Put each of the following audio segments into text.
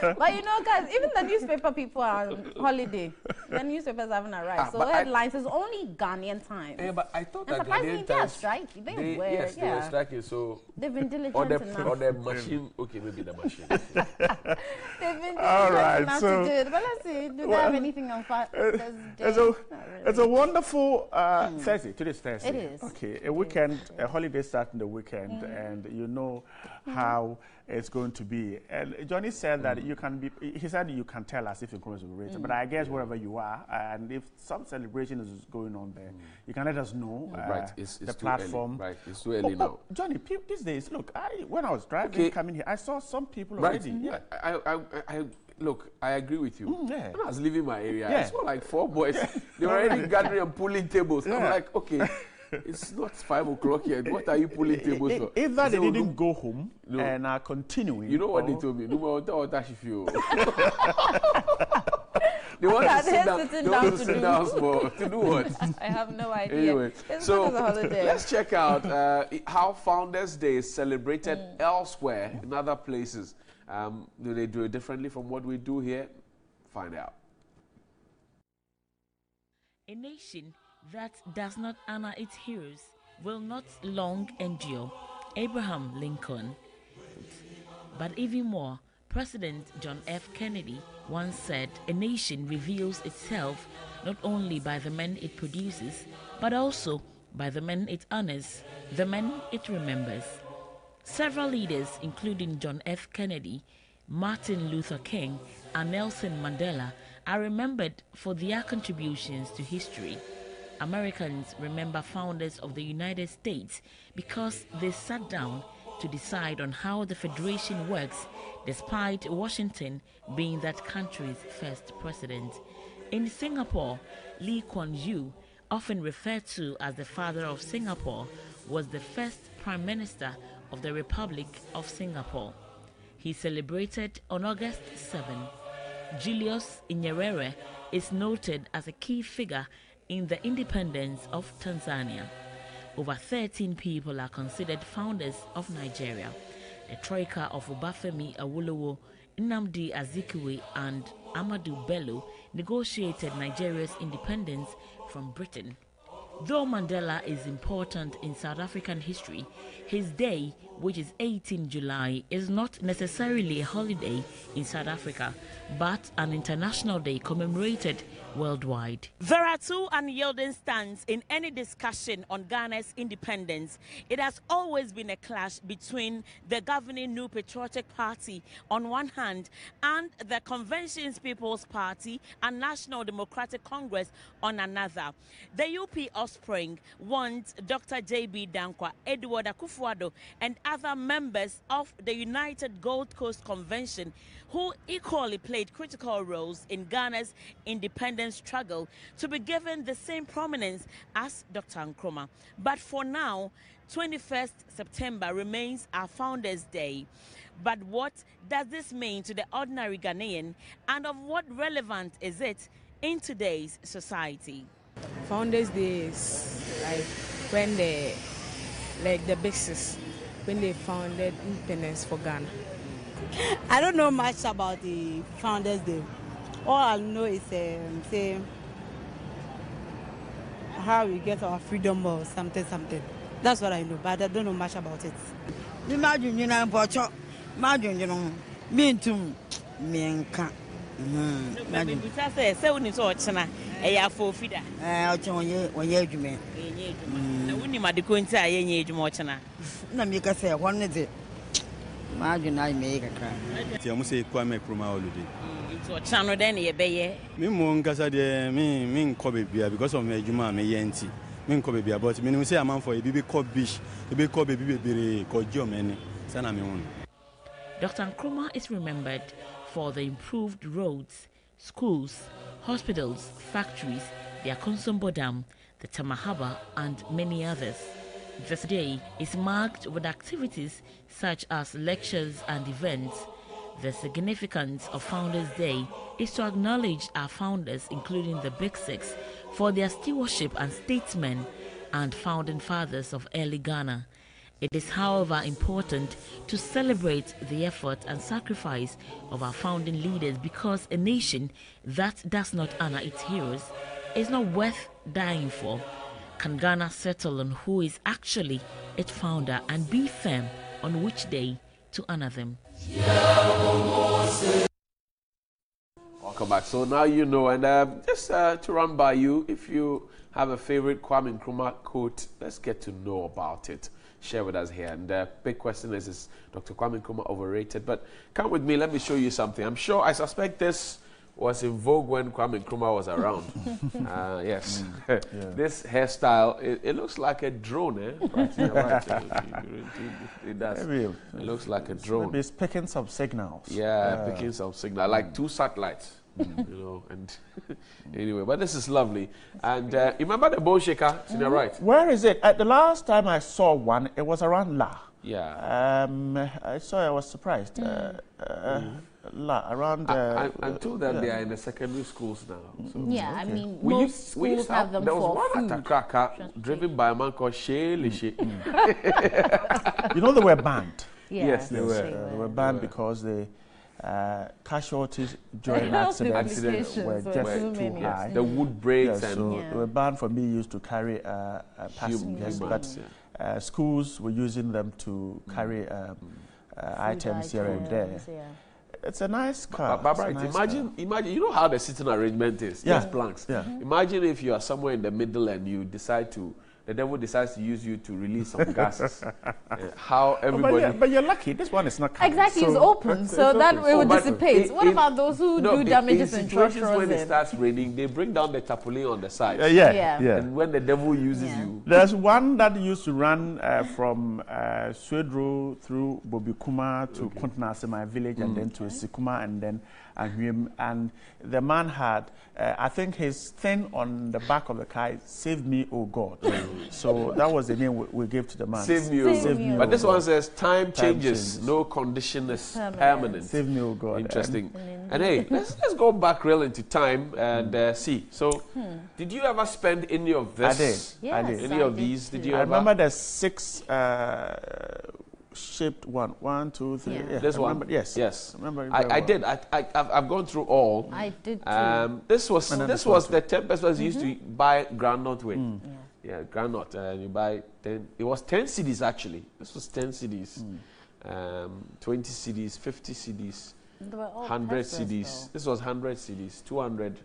But you know, guys, even the newspaper people are on holiday. The newspapers haven't arrived. So headlines is only Ghanaian time. Yeah, but I thought that surprisingly, they are striking. They were striking. So they've been diligent enough. Or the machine. Okay, maybe the machine. They've been diligent enough to do it. But let's see. Do they have anything on Thursday? It's a wonderful Thursday. Today's Thursday. It is. Okay, a weekend, a holiday starting the weekend, and you know how it's going to be. And Johnny said that you can be. He said you can tell us if you're going to celebrate. But I guess wherever you are, and if some celebration is going on there, you can let us know. Right, it's the too platform. Early. Right, it's too early now. Johnny, these days, look, when I was driving coming here, I saw some people already. Yeah, look, I agree with you. When I was leaving my area, I saw like 4 boys. They were already gathering and pulling tables. I'm like, okay. It's not 5 o'clock yet. What are you pulling tables for? Either they didn't go home and are continuing. You know what they told me? They want to sit down. They want to sit down to do what? I have no idea. Anyway, so let's check out how Founders Day is celebrated elsewhere in other places. Do they do it differently from what we do here? Find out. A nation that does not honor its heroes will not long endure. Abraham Lincoln. But even more, President John F. Kennedy once said, a nation reveals itself not only by the men it produces, but also by the men it honors, the men it remembers. Several leaders, including John F. Kennedy, Martin Luther King, and Nelson Mandela, are remembered for their contributions to history. Americans remember founders of the United States because they sat down to decide on how the Federation works, despite Washington being that country's first president. In Singapore, Lee Kuan Yew, often referred to as the father of Singapore, was the first Prime Minister of the Republic of Singapore. He celebrated on August 7. Julius Nyerere is noted as a key figure in the independence of Tanzania. Over 13 people are considered founders of Nigeria. The troika of Obafemi Awolowo, Nnamdi Azikiwe, and Amadou Bello negotiated Nigeria's independence from Britain. Though Mandela is important in South African history, his day, which is 18 July, is not necessarily a holiday in South Africa, but an international day commemorated worldwide. There are two unyielding stands in any discussion on Ghana's independence. It has always been a clash between the governing New Patriotic Party on one hand and the Convention's People's Party and National Democratic Congress on another. The UP offspring wants Dr. J.B. Dankwa, Edward Akufo-Addo, and other members of the United Gold Coast Convention, who equally played critical roles in Ghana's independence struggle, to be given the same prominence as Dr. Nkrumah. But for now, 21st September remains our Founders' Day. But what does this mean to the ordinary Ghanaian, and of what relevance is it in today's society? Founders' Day is like when the big sis, when they founded independence for Ghana. I don't know much about the Founders' Day. All I know is say how we get our freedom or something. That's what I know, but I don't know much about it. Imagine you know, imagine you know, me too, me can't. Imagine because say we need to watch na eya for fida. When you do me. Na we need to go into a yenye ejuma watch na. Na me ka say one is imagine I make a cry. Ti amu say Kwame Nkrumah holiday. So channel then ye be me mo nkasa de me nko bebia because of my ejuma me yenti. Me nko bebia but me say am for e bi call beach, e bi call baby bebere ko jomeni. Sana me won. Dr. Nkrumah is remembered for the improved roads, schools, hospitals, factories, the Akonsombo Dam, the Tamahaba, and many others. This day is marked with activities such as lectures and events. The significance of Founders' Day is to acknowledge our founders, including the Big Six, for their stewardship and statesmen and founding fathers of early Ghana. It is, however, important to celebrate the effort and sacrifice of our founding leaders, because a nation that does not honor its heroes is not worth dying for. Can Ghana settle on who is actually its founder and be firm on which day to honor them? Welcome back. So now you know, and just to run by you, if you have a favorite Kwame Nkrumah quote, let's get to know about it. Share with us here. And the big question is Dr. Kwame Nkrumah overrated? But come with me, let me show you something. I suspect this was in vogue when Kwame Nkrumah was around. Yes. This hairstyle, it looks like a drone, eh? Right. It does. It looks like a drone. Maybe it's picking some signals. Yeah, picking some signal, like 2 satellites. You know, and anyway, but this is lovely. And you remember the bow shaker to the right? Where is it? The last time I saw one, it was around La. Yeah. I saw. I was surprised. La around. I'm told that they are in the secondary schools now. So. Yeah, I mean, most schools have them for food. There was one at Akraka driven by a man called Shele. You know, they were banned. Yeah, yes, they were. They were banned because they. Casualties during accidents were just too high. The wood breaks, and so they were banned from being used to carry passengers, but schools were using them to carry items here and there. It's a nice car. But right, imagine, you know how the sitting arrangement is, just planks. Imagine if you are somewhere in the middle and you decide to, the devil decides to use you to release some gases. How everybody... But you're lucky, this one is not coming. Exactly, so it's open, so that it will dissipate. What about those who do damages in situations when it starts raining, they bring down the tarpaulin on the side. And when the devil uses you... There's one that used to run from Swedro through Bobikuma to Kontinase, my village, and then to Sikuma, and then Ahwim. And the man had, I think his thing on the back of the car, "Save me, oh God." So that was the name we gave to the man. Save me, Save me, but this one says time changes, no condition is permanent. Save me, oh God. Interesting. And hey, let's go back real into time and see. So, did you ever spend any of this? I did. Any of these? Did you ever? I remember the 6 shaped one. 1, 2, 3. Yeah. This one? Yes. I remember I did. I've gone through all. I did too. This was the 10 pesos you used to buy groundnut with. Yeah, groundnut. You buy 10. It was 10 CDs actually. This was 10 CDs. 20 CDs, 50 CDs. 100 CDs. Though. This was 100 CDs, 200,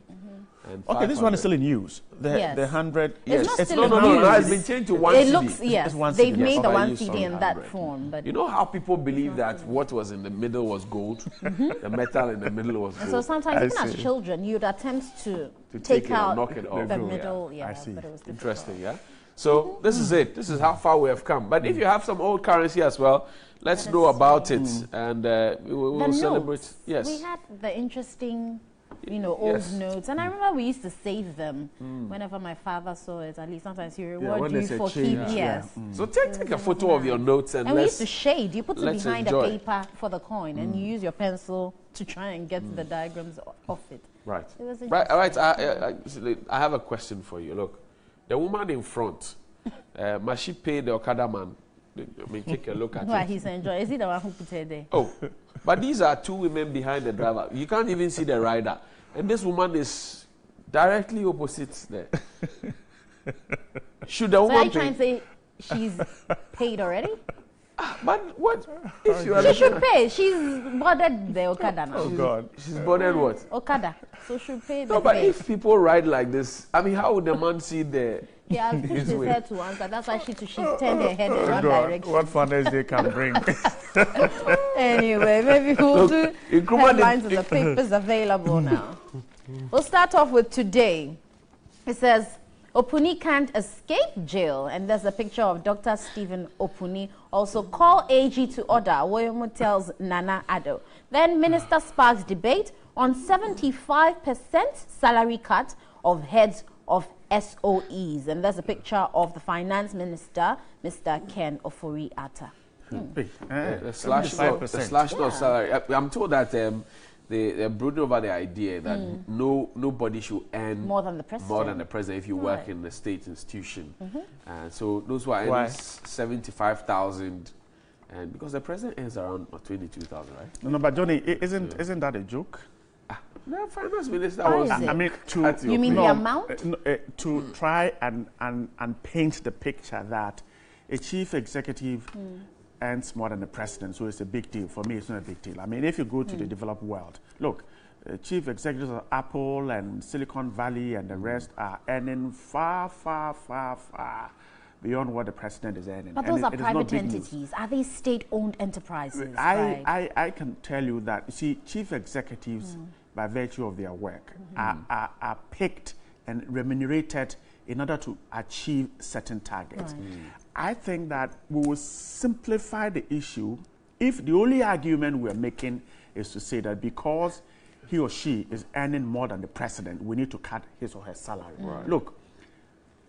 and 500. Okay, this one is still in use. The 100. Yes. It's not no. It's been changed to 1 CD. It looks they've made the 1 CD in that form. But you know how people believe that what was in the middle was gold, the metal in the middle was gold. So sometimes even as children, you'd attempt to take out knock it off. the middle. I see. But it was interesting. Yeah. So this is it. This is how far we have come. But if you have some old currency as well, let's know about it, and we will celebrate. Yes. We had the interesting, old notes, and I remember we used to save them whenever my father saw it. At least sometimes he reward you for keeping. Yes. So take a photo of your notes and we used to shade. You put it behind the paper for the coin, and you use your pencil to try and get the diagrams off it. Right. It was right. I have a question for you. Look, the woman in front, must she pay the Okada man? I mean, take a look at it. He's enjoying. Is he the one who put it there? Oh, but these are 2 women behind the driver. You can't even see the rider. And this woman is directly opposite there. Should the woman are you trying to say she's paid already? But what? If you she should pay. She's boarded the Okada now. Oh, God. She's boarded what? Okada. So she should pay the but if people ride like this, I mean, how would the man see the... He has pushed his head to one side. That's why she's turned her head in one direction. What funness they can bring. Anyway, maybe we'll do headlines in the papers available now. We'll start off with today. It says, Opuni can't escape jail. And there's a picture of Dr. Stephen Opuni. Also, call AG to order. Woyomo tells Nana Addo. Then Minister sparks debate on 75% salary cut of heads of SOEs. And there's a picture of the finance minister, Mr. Ken Ofori-Atta. The slash of salary. I'm told that they're brooding over the idea that nobody should earn more than the president. If you work in a state institution. And so those who are earning 75,000, and because the president earns around 22,000, right? No, but Johnny, isn't that a joke? The finance minister was. I mean, you mean the amount? To try and paint the picture that a chief executive earns more than the president, so it's a big deal. For me, it's not a big deal. I mean, if you go to the developed world, look, chief executives of Apple and Silicon Valley and the rest are earning far, far, far, far beyond what the president is earning. But those are private entities. Are they state-owned enterprises? I can tell you that, you see, chief executives, by virtue of their work, are picked and remunerated in order to achieve certain targets. Right. I think that we will simplify the issue if the only argument we're making is to say that because he or she is earning more than the president, we need to cut his or her salary. Right. Look,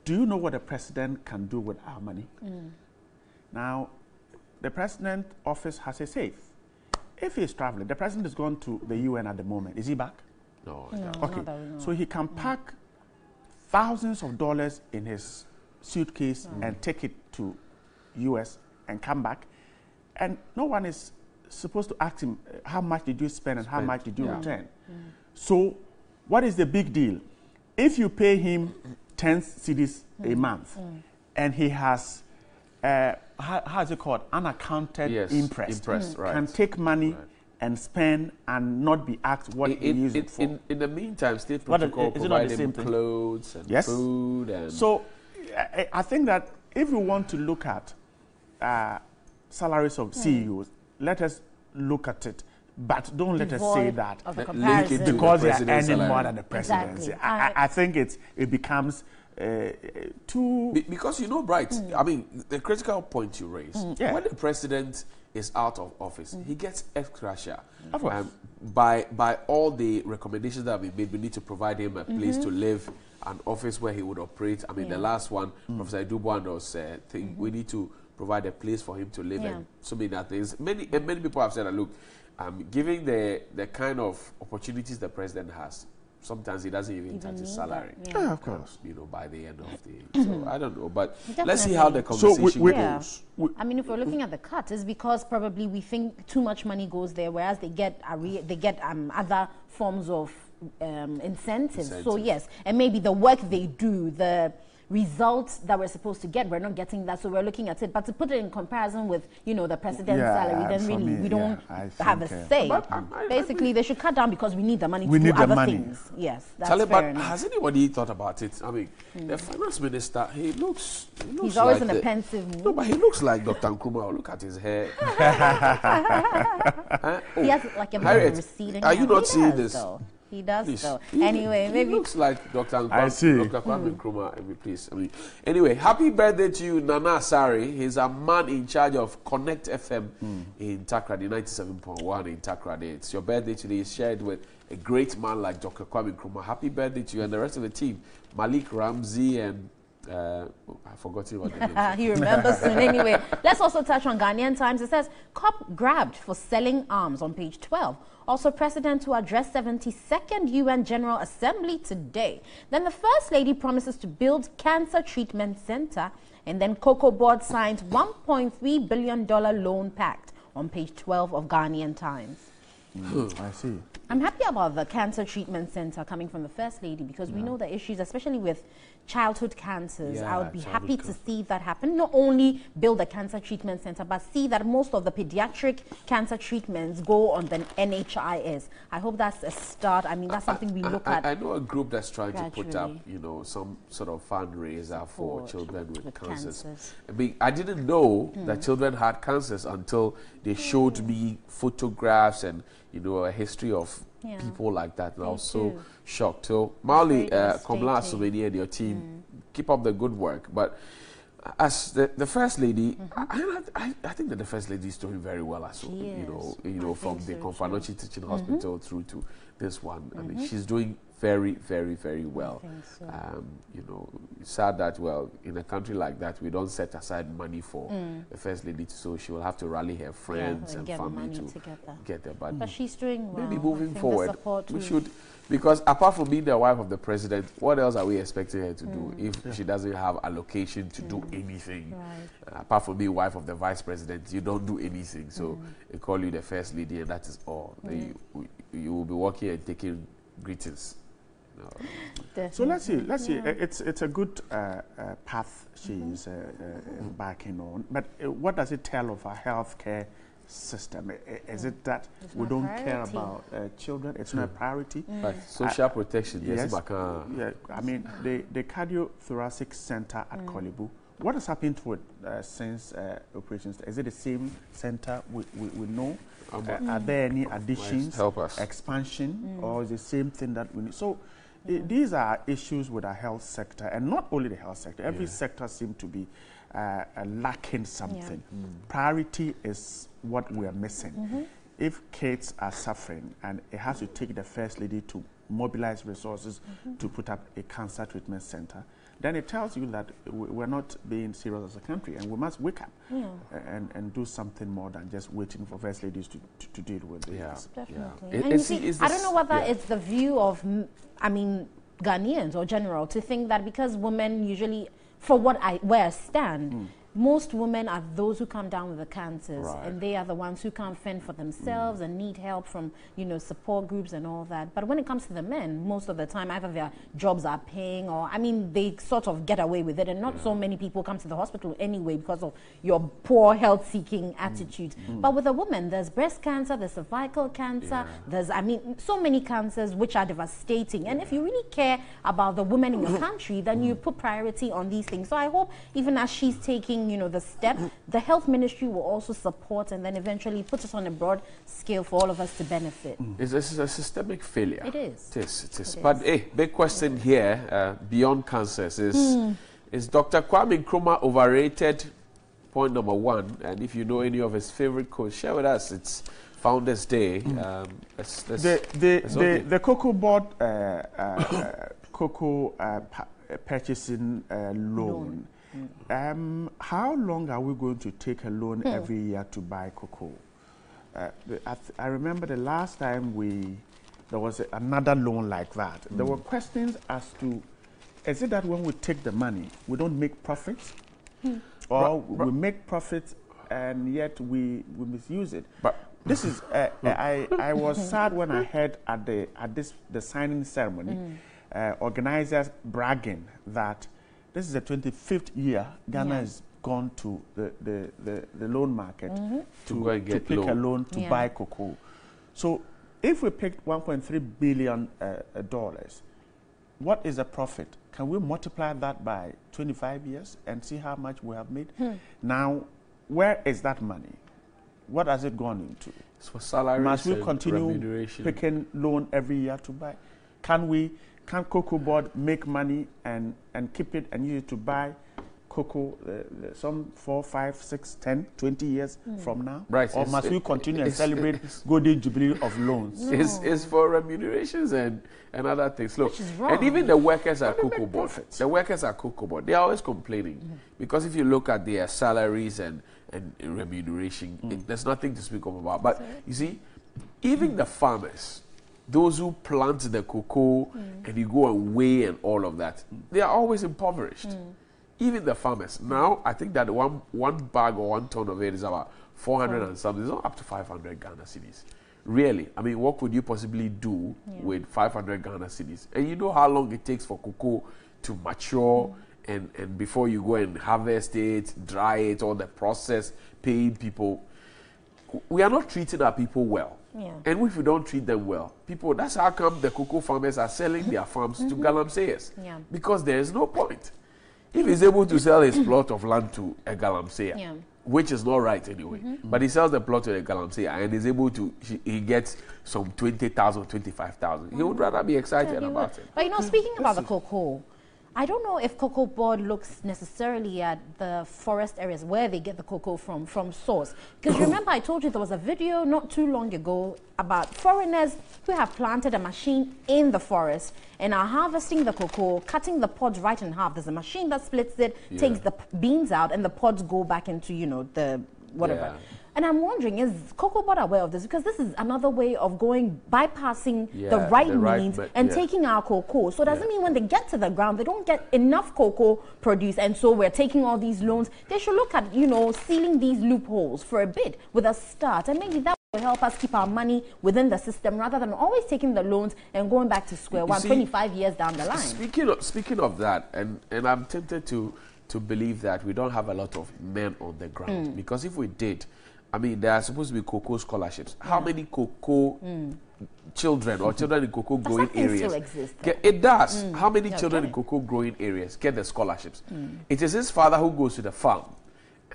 do you know what the president can do with our money? Now, the president's office has a safe. If he's traveling, the president is going to the UN at the moment. Is he back? No. Okay, so he can pack thousands of dollars in his suitcase and take it to US and come back, and no one is supposed to ask him how much did you spend and how much did you return. So what is the big deal? If you pay him 10 cedis a month and he has how is it called, unaccounted interest, can take money and spend and not be asked what he uses it for. In the meantime, state protocol provide him clothes and food. And so I think that if we want to look at salaries of CEOs, let us look at it, but don't let us say that because they are earning more than the presidency. Exactly. I think it becomes too... Because you know, Bright, I mean, the critical point you raised, when the president is out of office, he gets extra share. By all the recommendations that have been made, we need to provide him a place to live, an office where he would operate. I mean, the last one, Professor Edubwan was saying we need to provide a place for him to live and so many other things. Many people have said that, look, given the kind of opportunities the president has, sometimes he doesn't even touch his salary. Of course. You know, by the end of the... So, I don't know, but let's see how the conversation goes. I mean, if we're looking at the cut, it's because probably we think too much money goes there, whereas they get other forms of incentives. So, yes, and maybe the work they do, the results that we're supposed to get, we're not getting that, so we're looking at it. But to put it in comparison with, you know, the president's salary, then really we don't have a say. Basically, they should cut down because we need the money to do other things. Yes, that's fair enough. Has anybody thought about it? I mean, the finance minister, he's always like in a pensive mood. No, but he looks like Dr. Nkrumah. Look at his hair. He has like a bit of receding. Are you not seeing this? He does though. Anyway, maybe he looks like Dr. Kwame Nkrumah. Please. I mean, anyway, happy birthday to you, Nana Asari. He's a man in charge of Connect FM in Takrady, 97.1 in Takrady. It's your birthday today. It's shared with a great man like Dr. Kwame Nkrumah. Happy birthday to you and the rest of the team, Malik Ramsey and I forgot what the name. He remembers soon. Anyway, let's also touch on Ghanaian Times. It says, cop grabbed for selling arms on page 12. Also, President to address 72nd UN General Assembly today. Then the First Lady promises to build cancer treatment center. And then Cocoa Board signs $1.3 billion loan pact on page 12 of Ghanaian Times. I see. I'm happy about the cancer treatment center coming from the First Lady because we know the issues, especially with childhood cancers. I would be happy to see that happen. Not only build a cancer treatment center, but see that most of the pediatric cancer treatments go on the NHIS. I hope that's a start. I mean, that's something we look at. I know a group that's trying to put up, you know, some sort of fundraiser for children with cancers. I mean, I didn't know that children had cancers until they showed me photographs and, you know, a history of people like that. And I was so shocked. So, Mauli, Komla Asumeni and your team, keep up the good work. But as the First Lady, I think that the First Lady is doing very well as well. You know, from the Konfanochi Teaching Hospital through to this one. I mean, she's doing very, very, very well. I think so. You know, it's sad that, well, in a country like that, we don't set aside money for the First Lady, so she will have to rally her friends and family to get there. But she's doing well. Maybe moving forward, we should, because apart from being the wife of the president, what else are we expecting her to do if she doesn't have allocation to do anything? Right. Apart from being wife of the vice president, you don't do anything. So they call you the First Lady, and that is all. Then you will be walking and taking greetings. No. So let's see. It's a good path she's embarking on. But what does it tell of our healthcare system? Is it that we don't care about children? It's not a priority. But social protection, yes. I mean, the cardiothoracic center at Kolebu. What has happened to it since operations? Is it the same center we know? Are there any additions, expansion, or is it the same thing that we need? So these are issues with our health sector, and not only the health sector. Every sector seems to be lacking something. Priority is what we are missing. If kids are suffering, and it has to take the First Lady to mobilize resources to put up a cancer treatment center, then it tells you that we're not being serious as a country, and we must wake up and do something more than just waiting for First Ladies to deal with this. Definitely. And you see, I don't know whether it's the view of, I mean, Ghanaians or general, to think that because women usually, for where I stand, most women are those who come down with the cancers, and they are the ones who can't fend for themselves and need help from, you know, support groups and all that. But when it comes to the men, most of the time, either their jobs are paying, or, I mean, they sort of get away with it, and not so many people come to the hospital anyway because of your poor health-seeking attitude. But with a woman, there's breast cancer, there's cervical cancer, there's, I mean, so many cancers which are devastating. And if you really care about the women in your country, then you put priority on these things. So I hope, even as she's taking, you know, the step, the health ministry will also support and then eventually put it on a broad scale for all of us to benefit. It's a systemic failure. It is. It is. But hey, big question here, beyond cancers, is Dr. Kwame Nkrumah overrated? Point number one. And if you know any of his favorite quotes, share with us. It's Founders Day. The cocoa board cocoa purchasing loan. How long are we going to take a loan every year to buy cocoa? I remember the last time there was another loan like that. There were questions as to, is it that when we take the money, we don't make profits? Or we make profits and yet we misuse it? But this is, I was sad when I heard at the signing ceremony, organizers bragging that this is the 25th year Ghana has gone to the loan market to pick a loan to buy cocoa. So if we picked $1.3 billion, what is the profit? Can we multiply that by 25 years and see how much we have made? Now, where is that money? What has it gone into? It's for salaries. Must we continue picking loan every year to buy? Can Cocoa Board make money and keep it and use it to buy cocoa some 4, 5, 6, 10, 20 years from now? Right. Or must we continue and celebrate Golden Jubilee of loans? It's for remunerations and other things. Look, and even the workers at Cocoa Board, they are always complaining because if you look at their salaries and remuneration, there's nothing to speak of about. But you see, even the farmers, those who plant the cocoa and you go and weigh and all of that, they are always impoverished. Even the farmers. Now, I think that one bag or 1 ton of it is about 400 and something. It's not up to 500 Ghana cedis. Really. I mean, what could you possibly do with 500 Ghana cedis? And you know how long it takes for cocoa to mature and before you go and harvest it, dry it, all the process, paying people. We are not treating our people well. And if we don't treat them well, that's how come the cocoa farmers are selling their farms to galamseyers. Because there is no point. If he's able to sell his plot of land to a galamseyer, which is not right anyway, but he sells the plot to a galamseyer and is able to, he gets some 20,000, 25,000. He would rather be excited about it. But you know, speaking about the cocoa, I don't know if Cocoa Board looks necessarily at the forest areas where they get the cocoa from source. Because remember I told you there was a video not too long ago about foreigners who have planted a machine in the forest and are harvesting the cocoa, cutting the pods right in half. There's a machine that splits it, takes the beans out, and the pods go back into, you know, the whatever. And I'm wondering, is Cocoa Board aware of this? Because this is another way of bypassing the right means and taking our cocoa. So does it mean when they get to the ground, they don't get enough cocoa produced, and so we're taking all these loans? They should look at, you know, sealing these loopholes for a bit with a start, and maybe that will help us keep our money within the system rather than always taking the loans and going back to square one 25 years down the line. Speaking of that, and I'm tempted to believe that we don't have a lot of men on the ground, because if we did, I mean, there are supposed to be cocoa scholarships. How many cocoa children or children in cocoa growing areas? Still exist, it does. How many children in cocoa growing areas get the scholarships? It is his father who goes to the farm,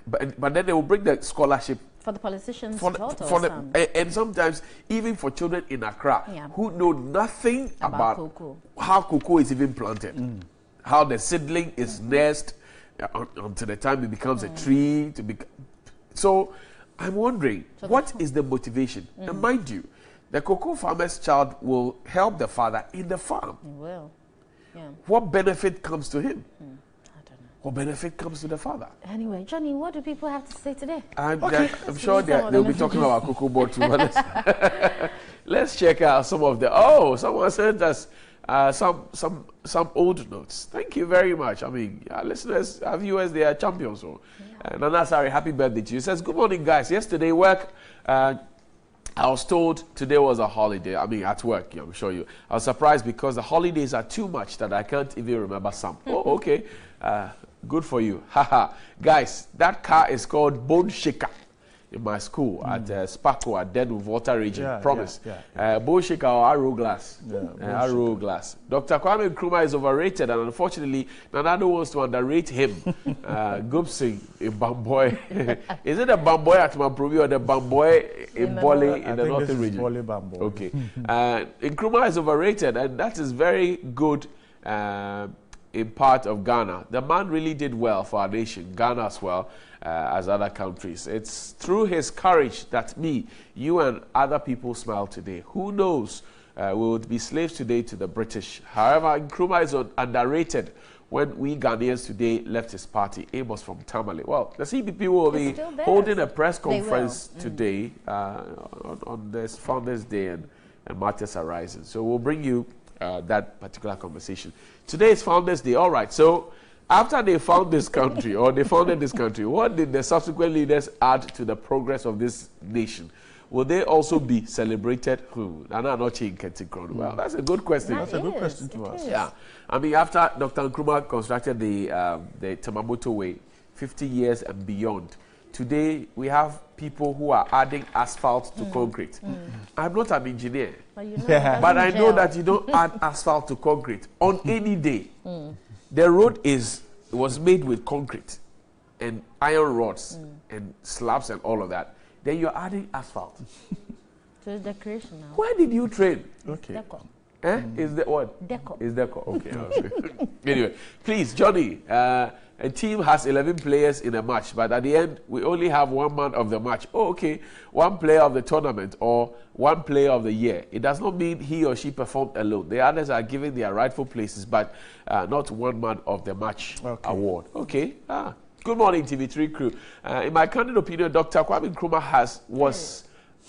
but then they will bring the scholarship for the politicians and sometimes even for children in Accra who know nothing about cocoa. How cocoa is even planted, how the seedling is nursed until the time it becomes a tree. So I'm wondering, what is the motivation? And mind you, the cocoa farmer's child will help the father in the farm. He will. What benefit comes to him? I don't know. What benefit comes to the father? Anyway, Johnny, what do people have to say today? I'm sure they'll be talking about Cocoa Board too. Let's check out some of the... Oh, someone sent us some old notes. Thank you very much. I mean, our listeners, our viewers, they are champions. So. Nana, sorry, happy birthday to you. Says, good morning, guys. Yesterday, work, I was told today was a holiday. I mean, at work, I'm sure you. I was surprised because the holidays are too much that I can't even remember some. Oh, okay. Good for you. Haha. Guys, that car is called Bone Shaker in my school at Spaco at Denwood Water Region. Promise. Bone Shaker or Arrow Glass. Arrow Glass. Dr. Kwame Nkrumah is overrated, and unfortunately, Nanado wants to underrate him. Gubsing in Bamboy. Is it a Bamboy at Mamprovi or the Bamboy in Bole in the northern region? Bole Bamboy. Okay. Nkrumah is overrated, and that is very good in part of Ghana. The man really did well for our nation, Ghana as well as other countries. It's through his courage that you and other people smile today. Who knows, we would be slaves today to the British. However, Nkrumah is underrated when we Ghanaians today left his party. Amos from Tamale. Well, the CPP will be holding a press conference today on this Founders Day and Matters Arising. So we'll bring you that particular conversation. Today is Founders Day. All right. So after they found this country or they founded this country, what did the subsequent leaders add to the progress of this nation? Will they also be celebrated? Well, that's a good question. That's a good question to ask. Yeah. I mean, after Dr. Nkrumah constructed the Tamamoto Way, 50 years and beyond, today we have people who are adding asphalt to concrete. I'm not an engineer, but I know that you don't add asphalt to concrete on any day. The road was made with concrete and iron rods and slabs and all of that. Then you're adding asphalt. So it's decoration now. Where did you train? Okay. Deco. Is that what? Deco. Is deco. Okay. Anyway, please, Johnny, a team has 11 players in a match, but at the end, we only have one man of the match. Oh, okay. One player of the tournament or one player of the year. It does not mean he or she performed alone. The others are given their rightful places, but not one man of the match award. Okay. Good morning, TV3 crew. In my candid opinion, Dr. Kwame Nkrumah was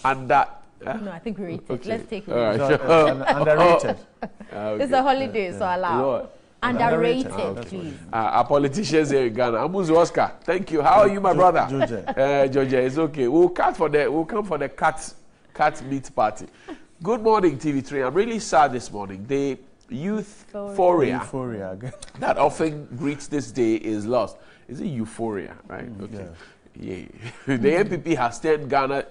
under... No, I think we rate it. Okay. Let's take it. Underrated. It's a holiday, so allow. Underrated, please. Our politicians here in Ghana. Amuzu Oscar, thank you. How are you, my brother? Georgia, it's okay. We'll come for the cat meat party. Good morning, TV3. I'm really sad this morning. The euphoria that often greets this day is lost. Is it euphoria, right? Okay. Yeah. The NPP has turned Ghana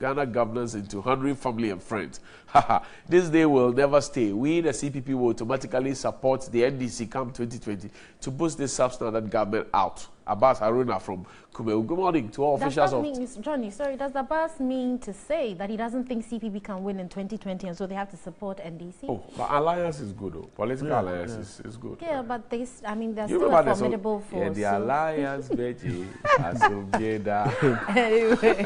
Ghana governance into hungry family and friends. Haha, this day will never stay. We, the CPP, will automatically support the NDC come 2020 to boost this substandard government out. Abbas Haruna from Kumeu. Good morning to all officials of... Johnny, sorry, does Abbas mean to say that he doesn't think CPP can win in 2020 and so they have to support NDC? Oh, but alliance is good, though. Political alliance is good. Yeah, but they, I mean, they're still a formidable force. Yeah, the alliance, Betty. Anyway.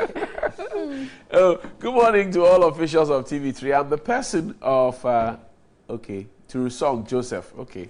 Good morning to all officials of TV3. I'm the person of, Turusong Joseph. Okay,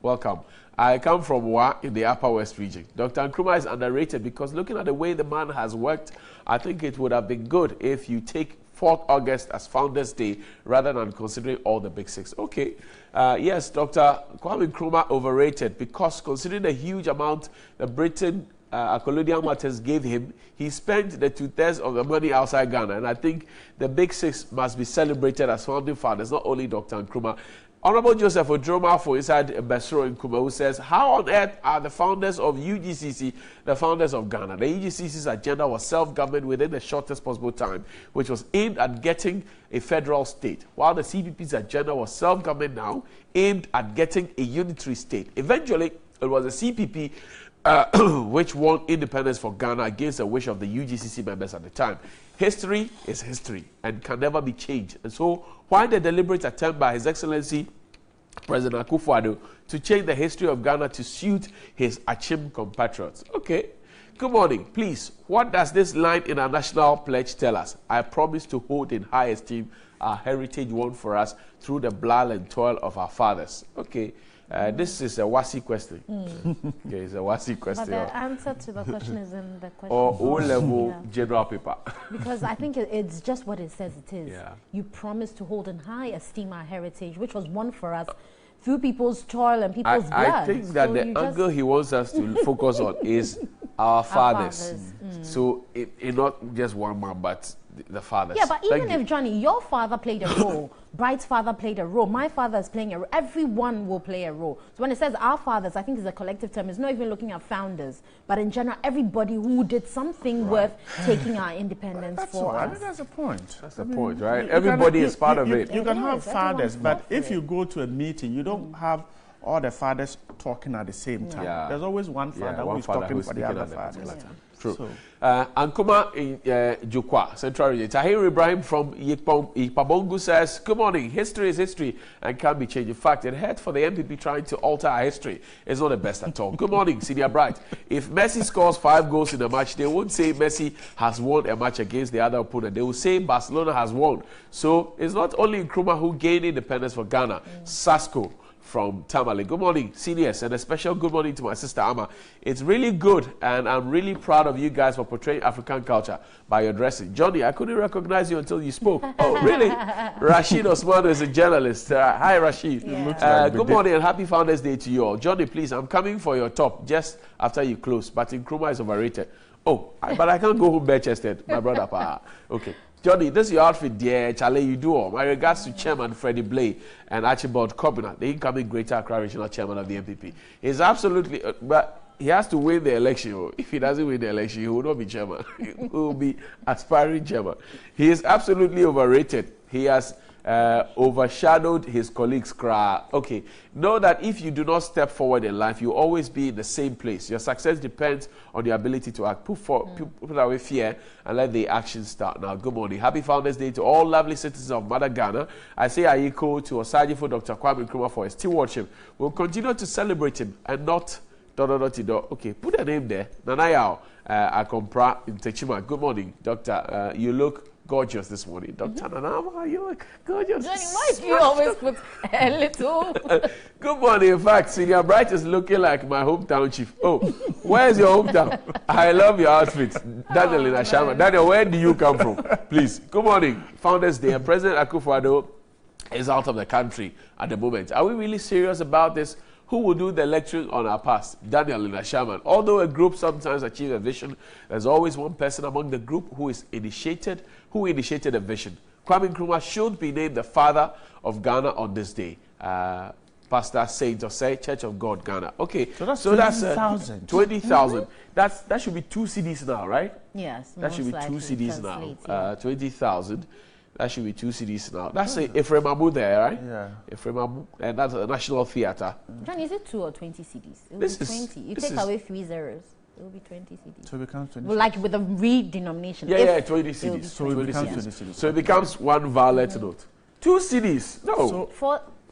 welcome. I come from Wa in the Upper West region. Dr. Nkrumah is underrated because looking at the way the man has worked, I think it would have been good if you take 4th August as Founders Day rather than considering all the big six. Okay, yes, Dr. Kwame Nkrumah overrated because considering the huge amount that Britain Colonial Matters gave him, he spent the 2/3 of the money outside Ghana. And I think the big six must be celebrated as founding fathers, not only Dr. Nkrumah. Honorable Joseph Odroma for inside Besro in Kuma, who says, how on earth are the founders of UGCC the founders of Ghana? The UGCC's agenda was self-government within the shortest possible time, which was aimed at getting a federal state, while the CPP's agenda was self-government now, aimed at getting a unitary state. Eventually, it was the CPP which won independence for Ghana against the wish of the UGCC members at the time. History is history and can never be changed. And so, why the deliberate attempt by His Excellency President Akufo-Addo to change the history of Ghana to suit his Achim compatriots? Okay. Good morning. Please, what does this line in our national pledge tell us? I promise to hold in high esteem our heritage won for us through the blood and toil of our fathers. Okay. This is a WASI question. Okay, it's a WASI question. But the answer to the question is in the question. Or O-level general paper. Because I think it's just what it says it is. Yeah. You promise to hold in high esteem our heritage, which was won for us through people's toil and people's blood. I think that the angle he wants us to focus on is our fathers. So it not just one man, but the fathers. Yeah, but even if, Johnny, your father played a role, Bright's father played a role, my father is playing a role, everyone will play a role. So when it says our fathers, I think it's a collective term. It's not even looking at founders, but in general, everybody who did something worth taking our independence for us. I mean, that's the point. That's the point, right? Everybody is part of it. You can have fathers, but if you go to a meeting, you don't have all the fathers talking at the same time. Yeah. There's always one father who is talking for the other fathers. True. So. Ankuma in Jukwa, Central Region. Tahir Ibrahim from Ipabongu says, good morning. History is history and can't be changed. In fact, it hurt for the MPP trying to alter our history. It's not the best at all. Good morning, Senior Bright. If Messi scores 5 goals in a match, they won't say Messi has won a match against the other opponent. They will say Barcelona has won. So it's not only Nkrumah who gained independence for Ghana. Sasko from Tamale. Good morning, seniors, and a special good morning to my sister Amma. It's really good, and I'm really proud of you guys for portraying African culture by your dressing. Johnny, I couldn't recognize you until you spoke. Oh, really? Rashid Osman is a journalist. Hi, Rashid. Yeah. Good morning and happy Founders Day to you all. Johnny, please, I'm coming for your top just after you close, but Nkrumah is overrated. Oh, but I can't go home bare-chested, my brother. Okay. Johnny, this is your outfit, dear. Charlie, you do all. My regards to Chairman Freddie Blay and Archibald Kobina, the incoming Greater Accra Regional Chairman of the MPP. He's absolutely, but he has to win the election. If he doesn't win the election, he will not be chairman. He will be aspiring chairman. He is absolutely overrated. He has overshadowed his colleagues. Okay, know that if you do not step forward in life, you always be in the same place. Your success depends on your ability to act. Put away fear and let the action start. Now, good morning. Happy Founders Day to all lovely citizens of Mother Ghana. I say Ayiko to Osajifo Dr. Kwame Nkrumah for his stewardship. We'll continue to celebrate him and not... Okay, put a name there. Nanayao Akompra in Techima. Good morning, Doctor. You look gorgeous this morning. Dr. Nanama, you look gorgeous. Johnny, why do you always put a little? Good morning. In fact, Senior Bright is looking like my hometown chief. Oh, where's your hometown? I love your outfit. Daniel in Ashama. Daniel, where do you come from? Please. Good morning. Founders Day. President Akufo-Addo is out of the country at the moment. Are we really serious about this? Who will do the lecturing on our past? Daniel in Ashama. Although a group sometimes achieves a vision, there's always one person among the group who initiated a vision. Kwame Nkrumah should be named the father of Ghana on this day. Pastor Saint Jose, Church of God, Ghana. Okay, so that's 20,000. 20,000. That should be 2 CDs now, right? Yes. That should be 2 CDs now. 20,000. That should be 2 CDs now. That's Ephraim Abu there, right? Yeah. Ephraim Abu, and that's a National Theatre. John, is it 2 or 20 CDs? It will be 20. You take away 3 zeros. It will be 20 CDs. So it becomes 20. Well, like with a redenomination. Yeah, 20 CDs. So it becomes 20 CDs. So it becomes 1 violet note. 2 CDs. No.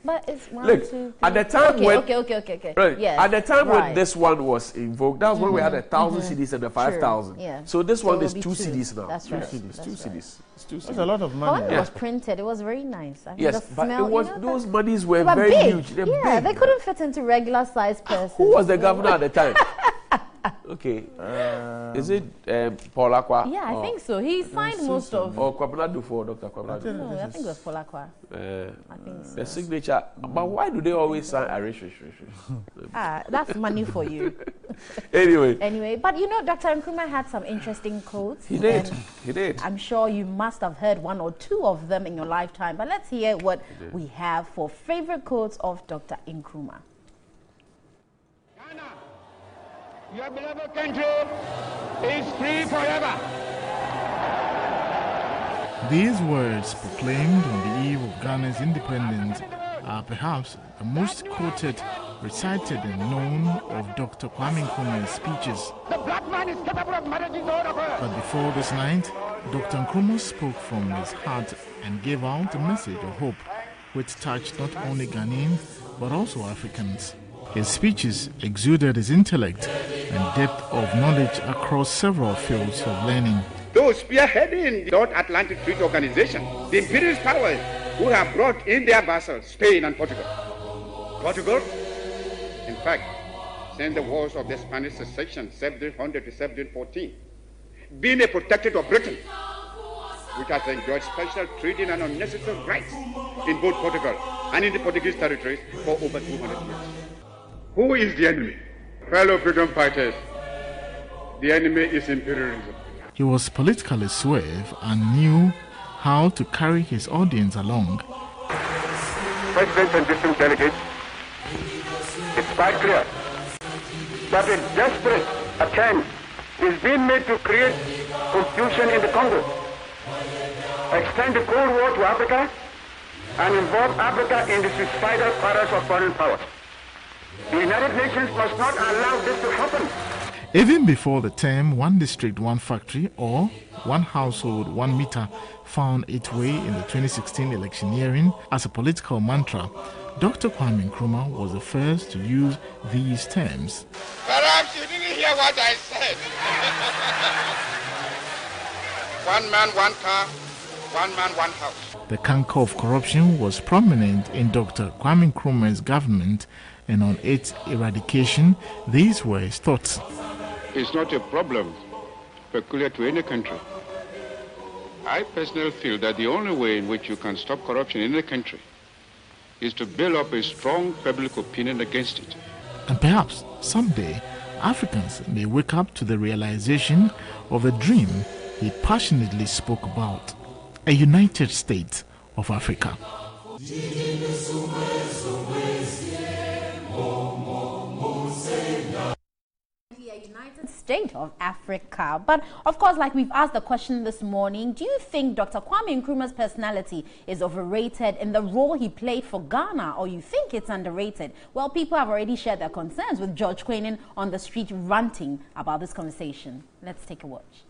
But it's 1, Look, 2, 3. at the time when Okay. Right. Yes, at the time when this one was invoked, that was when we had 1,000 CDs and the 5,000. Yeah. So this one is 2 CDs now. That's right. 2 CDs. 2 CDs. It's 2 CDs. That's a lot of money. When it was printed, it was very nice. I mean, yes, the but smell, it was those monies were they very big. huge. They're Yeah, big. they couldn't fit into regular size persons. Who was the governor at the time? Okay. Is it Paul Akwa? Yeah, I think so. He signed most of. Or Kwabena Dufo, Dr. Kwabena Dufo. No, I think it was Paul Akwa. I think so. The signature. But why do they always sign Irish? That's money for you. Anyway, but you know, Dr. Nkrumah had some interesting quotes. He did. He did. I'm sure you must have heard 1 or 2 of them in your lifetime. But let's hear what we have for favorite quotes of Dr. Nkrumah. Your beloved country is free forever. These words proclaimed on the eve of Ghana's independence are perhaps the most quoted, recited and known of Dr. Kwame Nkrumah's speeches. The black man is capable of managing the whole of earth. But before this night, Dr. Nkrumah spoke from his heart and gave out a message of hope, which touched not only Ghanaians but also Africans. His speeches exuded his intellect and depth of knowledge across several fields of learning. Those spearheading the North Atlantic Treaty Organization, the imperialist powers who have brought in their vassals, Spain and Portugal. Portugal, in fact, since the wars of the Spanish succession, 1700 to 1714, being a protectorate of Britain, which has enjoyed special trading and unnecessary rights in both Portugal and in the Portuguese territories for over 200 years. Who is the enemy? Fellow freedom fighters, the enemy is imperialism. He was politically suave and knew how to carry his audience along. Presidents and distinct delegates, it's quite clear that a desperate attempt is being made to create confusion in the Congo, extend the Cold War to Africa, and involve Africa in the suicidal quarrels of foreign powers. The United Nations must not allow this to happen. Even before the term one district, one factory or one household, 1 meter found its way in the 2016 electioneering as a political mantra, Dr. Kwame Nkrumah was the first to use these terms. Perhaps you didn't hear what I said. One man, one car, one man, one house. The canker of corruption was prominent in Dr. Kwame Nkrumah's government, and on its eradication, these were his thoughts. It's not a problem peculiar to any country. I personally feel that the only way in which you can stop corruption in a country is to build up a strong public opinion against it. And perhaps someday, Africans may wake up to the realization of the dream he passionately spoke about, a united state of Africa. United States of Africa. But of course, like we've asked the question this morning, do you think Dr. Kwame Nkrumah's personality is overrated in the role he played for Ghana, or you think it's underrated? Well, people have already shared their concerns with George Quainin on the street ranting about this conversation. Let's take a watch.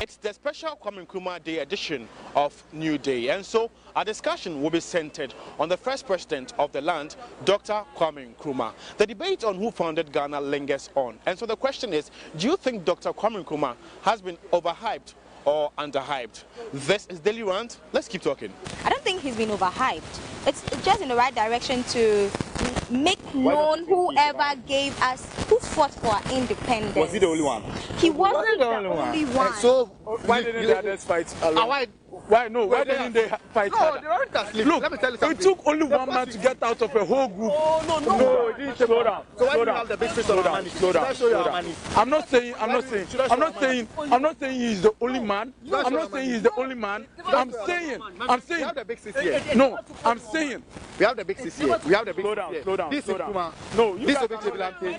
It's the special Kwame Nkrumah Day edition of New Day, and so our discussion will be centered on the first president of the land, Dr. Kwame Nkrumah. The debate on who founded Ghana lingers on, and so the question is, do you think Dr. Kwame Nkrumah has been overhyped or underhyped? This is Daily Rant. Let's keep talking. I don't think he's been overhyped. It's just in the right direction to make known whoever gave us, who fought for our independence. Was he the only one? He wasn't the only one. So why didn't the others fight along? Why no? Why didn't they fight harder? They weren't asleep. Look, let me tell you something. It took only one man to get out of a whole group. Oh no, No, it didn't. Slow down. So why Slow do you down. have the big fish Slow on down. our money? Slow down. Show you our money. I'm not saying he's the only man. I'm not saying he's the only man. I'm saying. We have the big sis here. No, I'm saying. We have the big sis here. We have the big Slow down. Slow down. This Slow is down. Kuma. No, you this guys is big vigilante.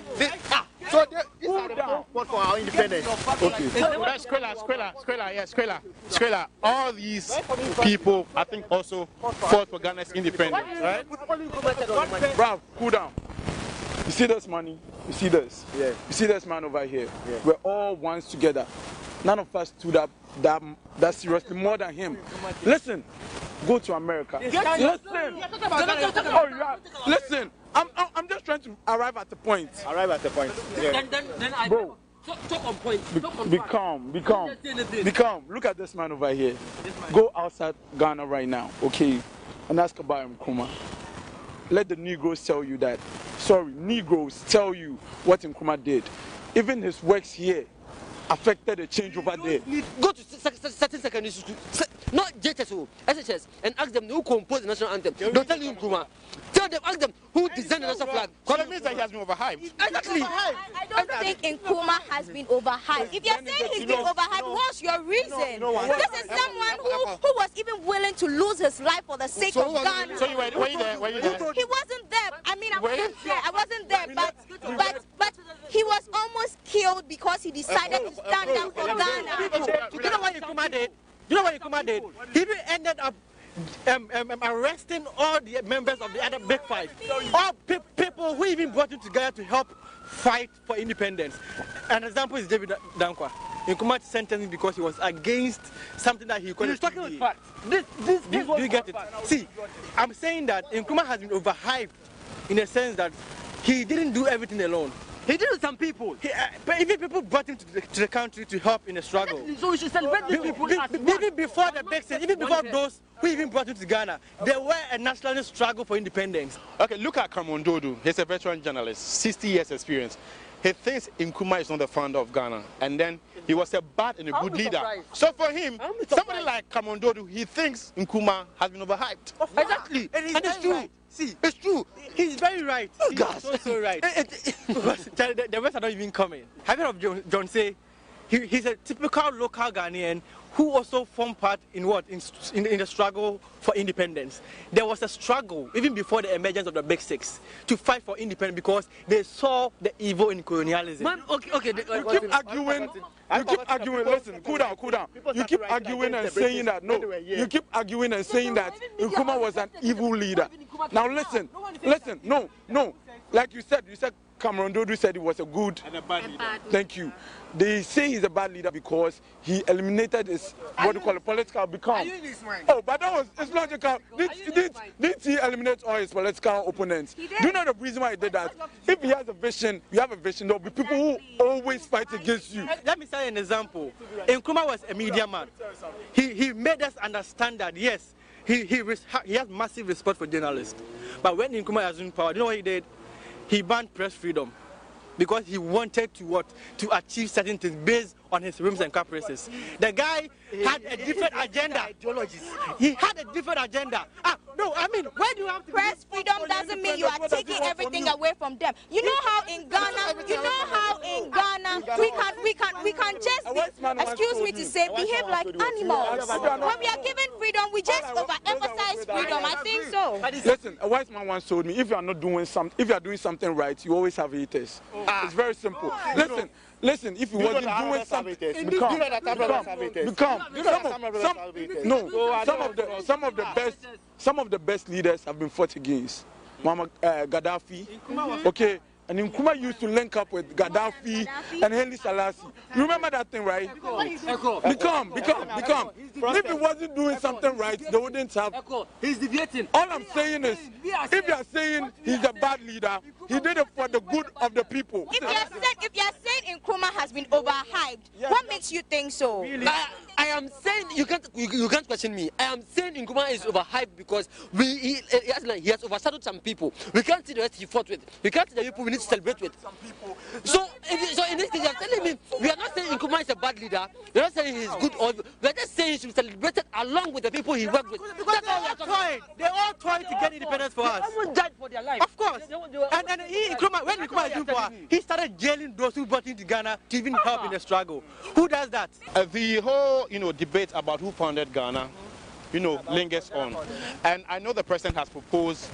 So these are the support for our independence. Okay. Skrela. All these people, I think, also fought for Ghana's independence, right? Bruv, cool down. You see this money? You see this? Yeah. You see this man over here? Yeah. We're all ones together. None of us stood up that seriously more than him. Listen, go to America. Listen, I'm just trying to arrive at the point. Arrive at the point. Yeah. Then I Bro. Talk on point. Be calm. Look at this man over here. Go outside Ghana right now, okay? And ask about Nkrumah. Let the Negroes tell you that. Sorry, Negroes tell you what Nkrumah did. Even his works here affected the change over there. Go to certain secondary schools, not JHS, SHS, and ask them who composed the national anthem. Don't tell you Nkrumah. Tell them, ask them who designed the national flag. So that means that he has been overhyped. Exactly. I don't think Nkrumah has been overhyped. If you're saying he's been overhyped, what's your reason? This is someone who was even willing to lose his life for the sake of Ghana. So were you there? He wasn't there. I mean, I wasn't there. I wasn't there, but he was almost killed because he decided to stand up for Ghana. You know what Nkrumah did? He ended up arresting all the members of the other big five. All people who even brought him together to help fight for independence. An example is David Dankwa. Nkrumah sentenced him because he was against something that he called. He's talking with facts. Do you get it? See, I'm saying that Nkrumah has been overhyped in the sense that he didn't do everything alone. He did with some people. But even people brought him to the country to help in the struggle. So we should celebrate these people. Even before the Brexit, even before those who even brought him to Ghana, there were a nationalist struggle for independence. Okay, look at Cameron Dodo. He's a veteran journalist, 60 years experience. He thinks Nkrumah is not the founder of Ghana, and then he was a bad and a good leader. So for him, somebody like Cameron Dodo, he thinks Nkrumah has been overhyped. Exactly, and it's true. Right. See, it's true. He's very right. Oh, God. He's so right. The words are not even coming. Have you heard of John Say? He's a typical local Ghanaian who also formed part in the struggle for independence. There was a struggle even before the emergence of the Big Six to fight for independence because they saw the evil in colonialism. Man, okay. You keep arguing. Listen, cool down. You keep arguing and saying that You keep arguing and saying that Nkrumah was an evil leader. Now listen. No. Like you said Cameron Dodo said he was a good and a bad leader. Thank you. They say he's a bad leader because he eliminated his political become. Oh, but it's logical. Did he eliminate all his political opponents? Do you know the reason why he did that? If he has a vision, you have a vision, there will be people who always fight against you. Let me say an example. Nkrumah was a media man. He made us understand that yes, he has massive respect for journalists. But when Nkrumah was in power, you know what he did? He banned press freedom because he wanted to achieve certain things based on his whims and caprices. The guy had a different agenda. He had a different agenda. Where do you have to press freedom doesn't mean you are taking everything away from them. You know how in Ghana we can just excuse me to say behave like animals. When we are given freedom, we just overemphasize freedom. I think so. Listen, a wise man once told me, if you are doing something right, you always have haters. It's very simple. Listen, if you wasn't doing something, some of the best leaders have been fought against. Gaddafi, okay, and Nkrumah used to link up with Gaddafi and Haile Selassie. You remember that thing, right? Become. If he wasn't doing something right, they wouldn't have. He's deviating. All I'm saying is, if you are saying he's a bad leader, he did it for the good of the people. If you are saying Nkrumah has been overhyped, what makes you think so? Really? I am saying you can't question me. I am saying Nkrumah is overhyped because he has overshadowed some people. We can't see the rest he fought with. We can't see the people we need to celebrate with. Some people. So in this case, you are telling me we are not saying Nkrumah is a bad leader. We are not saying he is good or we are just saying he should be celebrated along with the people he worked with. Because they all tried to get independence for us. Someone died for their life. Of course. And when Nkrumah is doing for us, he started jailing those who brought into Ghana to even help in the struggle. Who does that? The whole, debate about who founded Ghana, lingers on. And I know the president has proposed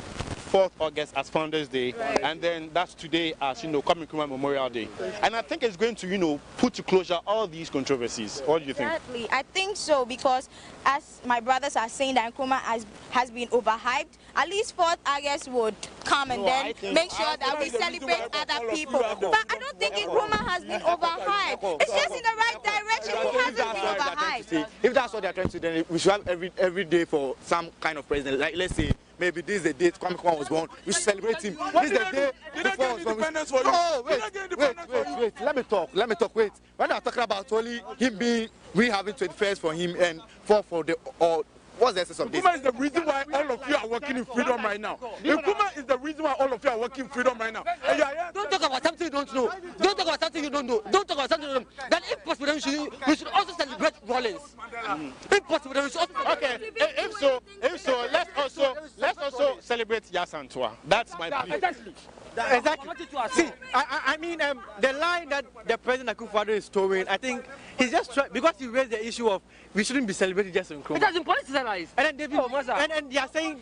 4th August as Founders Day, and then that's today as, Kwame Nkrumah Memorial Day. And I think it's going to, put to closure all these controversies. What do you think? Exactly. I think so, because as my brothers are saying that Nkrumah has been overhyped, at least 4th August would come and then make sure that we celebrate other people. But I don't think Nkrumah has been overhyped. It's just in the right direction. He hasn't been overhyped. If that's what they're trying to do, then we should have every day for some kind of president. Like, let's say, maybe this is the date Kwame Nkrumah was born. We should celebrate him. This is the day before he was born. Oh, wait. Let me talk. Wait. When I'm talking about only him we having 21st for him and 4 for the what's the essence of this? Nkrumah is the reason why all of you are working in freedom right now. Nkrumah is the reason why all of you are working in freedom right now. Don't talk about something you don't know. Don't talk about something you don't know. Don't talk about something you don't know. Then if possible, we should also celebrate Rollins. If possible, we should also. Okay. If so, let's also celebrate Yasantua. That's my plea. Exactly. See, I mean, the line that the President Akufo-Addo is towing, I think he's just trying, because he raised the issue of we shouldn't be celebrating just Nkrumah. It has been politicized. And then they are saying,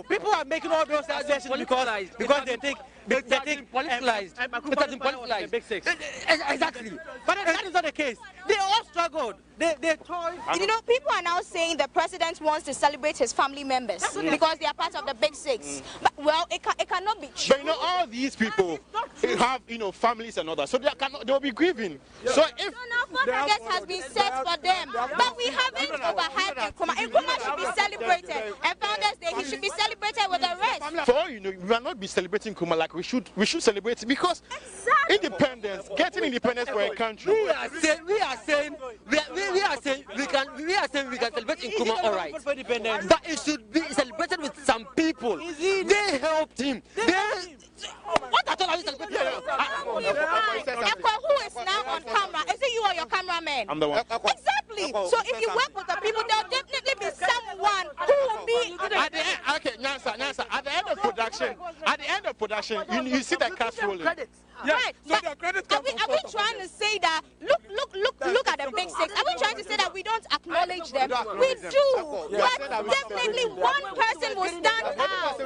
people are making all those suggestions because they think politicized. It has been politicized. The Big Six. Exactly. But that is not the case. They all struggled. They tried. People are now saying the president wants to celebrate his family members because they are part of the Big Six. But it cannot be true. But all these people have families and others, so they will be grieving. So if now 4th August has been set for them, but we haven't overhyped Nkrumah. Nkrumah should be celebrated, and Founders Day he should be celebrated with the rest. For we will not be celebrating Nkrumah like we should celebrate it, because independence, getting independence for a country. We are saying we can celebrate Nkrumah, all right, but it should be celebrated with some people. They helped him. What I told you celebrating? Who is now on camera? Is it you or your cameraman? I'm the one. Exactly. So if you work with the people, there'll definitely be someone who will be. At the end, okay, Nyansa. At the end of production, you see the cast rolling. Yeah. Right. So are we trying to say that look at the Big Six? Are we trying to say that we don't acknowledge them? We do. But definitely one person will stand out.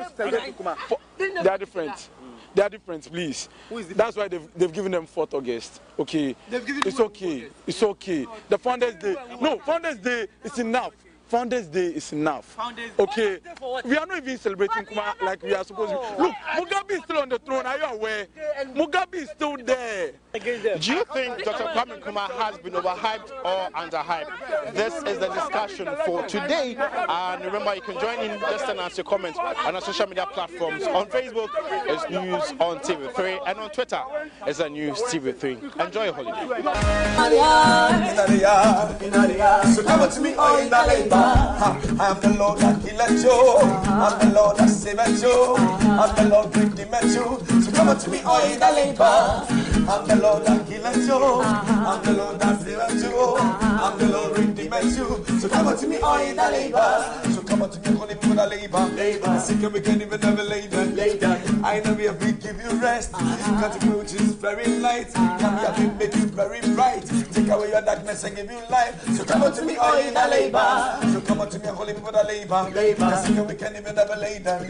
They are different. They are different, please. That's why they've given them 4th August. Okay. It's okay. It's okay. The Founders Day. No, Founders Day is enough. Founders Day is enough. Okay. We are not even celebrating Nkrumah like we are supposed to. Look, Mugabe is still on the throne. Are you aware? Mugabe is still there. Do you think Dr. Kwame Nkrumah has been overhyped or underhyped? This is the discussion for today. And remember, you can join in just and answer your comments on our social media platforms. On Facebook, it's News on TV3, and on Twitter, it's a News TV3. Enjoy your holiday. So come to me, I am the Lord that healeth you. I'm the Lord that saveth you. I'm the Lord that redeemeth you. So come to me, all in the labor. I'm the Lord that healeth you. I'm the Lord that saveth you. I'm the Lord redeemeth you. So come to me, all in the labor. So come to me, holy people that labor. Sick and we can even never laden. I know we have to give you rest. Can't you which is very light. Come here to make you very bright. Take away your darkness and give you life. So come to me, all in the labor. So come on to me, holy people that labor. We can even never lay down.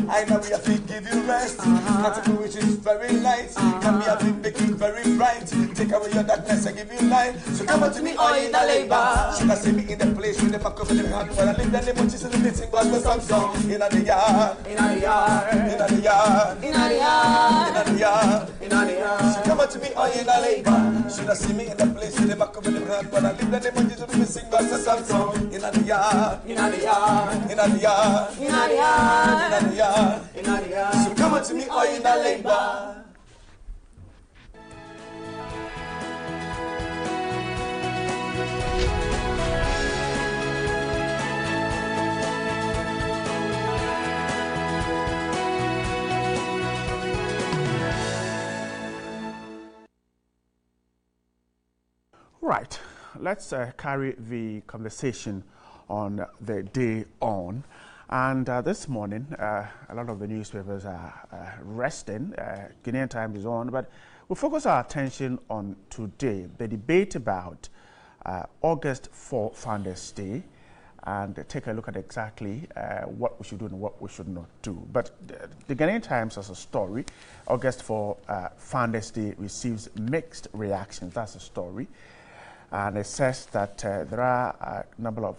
I know we have to give you rest. Not which is very light. Come here to make you very bright. Take away your darkness and give you light. So come on to me, all in the labor. Should I see me in the place with the back of the hand? When I live the name of Jesus in the meeting, God for some song. In the yard, in the yard, in the yard, in the yard, in the yard, in the yard. So come on to me, all in the labor. Should I see me in the place with the back of the hand? When I live the name of Jesus in the meeting, God for some song. In the yard, in the yard, in the yard, in the yard, in the yard, in the yard. So come on to me, all in the labor. Right. Let's carry the conversation on the day on. And this morning, a lot of the newspapers are resting. Guinean Time is on, but we'll focus our attention on today, the debate about August 4 Founders Day, and take a look at exactly what we should do and what we should not do. But the Guinean Times has a story. August 4 Founders Day receives mixed reactions. That's a story. And it says that there are a number of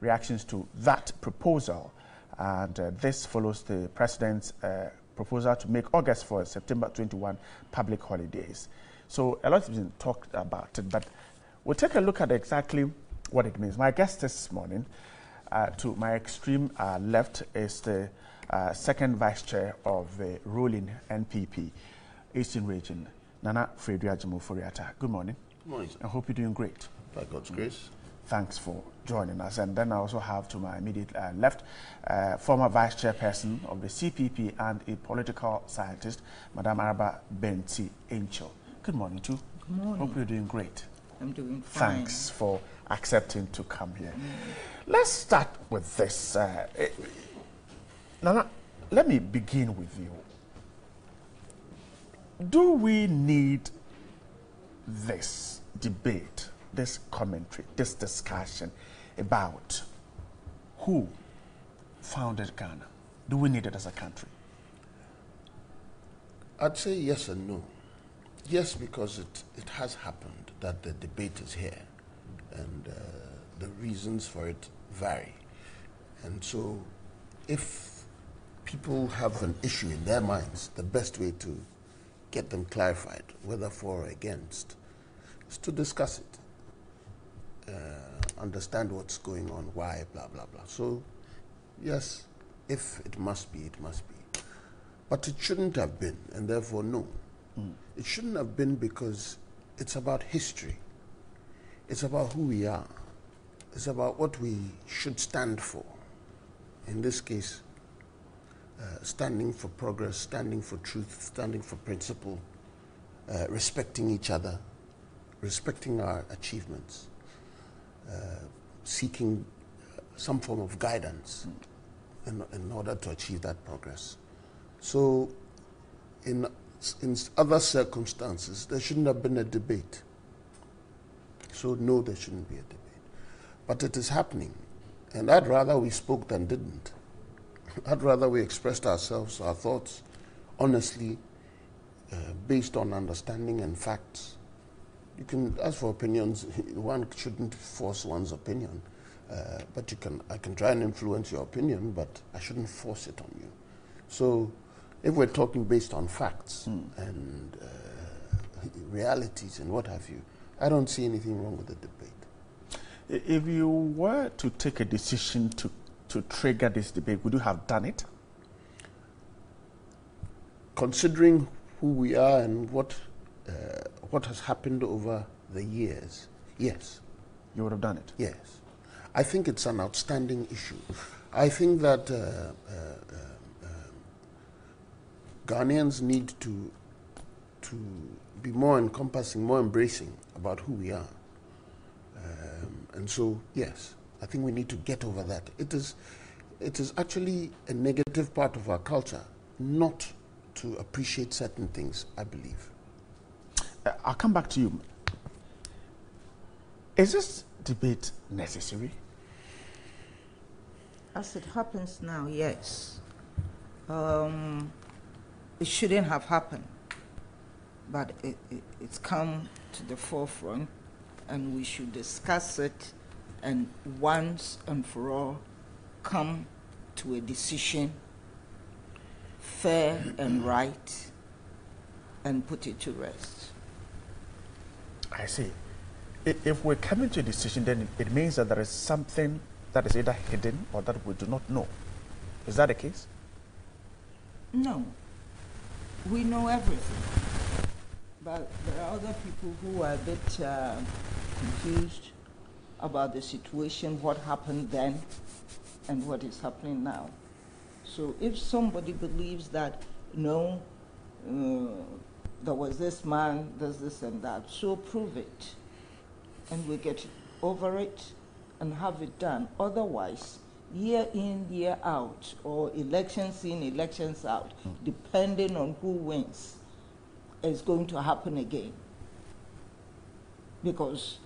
reactions to that proposal. And this follows the president's proposal to make August 4 September 21 public holidays. So a lot has been talked about it, but we'll take a look at exactly what it means. My guest this morning, to my extreme left, is the second vice chair of the ruling NPP, Eastern Region, Nana Fredua-Jimo-Foriata. Good morning. Good morning, sir. I hope you're doing great. By God's grace. Thanks for joining us. And then I also have to my immediate left, former vice chairperson of the CPP and a political scientist, Madam Araba Benti Angel. Good morning, too. Good morning. Hope you're doing great. I'm doing fine. Thanks for accepting to come here. Let's start with this. Nana, let me begin with you. Do we need this debate, this commentary, this discussion about who founded Ghana? Do we need it as a country? I'd say yes and no. Yes, because it has happened that the debate is here, and the reasons for it vary. And so if people have an issue in their minds, the best way to get them clarified, whether for or against, is to discuss it. Understand what's going on, why, blah, blah, blah. So, yes, if it must be, it must be. But it shouldn't have been, and therefore, no. It shouldn't have been because it's about history. It's about who we are. It's about what we should stand for. In this case, standing for progress, standing for truth, standing for principle, respecting each other, respecting our achievements, seeking some form of guidance in order to achieve that progress. So in other circumstances, there shouldn't have been a debate. So no, there shouldn't be a debate. But it is happening. And I'd rather we spoke than didn't. I'd rather we expressed ourselves, our thoughts, honestly, based on understanding and facts. You can, as for opinions, one shouldn't force one's opinion. But I can try and influence your opinion, but I shouldn't force it on you. So if we're talking based on facts and realities and what have you, I don't see anything wrong with the debate. If you were to take a decision to trigger this debate, would you have done it? Considering who we are and what has happened over the years, yes. You would have done it? Yes. I think it's an outstanding issue. I think that Ghanaians need to be more encompassing, more embracing about who we are. And so, yes, I think we need to get over that. It is actually a negative part of our culture not to appreciate certain things, I believe. I'll come back to you. Is this debate necessary? As it happens now, yes. It shouldn't have happened, but it's come to the forefront, and we should discuss it and once and for all come to a decision, fair and right, and put it to rest. I see. If we're coming to a decision, then it means that there is something that is either hidden or that we do not know. Is that the case? No. We know everything. But there are other people who are a bit confused about the situation, what happened then, and what is happening now. So if somebody believes that, no, there was this man, there's this and that, so prove it. and we get over it and have it done. Otherwise, year in, year out, or elections in, elections out, depending on who wins, is going to happen again. Because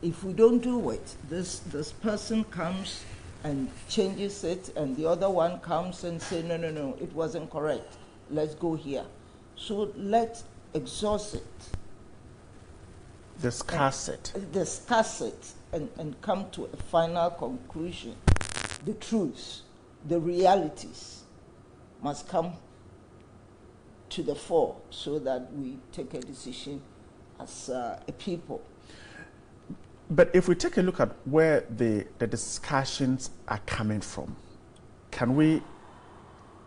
if we don't do it, this person comes and changes it, and the other one comes and says, no, no, no, it wasn't correct. Let's go here. So let's exhaust it. Discuss it. Discuss it and come to a final conclusion. The truths, the realities must come to the fore so that we take a decision as a people. But if we take a look at where the discussions are coming from, can we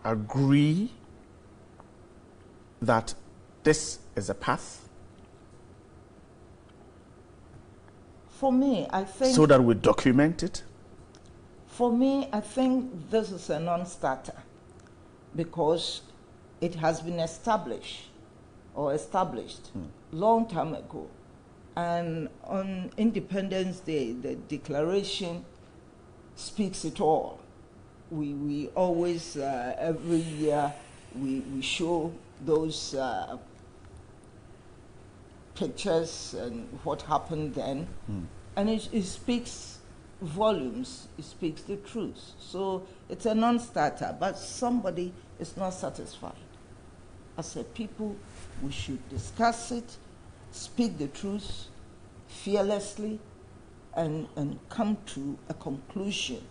agree that this is a path? For me, I think... So that we document it? For me, I think this is a non-starter because it has been established long time ago. And on Independence Day, the Declaration speaks it all. We always, every year, we show those pictures and what happened then. And it speaks volumes, it speaks the truth. So it's a non-starter, but somebody is not satisfied. As a people, we should discuss it, speak the truth fearlessly, and come to a conclusion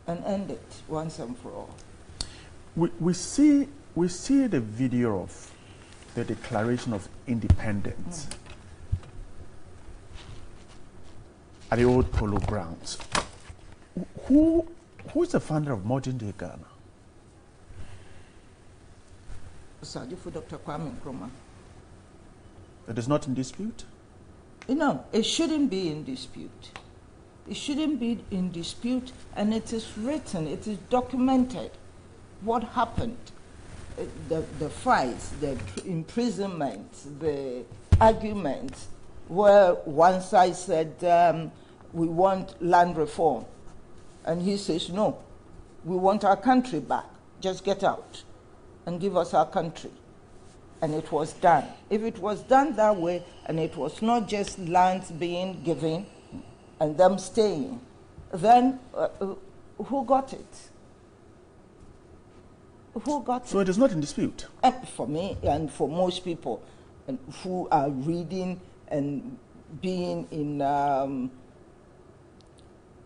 and end it once and for all. We see the video of the Declaration of Independence at the old Polo Grounds. Who is the founder of modern day Ghana? Asiedu Dr. Kwame Nkrumah. It is not in dispute? No, it shouldn't be in dispute. It shouldn't be in dispute, and it is written, it is documented what happened. The fights, the imprisonments, the arguments, where one side said, we want land reform. And he says, no, we want our country back. Just get out and give us our country. And it was done. If it was done that way, and it was not just lands being given and them staying, then who got it? Who got it? So it is not in dispute? For me and for most people who are reading and being in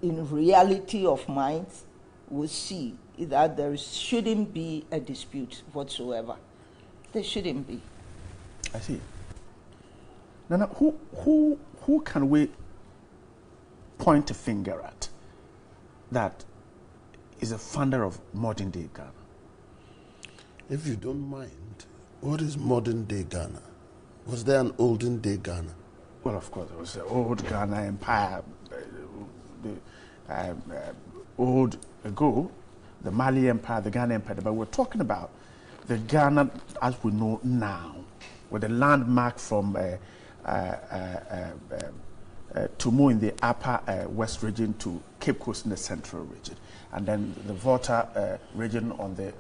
reality of minds, will see that there shouldn't be a dispute whatsoever. There shouldn't be. I see. Now, who can we point a finger at that is a founder of modern day Ghana? If you don't mind, what is modern day Ghana? Was there an olden day Ghana? Well, of course, there was the old Ghana Empire, old ago, the Mali Empire, the Ghana Empire, but we're talking about the Ghana as we know now, with a landmark from Tumu in the upper west region to Cape Coast in the central region, and then the Volta region on the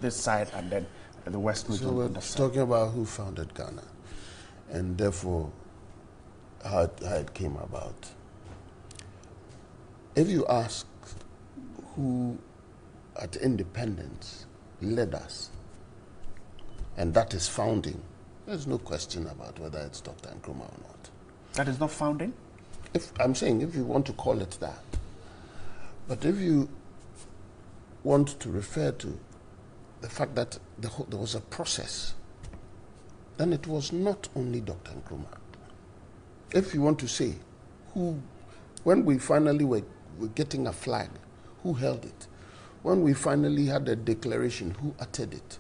this side, and then the west region. So we're on the side. talking about who founded Ghana, and therefore how it came about. If you ask who at independence led us, and that is founding, there's no question about whether it's Dr. Nkrumah or not. That is not founding? I'm saying if you want to call it that. But if you want to refer to the fact that there was a process, then it was not only Dr. Nkrumah. If you want to say who, when we finally were getting a flag, who held it? When we finally had a declaration, who uttered it?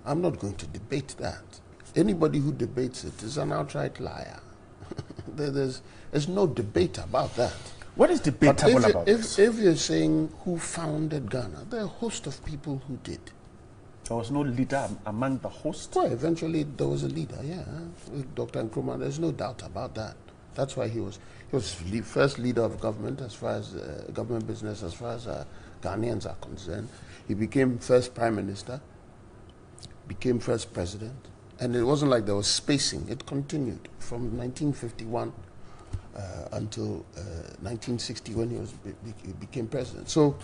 I'm not going to debate that. Anybody who debates it is an outright liar. There's no debate about that. What is debatable about this? If you're saying who founded Ghana, there are a host of people who did. There was no leader among the hosts? Well, eventually there was a leader, yeah. With Dr. Nkrumah, there's no doubt about that. That's why he was first leader of government as far as government business, as far as Ghanaians are concerned. He became first prime minister, became first president, and it wasn't like there was spacing. It continued from 1951 until 1960 when he became president. So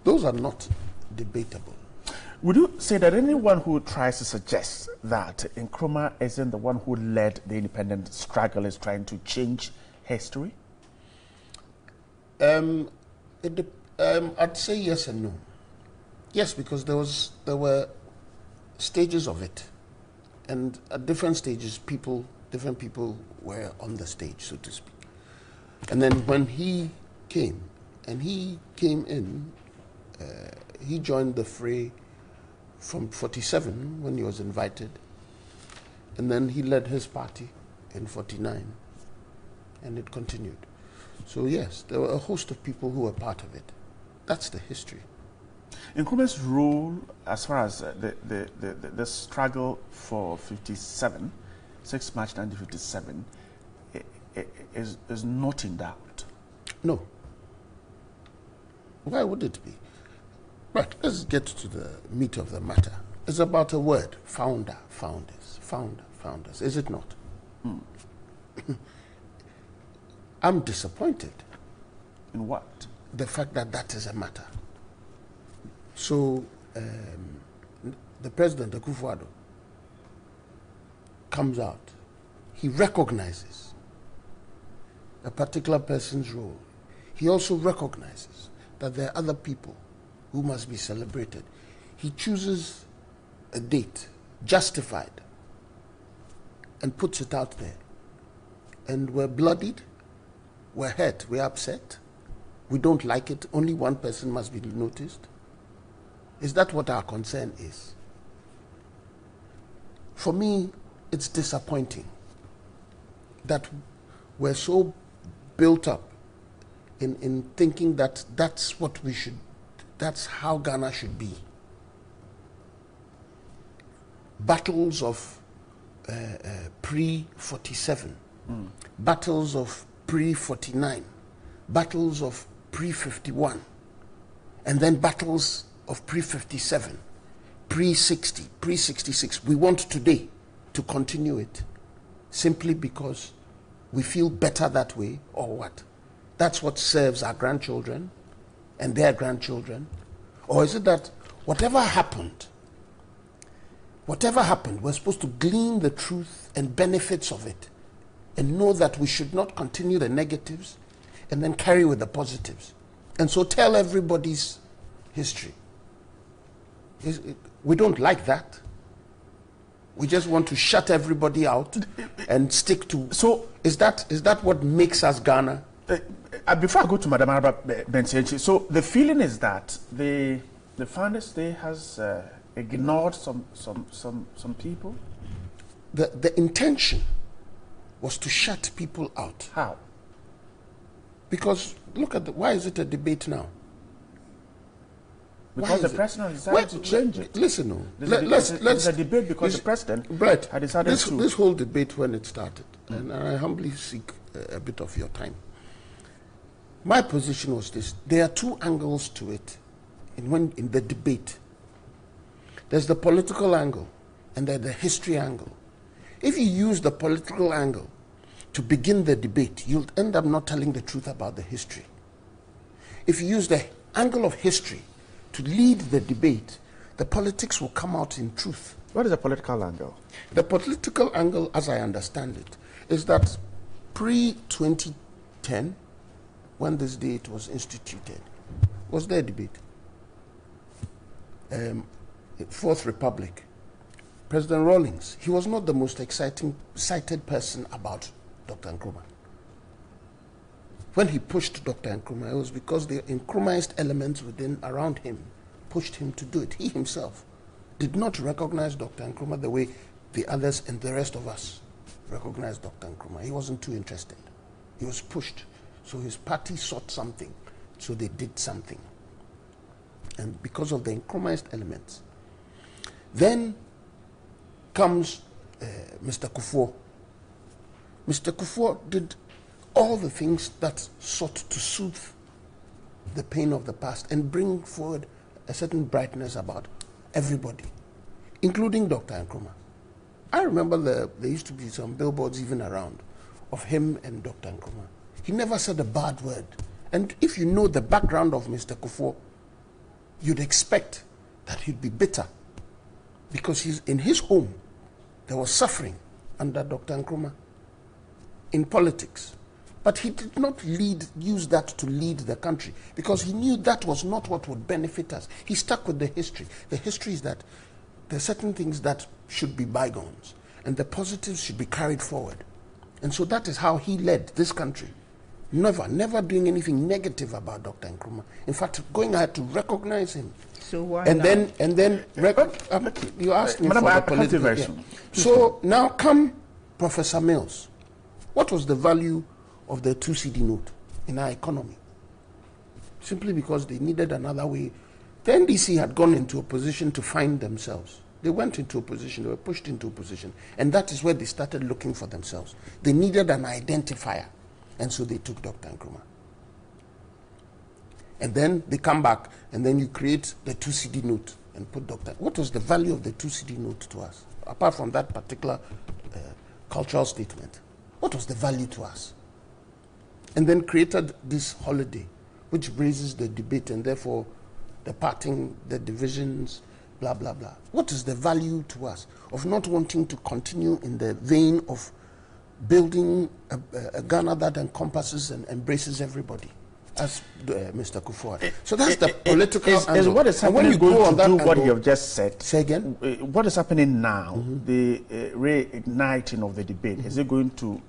those are not debatable. Would you say that anyone who tries to suggest that Nkrumah isn't the one who led the independent struggle is trying to change history? I'd say yes and no. Yes, because there were stages of it, and at different stages, different people were on the stage, so to speak. And then when he came in, he joined the fray from 47 when he was invited, and then he led his party in 49, and it continued. So yes, there were a host of people who were part of it. That's the history. Nkrumah's role as far as the struggle for 57, 6 March 1957, is not in doubt. No. Why would it be? Right, let's get to the meat of the matter. It's about a word, founder, founders, founder, founders, is it not? I'm disappointed. In what? The fact that that is a matter. So, the President, Akufo-Addo, comes out. He recognizes a particular person's role. He also recognizes that there are other people who must be celebrated. He chooses a date, justified, and puts it out there. And we're bloodied, we're hurt, we're upset, we don't like it, only one person must be noticed. Is that what our concern is? For me, it's disappointing that we're so built up in thinking that that's what we should, that's how Ghana should be. Battles of pre-47, battles of pre-49, battles of pre-51, and then battles of pre-57, pre-60, pre-66. We want today to continue it simply because we feel better that way, or what? That's what serves our grandchildren and their grandchildren? Or is it that whatever happened, we're supposed to glean the truth and benefits of it and know that we should not continue the negatives and then carry with the positives. And so tell everybody's history. We don't like that. We just want to shut everybody out and stick to. So is that what makes us Ghana? Before I go to Madam Araba Bensechi, so the feeling is that the Founders Day has ignored some people. The intention was to shut people out. How? Because look at why is it a debate now? Because the president decided to change it. Listen, no. Let's a debate because the president had decided to. This whole debate when it started, and I humbly seek a bit of your time. My position was this: there are two angles to it in the debate. There's the political angle, and there's the history angle. If you use the political angle to begin the debate, you'll end up not telling the truth about the history. If you use the angle of history to lead the debate, the politics will come out in truth. What is the political angle? The political angle, as I understand it, is that pre-2010, when this date was instituted, was there a debate? Fourth Republic, President Rawlings, he was not the most excited person about Dr. Nkrumah. When he pushed Dr. Nkrumah, it was because the Nkrumahist elements around him pushed him to do it. He himself did not recognize Dr. Nkrumah the way the others and the rest of us recognized Dr. Nkrumah. He wasn't too interested. He was pushed. So his party sought something. So they did something. And because of the Nkrumahist elements. Then comes Mr. Kufuor. Mr. Kufuor did all the things that sought to soothe the pain of the past and bring forward a certain brightness about everybody, including Dr. Nkrumah. I remember there used to be some billboards even around of him and Dr. Nkrumah. He never said a bad word. And if you know the background of Mr. Kufuor, you'd expect that he'd be bitter, because in his home there was suffering under Dr. Nkrumah in politics. But he did not use that to lead the country, because he knew that was not what would benefit us. He stuck with the history. The history is that there are certain things that should be bygones, and the positives should be carried forward. And so that is how he led this country. Never doing anything negative about Dr. Nkrumah. In fact, going ahead to recognize him. So why and not? then you asked me Madam, for the political. Yeah. So now come Professor Mills. What was the value of the 2 CD note in our economy? Simply because they needed another way. The NDC had gone into a position to find themselves. They went into a position, they were pushed into a position, and that is where they started looking for themselves. They needed an identifier, and so they took Dr. Nkrumah. And then they come back, and then you create the 2 CD note and put Dr. What was the value of the 2 CD note to us, apart from that particular cultural statement? What was the value to us? And then created this holiday, which raises the debate and therefore the parting, the divisions, blah, blah, blah. What is the value to us of not wanting to continue in the vein of building a Ghana that encompasses and embraces everybody, as Mr. Kufuor? So that's the political angle. Is what is happening, when you go on to do what you have just said? Say again? What is happening now, the reigniting of the debate, is it going to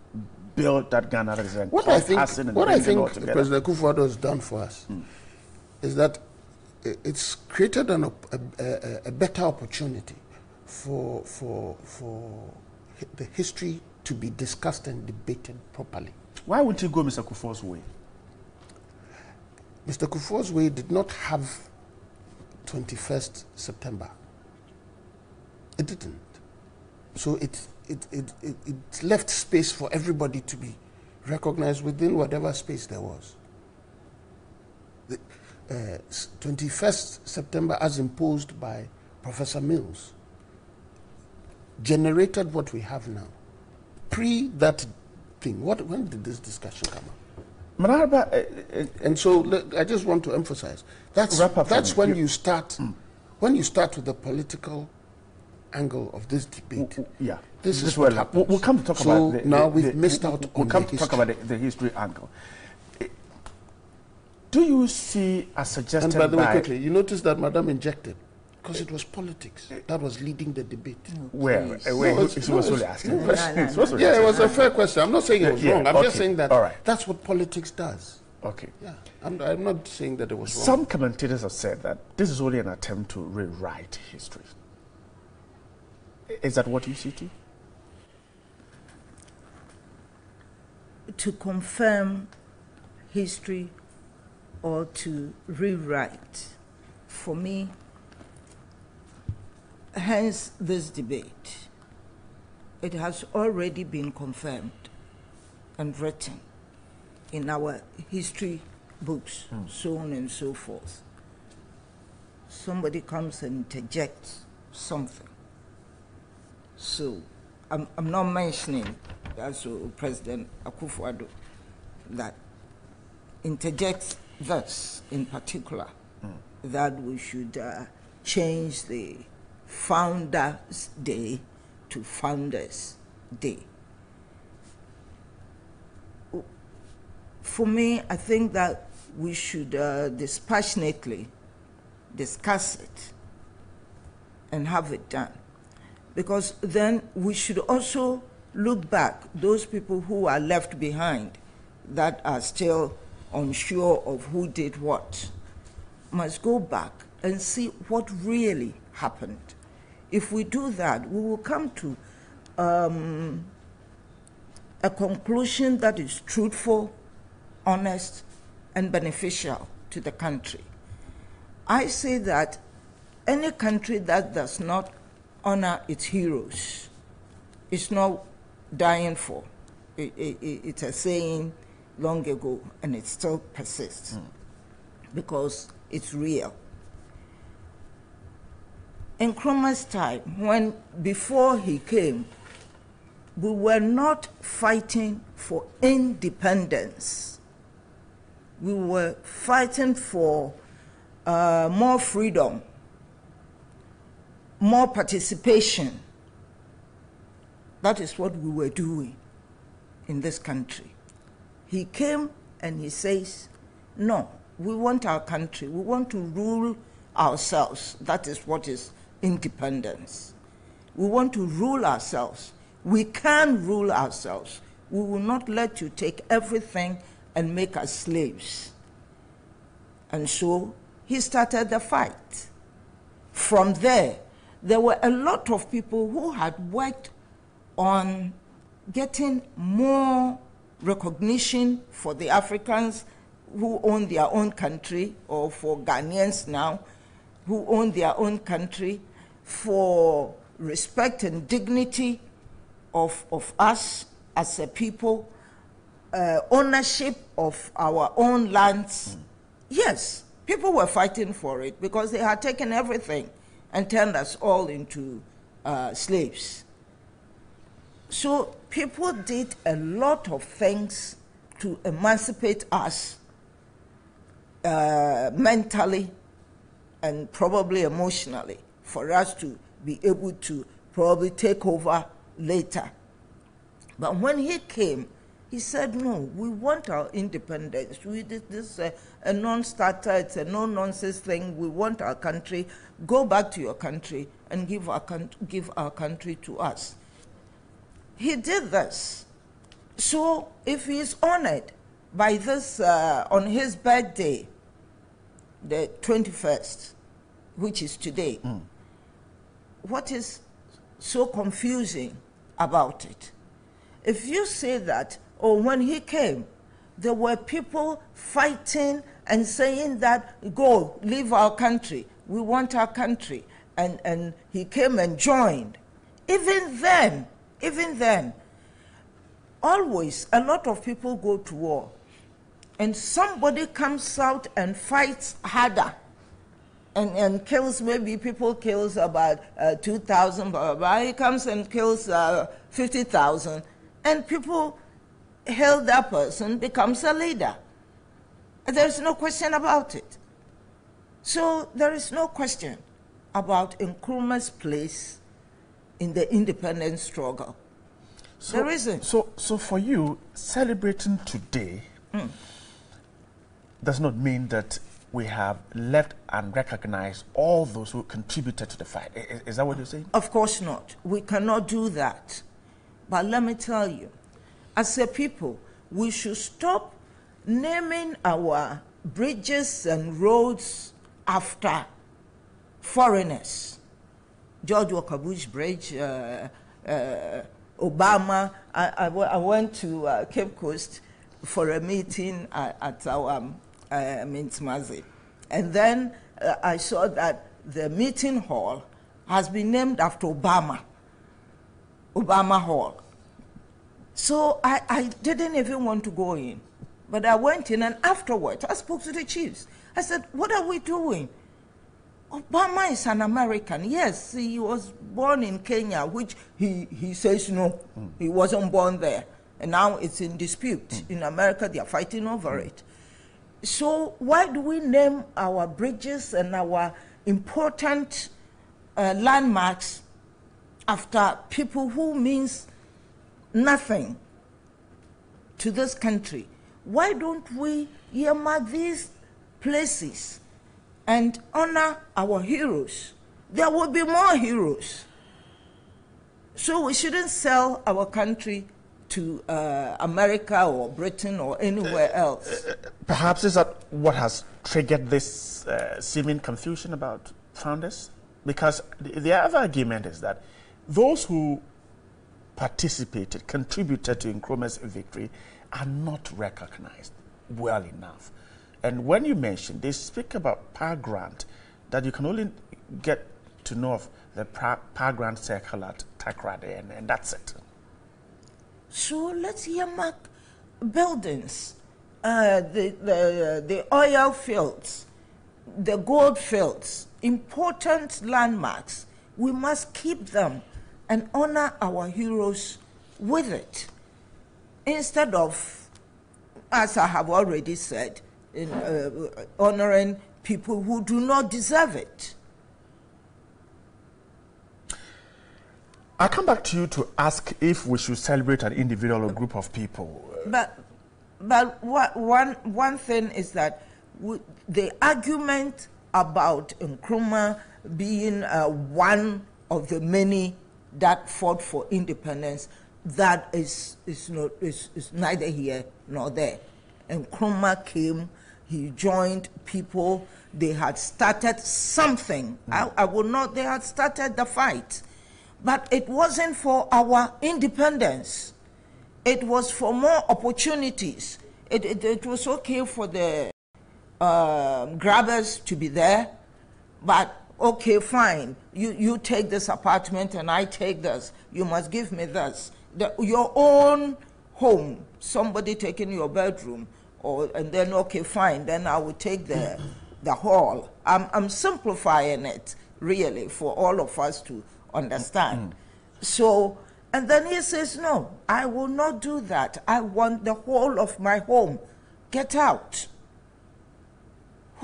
build that Ghana that is what I think President Kufuor has done for us is that it's created a better opportunity for the history to be discussed and debated properly. Why would you go Mr. Kufuor's way? Mr. Kufuor's way did not have 21st September. It didn't. So it left space for everybody to be recognized within whatever space there was. The 21st September, as imposed by Professor Mills, generated what we have now. Pre that thing, when did this discussion come up? And so I just want to emphasize that's when you start with the political angle of this debate. Yeah, this is what happens. We'll come to talk about now we've missed out on we'll come to talk about the history angle. Do you see a suggestion? And by the way, quickly, you notice that Madam injected because it was politics that was leading the debate. Where? She was only asking questions. Yeah, it was a fair question. I'm not saying it was wrong. I'm just saying that that's what politics does. Okay. Yeah, I'm not saying that it was wrong. Some commentators have said that this is only an attempt to rewrite history. Is that what you see too? To confirm history or to rewrite, for me, hence this debate, it has already been confirmed and written in our history books, so on and so forth. Somebody comes and interjects something. So I'm not mentioning, as President Akufo-Addo, that interjects this in particular, that we should change the Founders' Day to Founders' Day. For me, I think that we should dispassionately discuss it and have it done. Because then we should also look back, those people who are left behind that are still unsure of who did what, must go back and see what really happened. If we do that, we will come to a conclusion that is truthful, honest, and beneficial to the country. I say that any country that does not honor its heroes. It's not dying for. It's a saying long ago, and it still persists because it's real. In Nkrumah's time, before he came, we were not fighting for independence. We were fighting for more freedom, more participation. That is what we were doing in this country. He came and he says, no, we want our country. We want to rule ourselves. That is what is independence. We want to rule ourselves. We can rule ourselves. We will not let you take everything and make us slaves. And so he started the fight. From there were a lot of people who had worked on getting more recognition for the Africans who own their own country, or for Ghanaians now who own their own country, for respect and dignity of us as a people, ownership of our own lands. Yes, people were fighting for it because they had taken everything and turned us all into slaves. So people did a lot of things to emancipate us mentally and probably emotionally, for us to be able to probably take over later. But when he came, he said, no, we want our independence. This is a non-starter, it's a no-nonsense thing. We want our country. Go back to your country and give our country to us. He did this. So if he is honored by this on his birthday, the 21st, which is today, what is so confusing about it? If you say that, when he came, there were people fighting and saying that, go, leave our country, we want our country, and he came and joined. Even then, always a lot of people go to war, and somebody comes out and fights harder and kills, maybe people kills about 2,000, blah, blah, blah. He comes and kills 50,000, and people hail that person, becomes a leader. There's no question about it. So there is no question about Nkrumah's place in the independence struggle. There isn't. So for you, celebrating today does not mean that we have left unrecognized all those who contributed to the fight. Is that what you're saying? Of course not. We cannot do that. But let me tell you, as a people, we should stop naming our bridges and roads after foreigners. George Walker Bush Bridge, Obama. I went to Cape Coast for a meeting at our Mintmazi. And then I saw that the meeting hall has been named after Obama Hall. So I didn't even want to go in. But I went in, and afterwards I spoke to the chiefs. I said, what are we doing? Obama is an American. Yes, he was born in Kenya, which he says no, he wasn't born there. And now it's in dispute. In America, they are fighting over it. So why do we name our bridges and our important landmarks after people who means nothing to this country? Why don't we earmark these places and honor our heroes? There will be more heroes. So we shouldn't sell our country to America or Britain or anywhere else. Perhaps is that what has triggered this seeming confusion about founders? Because the other argument is that those who participated, contributed to Nkrumah's victory are not recognized well enough. And when you mention, they speak about power grant, that you can only get to know of the Power Grand Circle at Takoradi, and that's it. So let's earmark buildings, the oil fields, the gold fields, important landmarks. We must keep them and honor our heroes with it, instead of, as I have already said, honoring people who do not deserve it. I'll come back to you to ask if we should celebrate an individual or group of people. But one thing is that the argument about Nkrumah being one of the many that fought for independence, that is neither here nor there. Nkrumah came, he joined people, they had started something. I would not, they had started the fight. But it wasn't for our independence. It was for more opportunities. It was okay for the grabbers to be there, but okay, fine. You take this apartment and I take this. You must give me this. Your own home, somebody taking your bedroom, and then okay, fine. Then I will take the hall. I'm simplifying it really for all of us to understand. So, and then he says, no, I will not do that. I want the whole of my home. Get out.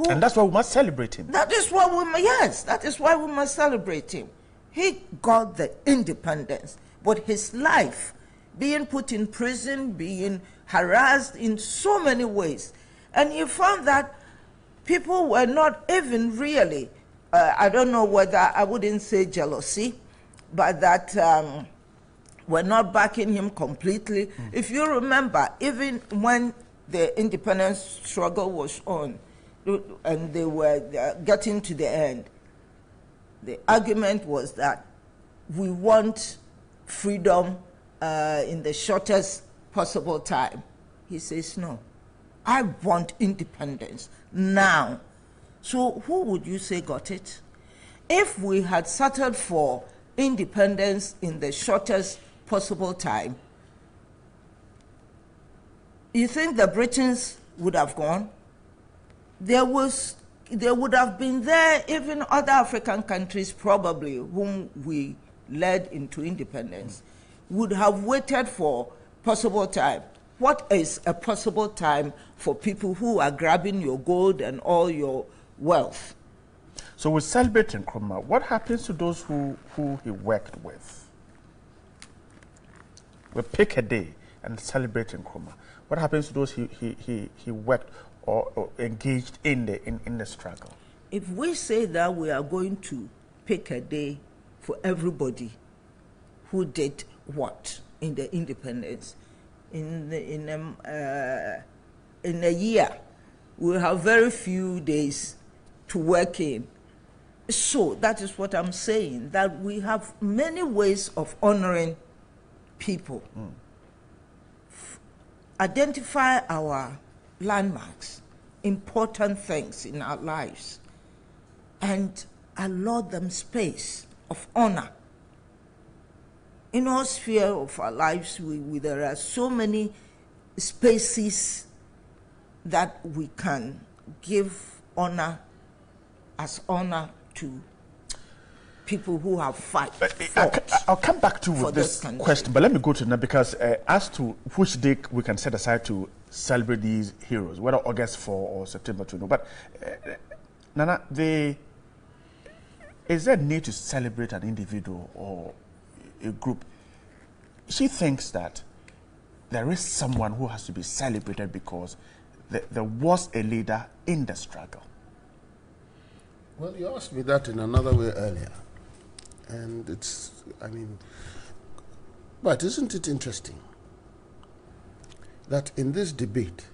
And that's why we must celebrate him. That is why that is why we must celebrate him. He got the independence, but his life, being put in prison, being harassed in so many ways, and he found that people were not even really, I don't know whether, I wouldn't say jealousy, but that were not backing him completely. If you remember, even when the independence struggle was on, and they were getting to the end, the argument was that we want freedom in the shortest possible time. He says, no, I want independence now. So who would you say got it? If we had settled for independence in the shortest possible time, you think the Britons would have gone? There would have been there even other African countries probably whom we led into independence would have waited for possible time. What is a possible time for people who are grabbing your gold and all your wealth? So we celebrate Nkrumah. What happens to those who he worked with? We pick a day and celebrate Nkrumah. What happens to those he worked or engaged in the struggle? If we say that we are going to pick a day for everybody who did what in the independence, in a year, we'll have very few days to work in. So that is what I'm saying, that we have many ways of honoring people. Identify our landmarks, important things in our lives, and allow them space of honor. In all spheres of our lives, there are so many spaces that we can give honor as honor to people who have fought. I'll come back to with this question, but let me go to now, because as to which day we can set aside to celebrate these heroes, whether August 4 or September 2. But Nana, is there a need to celebrate an individual or a group? She thinks that there is someone who has to be celebrated because there was a leader in the struggle. Well, you asked me that in another way earlier. And but isn't it interesting that in this debate,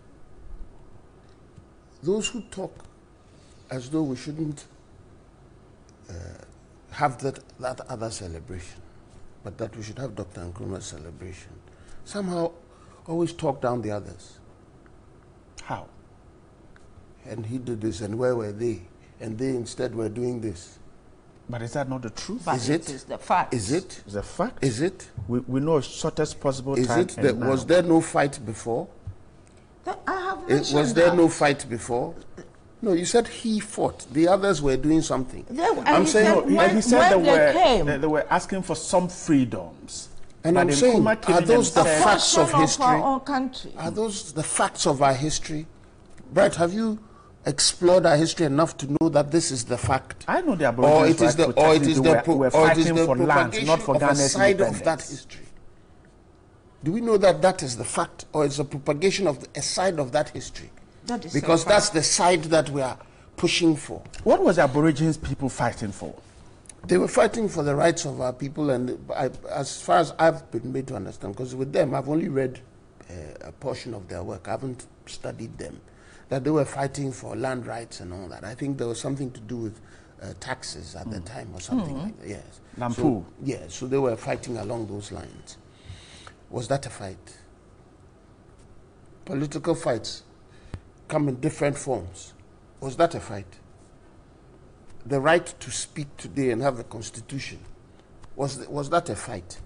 those who talk as though we shouldn't have that other celebration, but that we should have Dr. Nkrumah's celebration, somehow always talk down the others. How? And he did this, and where were they? And they instead were doing this. But is that not the truth? But it is the fact. Is it? Is a fact? Is it? We know shortest possible is time. Is it? Was there no fight before? I have mentioned was there no fight before? No, you said he fought. The others were doing something. I'm saying he said they were asking for some freedoms. And I'm saying, are those the facts of history? Our own country. Are those the facts of our history? Brett, have you explored our history enough to know that this is the fact? I know the Aborigines were fighting for land, not for Ghana's side of that history. Do we know that that is the fact, or it's a propagation of a side of that history? That is because that's the side that we are pushing for. What was the Aborigines people fighting for? They were fighting for the rights of our people, and as far as I've been made to understand, because with them I've only read a portion of their work, I haven't studied them, that they were fighting for land rights and all that. I think there was something to do with taxes at the time or something like that, yes. Lampu. So they were fighting along those lines. Was that a fight? Political fights come in different forms. Was that a fight? The right to speak today and have a constitution, was that a fight?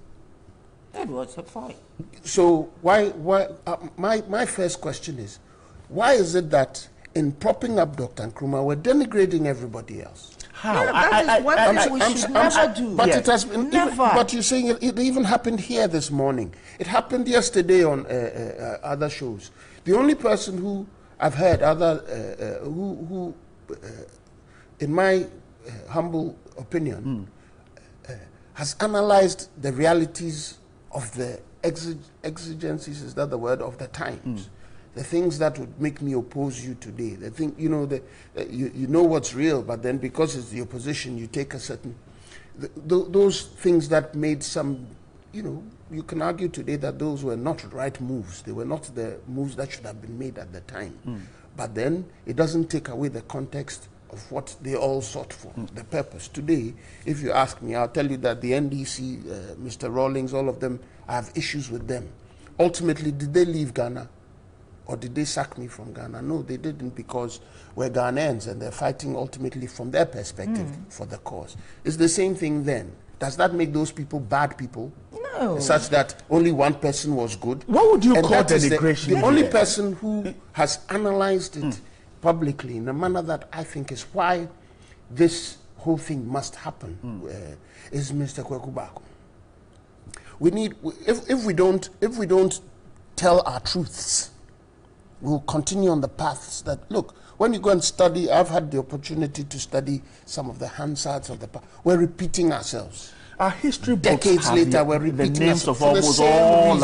That was a fight. So my first question is, why is it that in propping up Dr. Nkrumah, we're denigrating everybody else? How? That is what we should never do. But it has been never. But you're saying it even happened here this morning. It happened yesterday on other shows. The only person who I've heard who in my humble opinion, has analyzed the realities of the exigencies, is that the word, of the times. The things that would make me oppose you today. The thing, you know what's real, but then because it's the opposition, you take a certain... those things that made some, you can argue today that those were not right moves. They were not the moves that should have been made at the time. But then it doesn't take away the context of what they all sought for, the purpose. Today, if you ask me, I'll tell you that the NDC, Mr. Rawlings, all of them, I have issues with them. Ultimately, did they leave Ghana? Or did they sack me from Ghana? No, they didn't, because we're Ghanaians and they're fighting ultimately from their perspective for the cause. It's the same thing then. Does that make those people bad people? No. Such that only one person was good? What would you call denigration? The only person who has analyzed it publicly in a manner that I think is why this whole thing must happen is Mr. Kwaku Baako. We need, if we don't tell our truths, we'll continue on the paths that, look, when you go and study, I've had the opportunity to study some of the Hansards of the past. We're repeating ourselves. Our history books decades later, we're repeating the names of almost all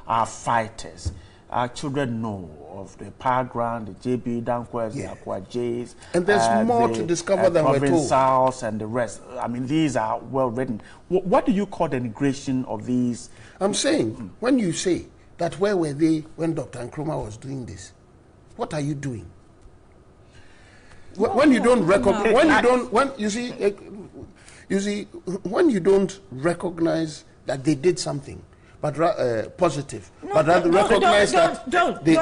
our fighters. Our children know of the Power Ground, the JB Danquas, the Aqua Jays. And there's more to discover than we're told. Provincials and the rest. I mean, these are well written. What do you call the denigration of these? I'm saying, when you say that where were they when Dr. Nkrumah was doing this, what are you doing? When you don't recognize, when you don't recognize that they did something, but positive, but rather recognize that they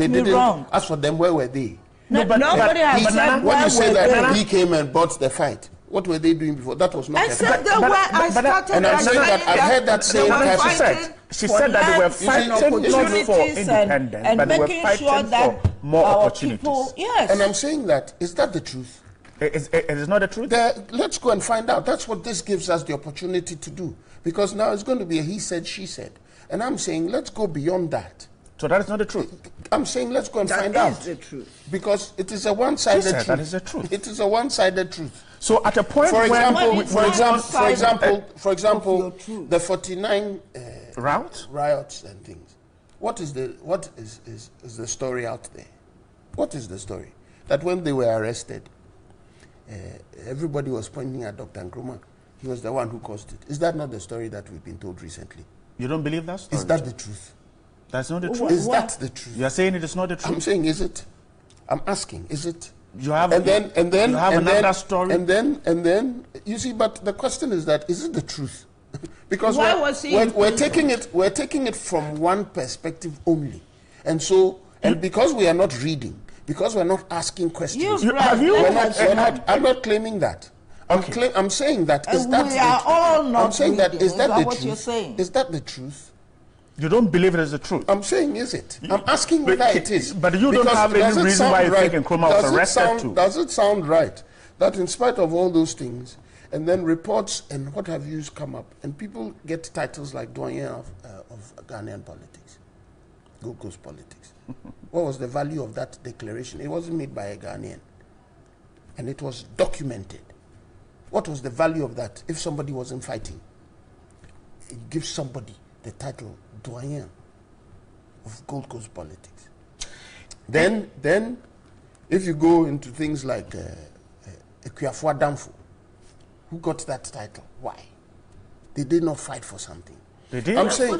didn't. Wrong. As for them, where were they? Nobody has said when you say that he came and bought the fight, what were they doing before? That was not. I said they were. I started. And I'm saying that I've heard that same time. She said that they were fighting not for independence, but they were fighting for more opportunities. People, yes. And I'm saying that, is that the truth? It is not the truth? Let's go and find out. That's what this gives us the opportunity to do. Because now it's going to be a he said, she said. And I'm saying, let's go beyond that. So that is not the truth? I'm saying, let's go and find out. That is the truth. Because it is a one-sided truth. That is the truth. It is a one-sided truth. So at a point for example, the 49 riots and things. What is the story out there? What is the story? That when they were arrested, everybody was pointing at Dr. Nkrumah. He was the one who caused it. Is that not the story that we've been told recently? You don't believe that story? Is that the truth? That's not the truth. Is that the truth? You're saying it is not the truth? I'm saying, is it? I'm asking, is it? You have another story? And then, you see, but the question is that, is it the truth? Because we're taking it from one perspective only. And so, and because we are not reading, because we're not asking questions. I'm not claiming that. Okay. I'm saying that is that we are all not I'm saying that is that the what truth? You're saying? Is that the truth? You don't believe it is the truth? I'm saying, is it? I'm asking whether it is. But you don't have any reason why you think Nkrumah was arrested too. Does it sound right that in spite of all those things, and then reports and what have you come up, and people get titles like doyen of Ghanaian politics, Gold Coast politics? What was the value of that declaration? It wasn't made by a Ghanaian, and it was documented. What was the value of that if somebody wasn't fighting? It gives somebody the title doyen of Gold Coast politics. Then if you go into things like Ekuafo Adamfo, who got that title? Why? They did not fight for something. They did. I'm saying,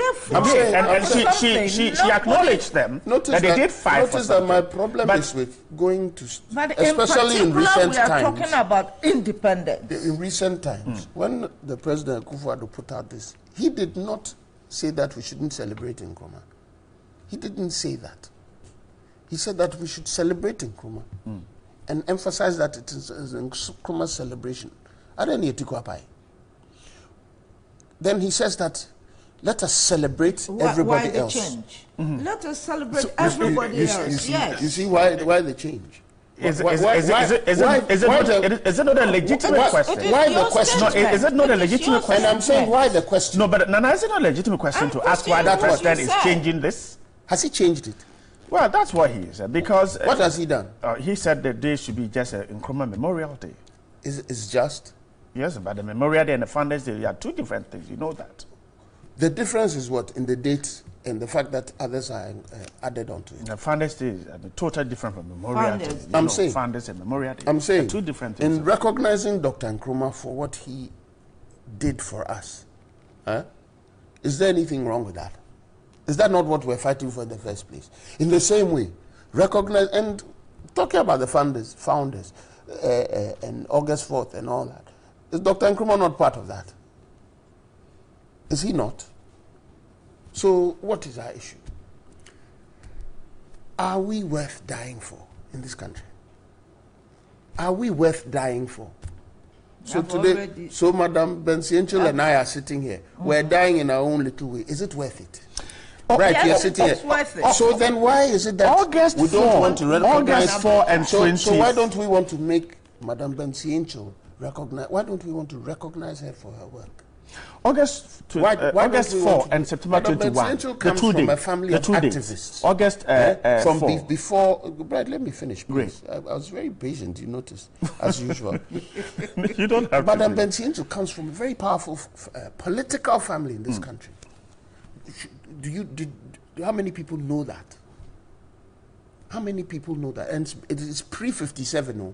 she acknowledged them that they did fight for something. Notice that my problem is with going to, especially in recent times. We are talking about independence. In recent times, when the President Akufo-Addo put out this, he did not say that we shouldn't celebrate Nkrumah. He didn't say that. He said that we should celebrate Nkrumah and emphasize that it is Nkrumah's celebration. Then he says that let us celebrate everybody else. Why the change? Let us celebrate everybody else. Yes. You see why the change? Is it not a legitimate question? Why the question? No, is it not a legitimate question? And I'm saying why the question? No, but Nana, is it not a legitimate question to ask why the president is changing this? Has he changed it? Well, that's what he said. Because what has he done? He said the day should be just a Nkrumah Memorial Day. Is just? Yes, but the Memorial Day and the Founders Day are two different things. You know that. The difference is what in the date and the fact that others are added onto it. The Founders Day is totally different from Memorial Day. I'm saying Founders and Memorial Day. I'm saying two different things. In recognizing Dr. Nkrumah for what he did for us, is there anything wrong with that? Is that not what we're fighting for in the first place? In the same way, recognize and talking about the founders and August 4th and all that. Is Dr. Nkrumah not part of that? Is he not? So what is our issue? Are we worth dying for in this country? Are we worth dying for? So today, so Madam Bensienchel and I are sitting here. We're dying in our own little way. Is it worth it? Right, yes, you're sitting here. Worth it. So then why is it that we don't want to recognize? August 4 and 20. So why don't we want to make Madam Bensienchel recognize? Why don't we want to recognize her for her work? August 4 and September 21. The 2 days. From a family of activists. August from 4. Before. Brad, let me finish, please. I was very patient, you notice, as usual. You don't have Madam Bensienchel comes from a very powerful political family in this country. How many people know that? How many people know that? And it is pre-57, no?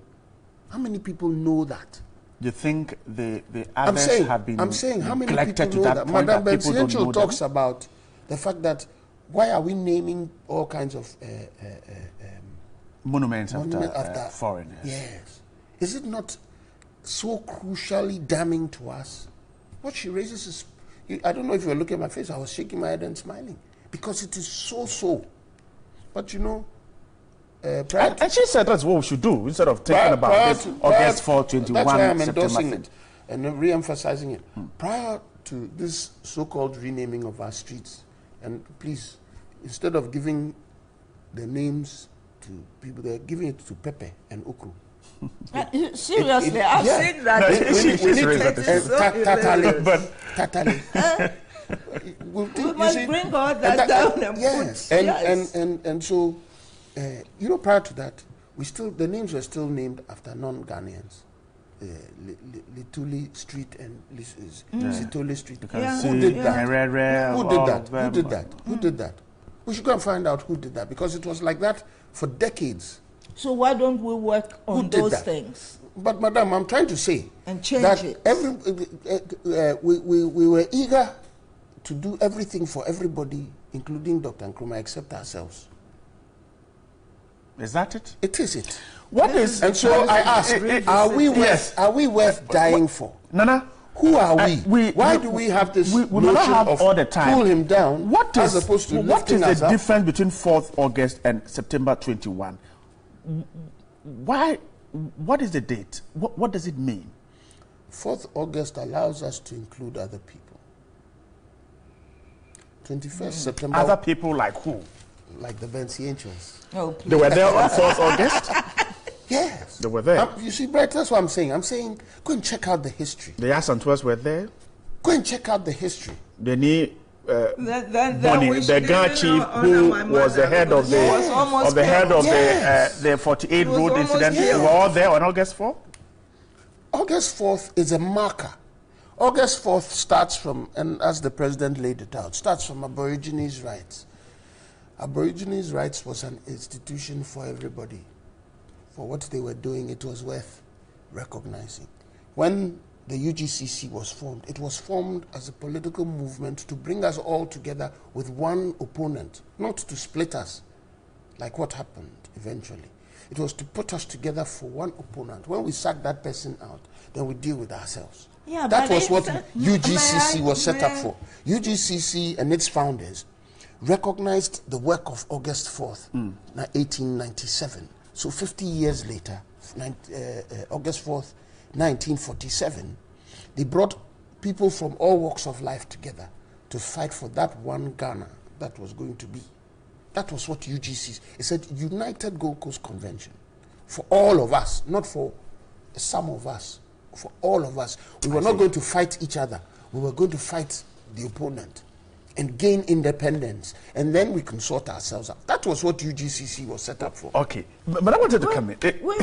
How many people know that? You think the others have been how many collected people to know that that? point Madam that people don't know Bensienchel talks about the fact that why are we naming all kinds of monuments after foreigners? Yes. Is it not so crucially damning to us? What she raises is, I don't know if you were looking at my face, I was shaking my head and smiling because it is so. But you know, and she said that's what we should do instead of thinking about this August 4, 21, that's why I'm September endorsing 5th. it and re-emphasizing it. Prior to this so-called renaming of our streets, and please, instead of giving the names to people, they're giving it to Pepe and Okru. Seriously, I've seen that. Tatali. We must bring all that down and yes. put. And so, you know, prior to that, the names were still named after non-Ghanaians. Lituli Street and Sitole Street. Who did that? Who did that? We should go and find out who did that, because it was like that for decades. So why don't we work on those things? But Madam, I'm trying to say and change that it. We were eager to do everything for everybody, including Dr. Nkrumah, except ourselves. Is that it? It is it. What is? And so I ask, are we worth dying for? Nana, who are we? Why do we have this we notion have of all the time. Pull him down as opposed to lifting us up? What is the difference between 4th August and September 21? Why? What is the date? What does it mean? 4th August allows us to include other people. 21st September. Other people like who? Like the Vincientials. Oh, please. They were there on 4th August? Yes. They were there. You see, Brett, that's what I'm saying. I'm saying, go and check out the history. The Asantwas were there? Go and check out the history. The Bonnie, the we Ghana chief who was the head of the 48 road incident. They were all there on August 4th? August 4th is a marker. August 4th starts from, and as the president laid it out, starts from Aborigines' rights. Aborigines' rights was an institution for everybody. For what they were doing, it was worth recognizing. When the UGCC was formed, it was formed as a political movement to bring us all together with one opponent, not to split us, like what happened eventually. It was to put us together for one opponent. When we sack that person out, then we deal with ourselves. Yeah, that was what UGCC was set up for. UGCC and its founders recognized the work of August 4th, 1897. So 50 years later, August 4th, 1947, they brought people from all walks of life together to fight for that one Ghana that was going to be. That was what UGC, it said United Gold Coast Convention. For all of us, not for some of us, for all of us. We were not going to fight each other. We were going to fight the opponent and gain independence. And then we can sort ourselves out. That was what UGCC was set up for. Okay. But I wanted to come in.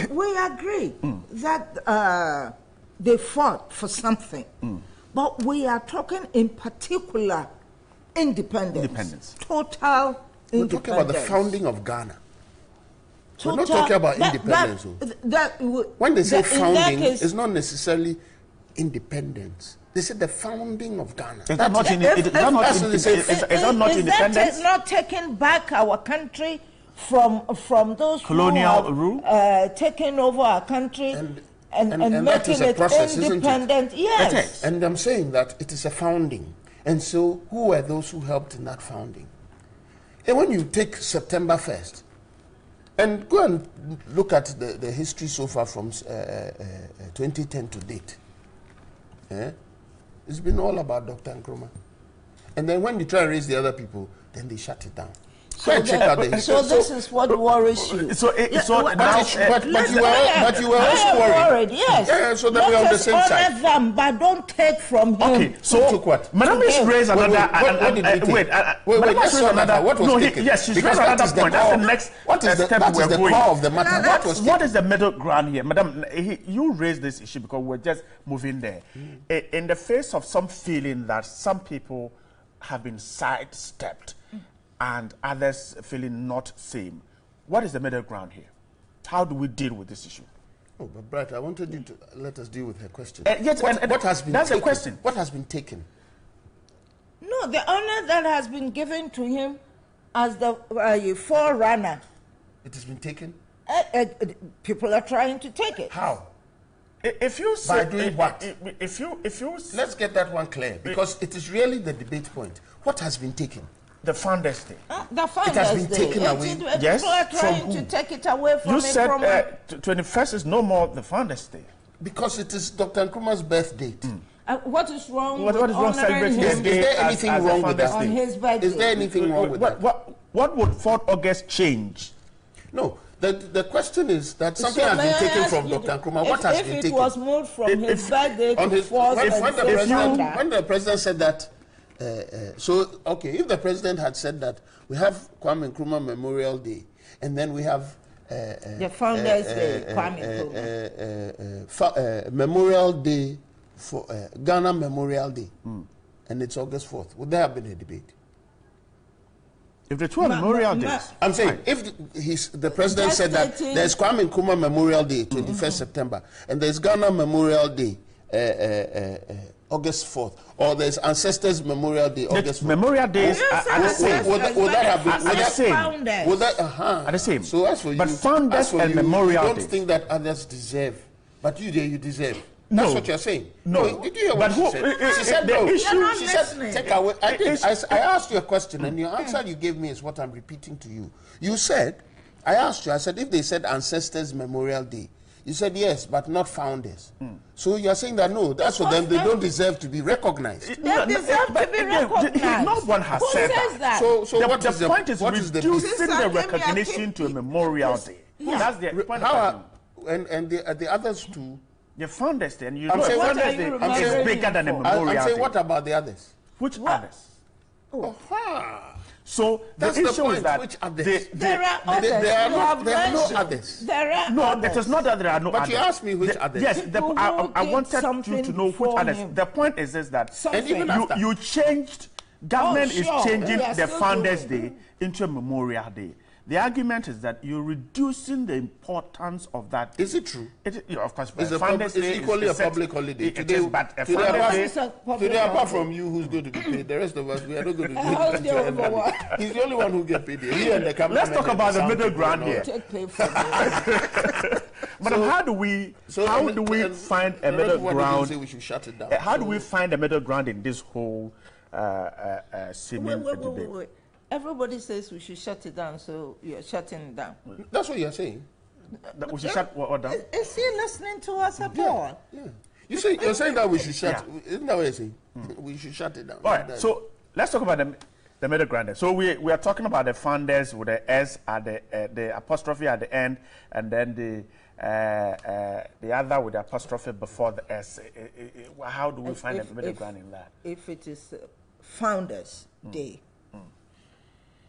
We agree that they fought for something. But we are talking in particular independence. Total independence. We're talking about the founding of Ghana. We're not talking about independence. When they say founding, it's not necessarily independence. They said the founding of Ghana. Is that not independence? Is not taking back our country from those colonial rule, taking over our country and making it process, independent. Yes. And I'm saying that it is a founding. And so, who were those who helped in that founding? And when you take September 1st, and go and look at the history so far from 2010 to date. It's been all about Dr. Nkrumah. And then when you try to raise the other people, then they shut it down. So this is what worries you. But you were also worried. Yes. Yeah, so that we're on the same side. Them, but don't take from him. Okay, so took what? Madam has raised another. Wait, let's say another. What was taken? Yes, she's raised another point. That's the next step we're going. Core of the matter. What is the middle ground here, Madam? You raised this issue because we're just moving there. In the face of some feeling that some people have been sidestepped and others feeling not same. What is the middle ground here? How do we deal with this issue? Oh, but Bright, I wanted you to let us deal with her question. What has been taken? The question. What has been taken? No, the honor that has been given to him as the forerunner. It has been taken? People are trying to take it. How? If you say, by doing what? If you let's get that one clear, because it is really the debate point. What has been taken? The Founders Day. The Founders Day. It has been taken away. Yes. People are trying to take it away from you said 21st is no more the Founders Day. Because it is Dr. Nkrumah's birth date. What is wrong with celebrating his day? Is there anything wrong with that? On his birthday? Is there anything wrong with that? What would 4th August change? No. The question is that something has been taken from Dr. Nkrumah. What has been taken? If it was moved from his birthday to 4th when the president said that, if the president had said that we have Kwame Nkrumah Memorial Day, and then we have the Founders Day, Kwame Nkrumah Memorial Day for Ghana Memorial Day, and it's August 4th, would there have been a debate? If the two are Memorial Days, I'm saying if the president said that there's Kwame Nkrumah Memorial Day, 21st September, and there's Ghana Memorial Day, August 4th, or there's Ancestors Memorial Day, August 4th. Memorial Days are the same. Would that have been the same? Would that are the same? So as for you, but Founders and Memorial Days, you don't think that others deserve, but you deserve. That's what you're saying. No. Did you hear what she said? She said no. She said take away. I asked you a question, and your answer you gave me is what I'm repeating to you. You said, I asked you, I said, if they said Ancestors Memorial Day, You said yes, but not founders. So you're saying that no, that's for them, they don't deserve to be recognized. They deserve to be recognized. No one has said that. So the point is reducing the recognition to a Memorial Day. That's the point. And the others too. The Founders Day, and you know Founders Day is bigger than a Memorial Day. I'm saying, what about the others? Which others? So that's the issue point. is that which others? There are others. There are no others. There are no, others. it is not that there are no others. But you asked me which others. Yes, I wanted you to know which others. The point is that you changed, government is changing the Founders Day into a Memorial Day. The argument is that you're reducing the importance of that. Is it true? Of course, it's equally a public holiday. Today, apart from you, who's going to be paid, the rest of us, we are not going to be paid. He's the only one who gets paid here. He and the cameraman. Let's talk about the middle ground here. But how do we find a middle ground? Say we should shut it down. How do we find a middle ground in this whole seeming debate? Wait. Everybody says we should shut it down, so you're shutting it down. That's what you're saying. That we should shut what down? Is he listening to us at all? Yeah. You're saying that we should shut. Isn't that what you're saying? We should shut it down. All right. So let's talk about the middle ground. So we are talking about the founders with the S at the apostrophe at the end, and then the other with the apostrophe before the S. How do we find the middle ground in that? If it is Founders Day,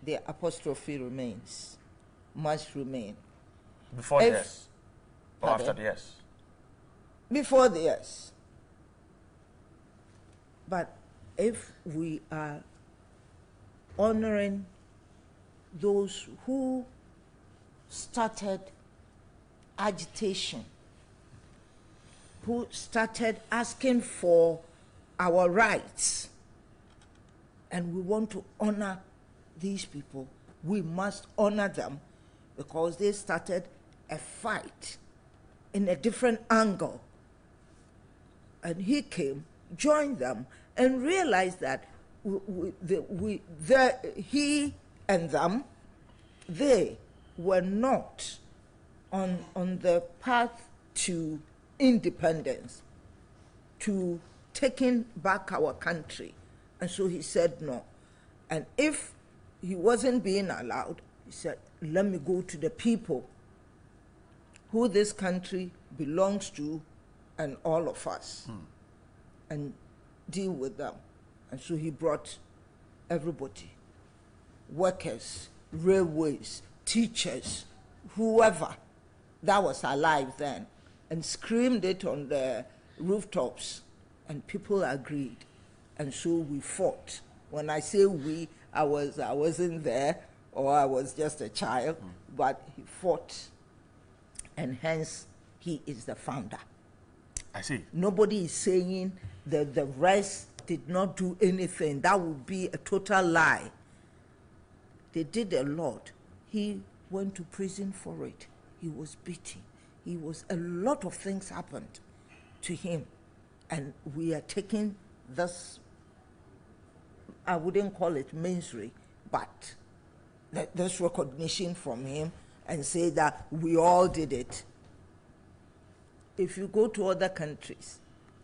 the apostrophe remains, must remain. Before the S or after the S? Before the S. But if we are honoring those who started agitation, who started asking for our rights, and we want to honor these people, we must honor them because they started a fight in a different angle. And he came, joined them, and realized that he and them, they were not on the path to independence, to taking back our country. And so he said no. And if he wasn't being allowed, he said, let me go to the people who this country belongs to and all of us and deal with them. And so he brought everybody, workers, railways, teachers, whoever that was alive then, and screamed it on the rooftops, and people agreed. And so we fought. When I say we, I wasn't there, or I was just a child, but he fought, and hence he is the founder. I see. Nobody is saying that the rest did not do anything. That would be a total lie. They did a lot. He went to prison for it. He was beaten. A lot of things happened to him, and we are taking this, I wouldn't call it misery, but this recognition from him and say that we all did it. If you go to other countries,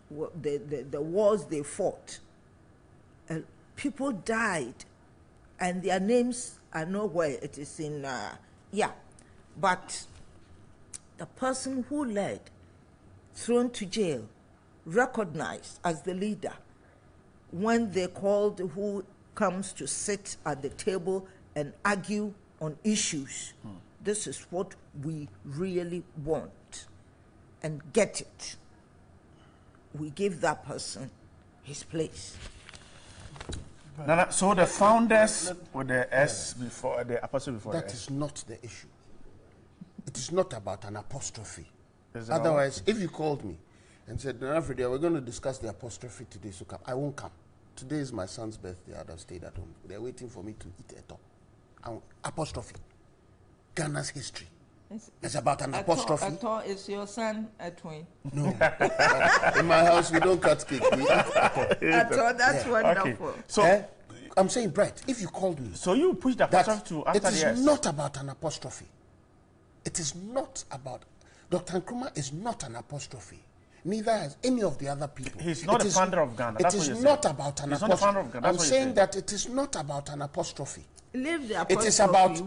the wars they fought, people died, and their names are nowhere. It is in, but the person who led, thrown to jail, recognized as the leader, when they called who comes to sit at the table and argue on issues. This is what we really want, and get it. We give that person his place. So the founders with the S before the apostrophe before that the S. Is not the issue. It is not about an apostrophe. Otherwise, if you called me and said, Afridia, we're going to discuss the apostrophe today, so come. I won't come. Today is my son's birthday. I'd have stayed at home. They're waiting for me to eat Eto. Apostrophe. Ghana's history. It's about an apostrophe. Eto is your son a twin? No. In my house, we don't cut cake. We eat Eto, that's wonderful. Okay. So I'm saying, Brett, if you called me. So you push the apostrophe to after the S. It is not about an apostrophe. It is not about. Dr. Nkrumah is not an apostrophe. Neither has any of the other people. He's not the founder of Ghana. It is not about an apostrophe. I'm saying that it is not about an apostrophe. Leave the It is about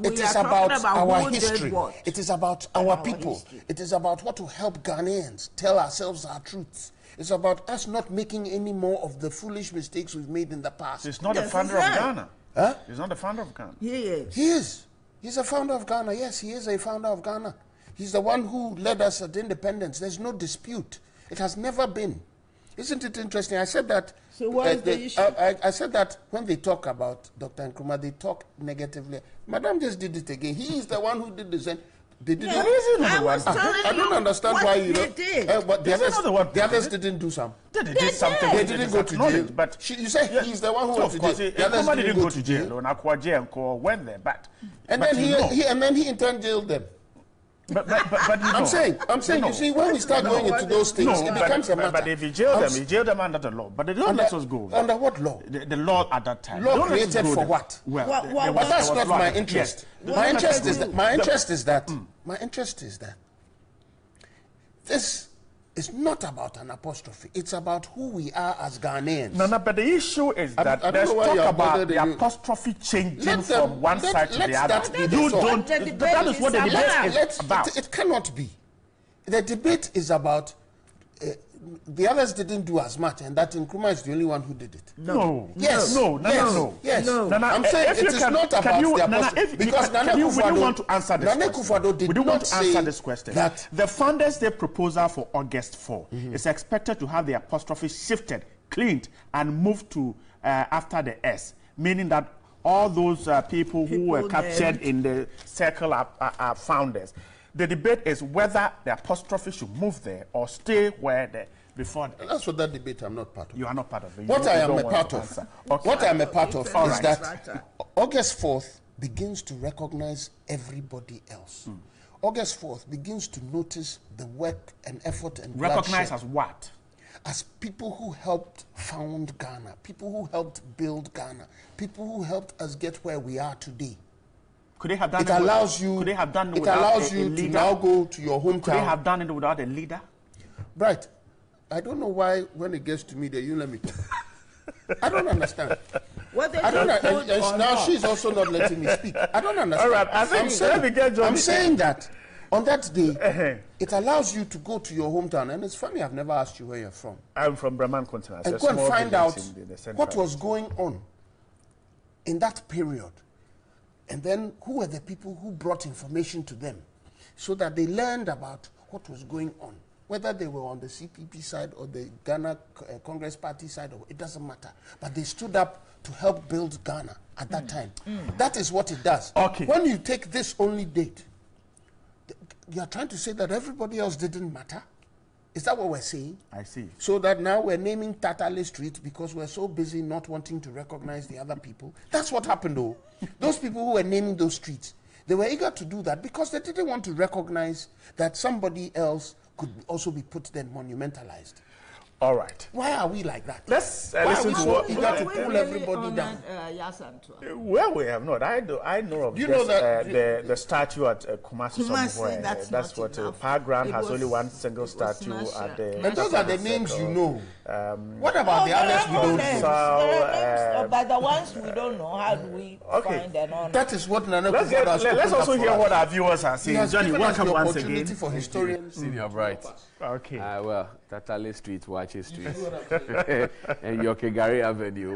our history. It is about our people. It is about what will help Ghanaians tell ourselves our truths. It's about us not making any more of the foolish mistakes we've made in the past. He's not the founder of Ghana. Huh? He's not the founder of Ghana. He is. He is. He's a founder of Ghana. Yes, he is a founder of Ghana. He's the one who led us at independence. There's no dispute. It has never been. Isn't it interesting? I said that. So what is the issue? I said that when they talk about Dr. Nkrumah, they talk negatively. Madam just did it again. He is the one who did this. And they did it. I don't understand why you don't. But the others didn't do some. They did something. They didn't go to jail. But you say he's the one who went to jail. The others didn't go to jail. Nakwaje went there, and then he in turn jailed them. But you know, I'm saying, you see, when we start going into those things, it becomes a matter. But if he jailed them under the law. But they don't let us go. Under what law? The law at that time. Law created for what? Well, that's not my interest. My interest is that this is not about an apostrophe. It's about who we are as Ghanaians. No, but the issue is that there's talk about the apostrophe changing from one side to the other. You don't. That is what the debate is about. It cannot be. The debate is about the others didn't do as much, and that Nkrumah is the only one who did it. No. Yes. No. Yes. Nana, I'm saying it is not about the apostrophe. Because Nana Akufo-Addo did not say this question. That the Founders' Day proposal for August 4 is expected to have the apostrophe shifted, cleaned, and moved to after the S, meaning that all those people who were captured in the circle are founders. The debate is whether the apostrophe should move there or stay where the before. That's what that debate I'm not part of. You are not part of it. What I am a part of is that August 4th begins to recognize everybody else. August 4th begins to notice the work and effort and recognize as what? As people who helped found Ghana, people who helped build Ghana, people who helped us get where we are today. Could they have done it allows you to now go to your hometown. Could they have done it without a leader? Right. I don't know why when it gets to me that you let me talk. I don't understand. Now she's also not letting me speak. I don't understand. All right. I'm saying that on that day, it allows you to go to your hometown. And it's funny, I've never asked you where you're from. I'm from Bremen Continent. And go and find out what was going on in that period. And then who were the people who brought information to them so that they learned about what was going on, whether they were on the CPP side or the Ghana Congress Party side, or it doesn't matter. But they stood up to help build Ghana at that time. That is what it does. Okay. When you take this only date, you are trying to say that everybody else didn't matter? Is that what we're saying? I see. So that now we're naming Tatale Street because we're so busy not wanting to recognize the other people. That's what happened, though. Those people who were naming those streets, they were eager to do that because they didn't want to recognize that somebody else could also be put then monumentalized. All right. Why are we like that? Let's listen to what eager to pull everybody down. Well, we have not. I know of the statue at Kumasi somewhere. That's what Parkground has only one single statue at the. And those are the names you know. What about the others we don't know? But the ones we don't know, how do we find them on? That is what Nana Let's also hear what our viewers are saying. Johnny, welcome once again. For historians. Senior Bright. Okay. Well, Tatale Street, Wache Street, and Yokegari Avenue.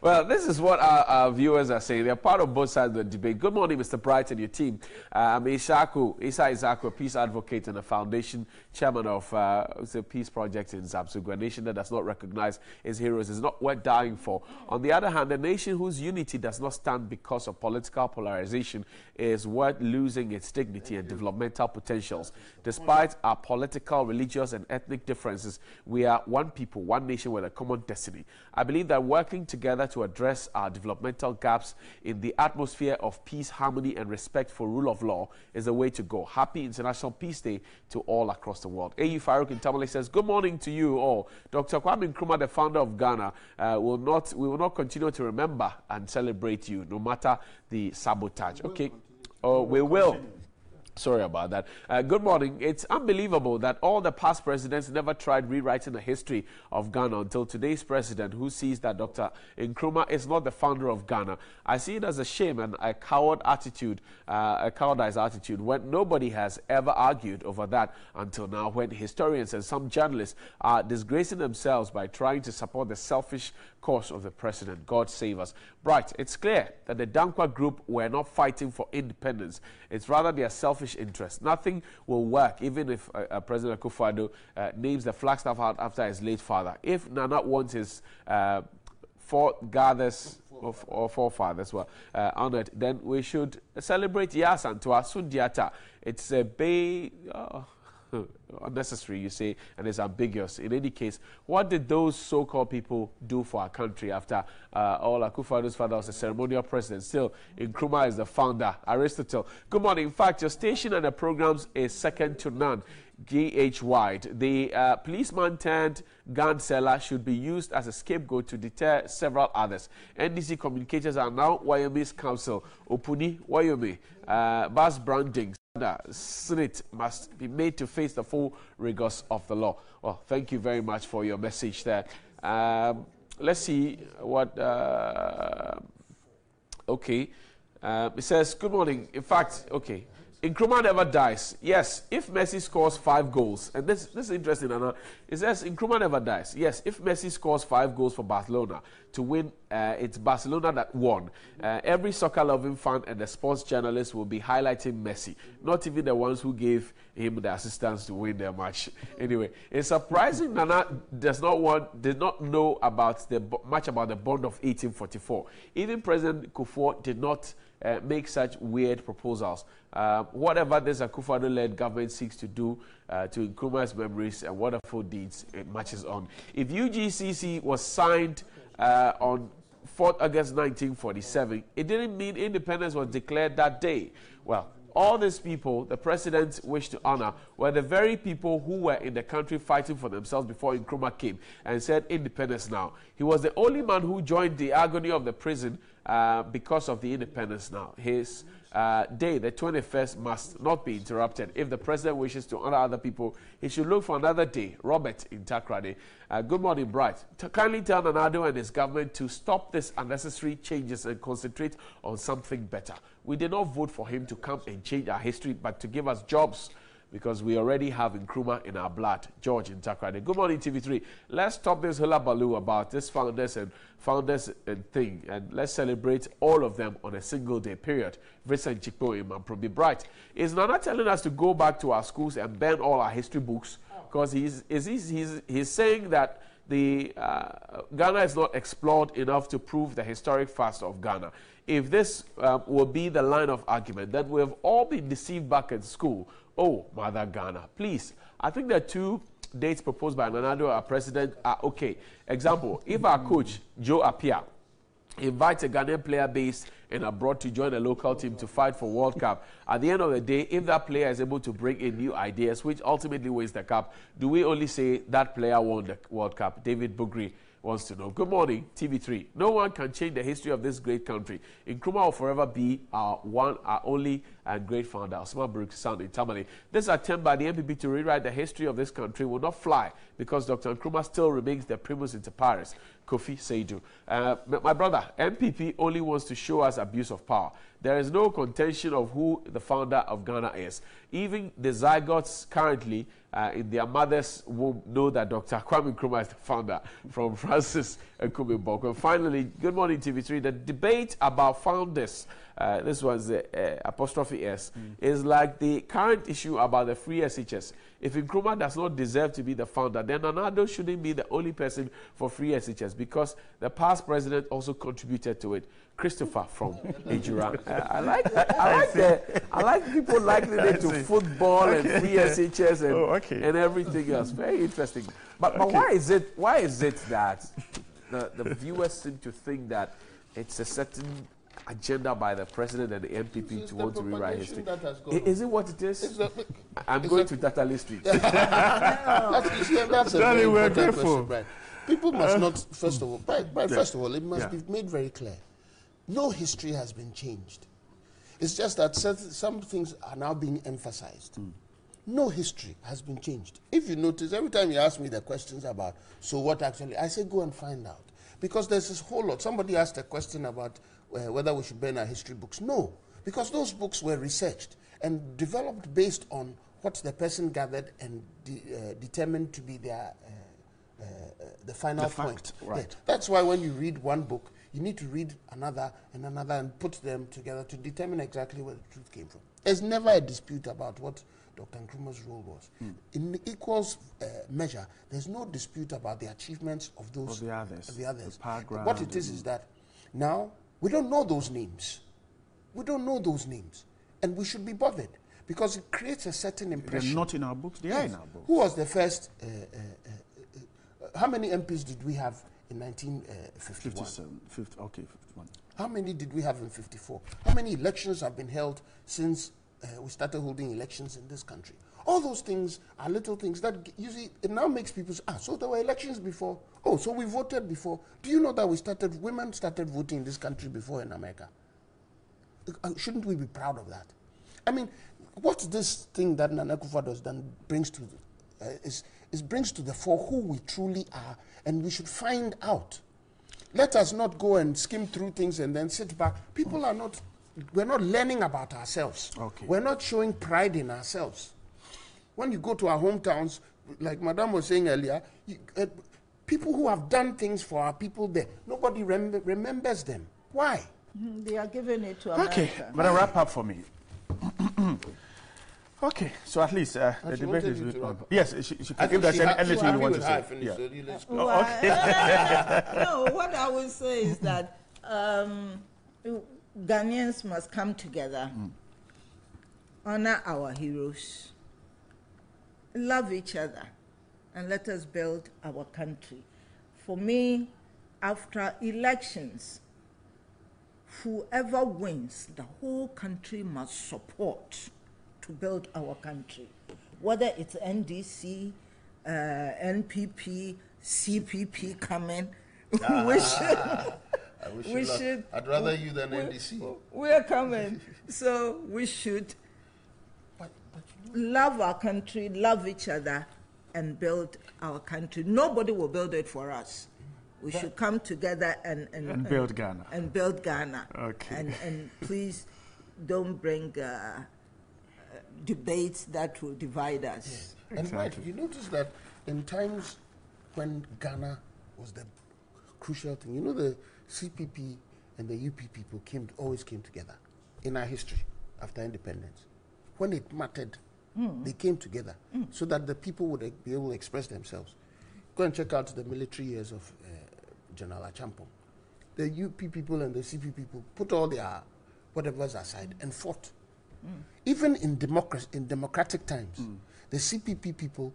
Well, this is what our viewers are saying. They're part of both sides of the debate. Good morning, Mr. Bright and your team. I'm Isa Isaku, a peace advocate and a foundation chairman of the peace project in Zabsugu. A nation that does not recognize its heroes is not worth dying for. On the other hand, a nation whose unity does not stand because of political polarization is worth losing its dignity and developmental potentials. Despite our political, religious, and ethnic differences, we are one people, one nation with a common destiny. I believe that working together to address our developmental gaps in the atmosphere of peace, harmony, and respect for rule of law is the way to go. Happy International Peace Day to all across the world. A.U. Farouk in Tamale says, good morning to you all. Dr. Kwame Nkrumah, the founder of Ghana, we will not continue to remember and celebrate you, no matter the sabotage. Okay, we will. Sorry about that. Good morning. It's unbelievable that all the past presidents never tried rewriting the history of Ghana until today's president, who sees that Dr. Nkrumah is not the founder of Ghana. I see it as a shame and a coward attitude, a cowardice attitude, when nobody has ever argued over that until now, when historians and some journalists are disgracing themselves by trying to support the selfish cause of the president. God save us. Bright, it's clear that the Dankwa group were not fighting for independence. It's rather their selfish interest. Nothing will work even if President Akufo-Addo names the Flagstaff after his late father. If Nana wants his forefathers honored, then we should celebrate Yasantua Sundiata. It's a unnecessary, you say, and it's ambiguous. In any case, what did those so-called people do for our country after all? Akufo-Addo's father was a ceremonial president. Still, Nkrumah is the founder. Aristotle, good morning. In fact, your station and the programs is second to none. GH-wide. The policeman turned gun seller should be used as a scapegoat to deter several others. NDC communicators are now Wyome's counsel. Opuni, Wyoming. Bus branding. The Senate must be made to face the full rigors of the law. Well, thank you very much for your message there. Let's see what... okay. It says, good morning. In fact, okay. Nkrumah never dies. Yes, if Messi scores 5 goals, and this is interesting, Anna. It says Nkrumah never dies. Yes, if Messi scores 5 goals for Barcelona to win, it's Barcelona that won. Every soccer-loving fan and the sports journalist will be highlighting Messi, not even the ones who gave him the assistance to win their match. Anyway, it's surprising Nana did not know about much about the bond of 1844. Even President Kufuor did not make such weird proposals. Whatever this Akufo-Addo-led government seeks to do to Nkrumah's memories and wonderful deeds, it matches on. If UGCC was signed on 4th August 1947, it didn't mean independence was declared that day. Well, all these people the president wished to honor were the very people who were in the country fighting for themselves before Nkrumah came and said independence now. He was the only man who joined the agony of the prison because of the independence now. His day, the 21st, must not be interrupted. If the president wishes to honor other people, he should look for another day. Robert in Takrade. Good morning, Bright. Kindly tell Nana-Addo and his government to stop these unnecessary changes and concentrate on something better. We did not vote for him to come and change our history, but to give us jobs, because we already have Nkrumah in our blood. George in Takrade. Good morning, TV3. Let's stop this hullabaloo about this founders and thing, and let's celebrate all of them on a single day, period. Vincent Chikpo in Mamprobi. Bright. Is Nana telling us to go back to our schools and burn all our history books? Because he's saying that the Ghana is not explored enough to prove the historic facts of Ghana. If this will be the line of argument, then we have all been deceived back in school. Oh, Mother Ghana, please. I think the 2 dates proposed by Nana-Addo, our president, are okay. Example, if our coach, Joe Appiah, invites a Ghanaian player based and abroad to join a local team to fight for World Cup, at the end of the day, if that player is able to bring in new ideas, which ultimately wins the cup, do we only say that player won the World Cup? David Bugri wants to know. Good morning, TV3. No one can change the history of this great country. Nkrumah will forever be our only and great founder. Osman Brooks, son in Tamale. This attempt by the MPP to rewrite the history of this country will not fly because Dr. Nkrumah still remains the primus inter pares. Kofi Seidu. My brother, MPP only wants to show us abuse of power. There is no contention of who the founder of Ghana is. Even the zygotes currently in their mother's womb know that Dr. Kwame Nkrumah is the founder, from Francis Nkume. And finally, good morning, TV3. The debate about founders, this was apostrophe S, is like the current issue about the free SHS. If Nkrumah does not deserve to be the founder, then Nana-Addo shouldn't be the only person for free SHS, because the past president also contributed to it. Christopher from Ejura. I like that. I like people likening it to football and free SHS and everything else. Very interesting. But why is it that the viewers seem to think that it's a certain agenda by the president and the MPP to want to rewrite history? Is it what it is? I'm going to Tatale Street. That's a very important question, Brian. People must not, first of all, it must be made very clear. No history has been changed. It's just that some things are now being emphasized. No history has been changed. If you notice, every time you ask me the questions about, so what actually, I say go and find out. Because there's this whole lot. Somebody asked a question about whether we should burn our history books. No, because those books were researched and developed based on what the person gathered and determined to be their the final point. Right. Yeah. That's why when you read one book, you need to read another and put them together to determine exactly where the truth came from. There's never a dispute about what Dr. Nkrumah's role was. In equal measure, there's no dispute about the achievements of those the others. What it is that now we don't know those names. We don't know those names, and we should be bothered because it creates a certain impression. They're not in our books. They are in our books. Who was the first? How many MPs did we have in 1951? 51. How many did we have in 54? How many elections have been held since we started holding elections in this country? All those things are little things that you see. It now makes people say, so there were elections before. Oh, so we voted before. Do you know that women started voting in this country before in America? Shouldn't we be proud of that? I mean, what's this thing that Nana Akufo-Addo then brings to brings to the fore who we truly are, and we should find out. Let us not go and skim through things and then sit back. People are not, we're not learning about ourselves. Okay. We're not showing pride in ourselves. When you go to our hometowns, like Madame was saying earlier, people who have done things for our people there, nobody remembers them. Why? They are giving it to America. Okay, but a wrap up for me. Okay, so at least the debate is with one. Yes, she can give us anything you want to say. No, what I will say is that Ghanaians must come together, honor our heroes, love each other, and let us build our country. For me, after elections, whoever wins, the whole country must support to build our country, whether it's NDC, NPP, CPP coming. We should. I'd rather you than NDC. We're coming, so we should love our country, love each other, and build our country. Nobody will build it for us. We should come together and build Ghana. And build Ghana. Okay. And please don't bring debates that will divide us. Yes. Exactly. And you notice that in times when Ghana was the crucial thing, you know, the CPP and the UP people always came together in our history after independence. When it mattered, they came together so that the people would be able to express themselves. Go and check out the military years of General Achampong. The UP people and the CP people put all their whatever's aside and fought. Even in democratic times, the CPP people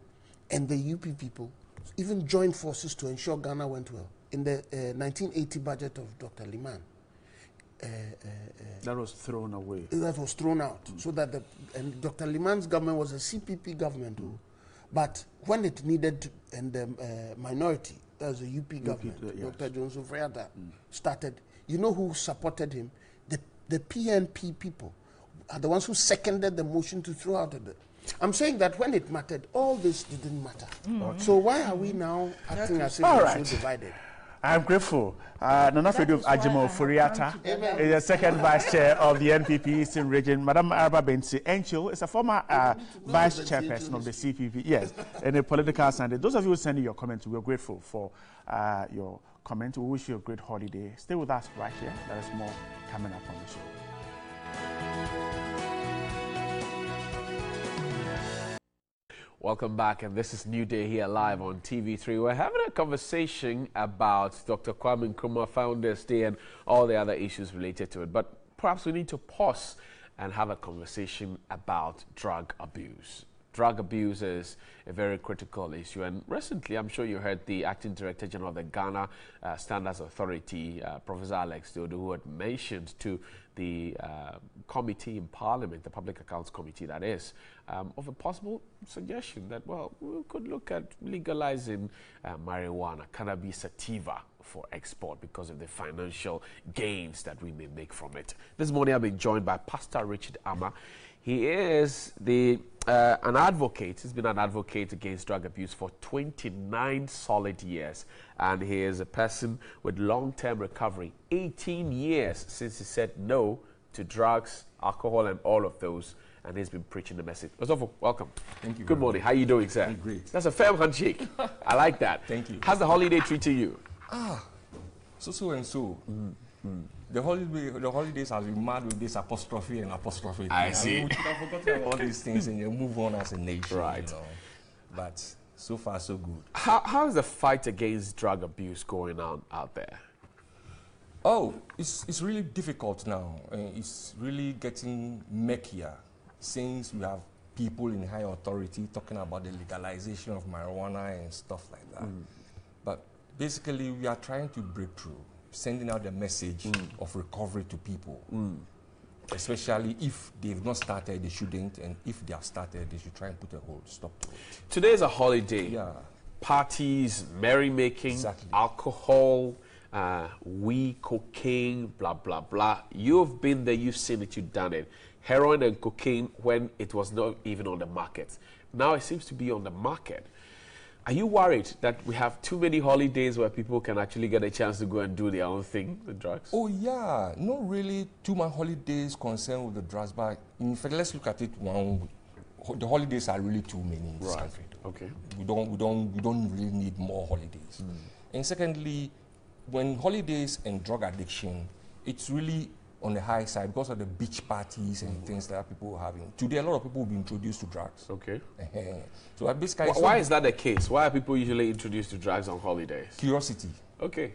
and the UP people even joined forces to ensure Ghana went well. In the 1980 budget of Dr. Liman, that was thrown away. That was thrown out. So that and Dr. Liman's government was a CPP government. But when it needed, and the minority, that was a UP government, Dr. Johnson Freada started. You know who supported him? The PNP people are the ones who seconded the motion to throw out the. I'm saying that when it mattered, all this didn't matter. So why are we now acting as if we're so divided? I'm grateful. Nana Fredo Ajimo Furiata is the second vice chair of the NPP Eastern Region. Madam Araba Bensi Enchil is a former vice chairperson of the CPP. Yes, in a political Sunday. Those of you who send your comments, we're grateful for your comments. We wish you a great holiday. Stay with us right here. There is more coming up on the show. Welcome back, and this is New Day here live on TV3. We're having a conversation about Dr. Kwame Nkrumah Founders Day and all the other issues related to it. But perhaps we need to pause and have a conversation about drug abuse. drug abuse is a very critical issue. And recently, I'm sure you heard the Acting Director General of the Ghana Standards Authority, Professor Asiedu-Dartey, who had mentioned to the committee in Parliament, the Public Accounts Committee that is, of a possible suggestion that, well, we could look at legalizing marijuana, cannabis sativa for export because of the financial gains that we may make from it. This morning I've been joined by Pastor Richard Ama. He is an advocate. He's been an advocate against drug abuse for 29 solid years. And he is a person with long-term recovery, 18 years since he said no to drugs, alcohol, and all of those. And he's been preaching the message. Osofo, welcome. Thank you. Good morning. How are you doing, sir? I'm great. That's a firm handshake. I like that. Thank you. How's the holiday treating you? So and so. The holidays have been mad with this apostrophe and apostrophe. I see. We have forgotten all these things and you move on as a nation. Right. You know. But so far, so good. How is the fight against drug abuse going on out there? Oh, it's really difficult now. It's really getting murkier since we have people in high authority talking about the legalization of marijuana and stuff like that. But basically, we are trying to break through, sending out the message of recovery to people. Especially if they've not started, they shouldn't, and if they have started, they should try and put a whole stop to it. Today is a holiday. Yeah. Parties, merrymaking, alcohol, weed, cocaine, blah, blah, blah. You've been there, you've seen it, you've done it. Heroin and cocaine when it was not even on the market. Now it seems to be on the market. Are you worried that we have too many holidays where people can actually get a chance to go and do their own thing with drugs? Oh yeah, not really too much holidays concerned with the drugs, but in fact, let's look at it one way. The holidays are really too many in this country. Okay. We don't really need more holidays. And secondly, when holidays and drug addiction, it's really on the high side because of the beach parties and things that people are having. Today, a lot of people will be introduced to drugs. Okay. So basically, why is that the case? Why are people usually introduced to drugs on holidays? Curiosity. Okay.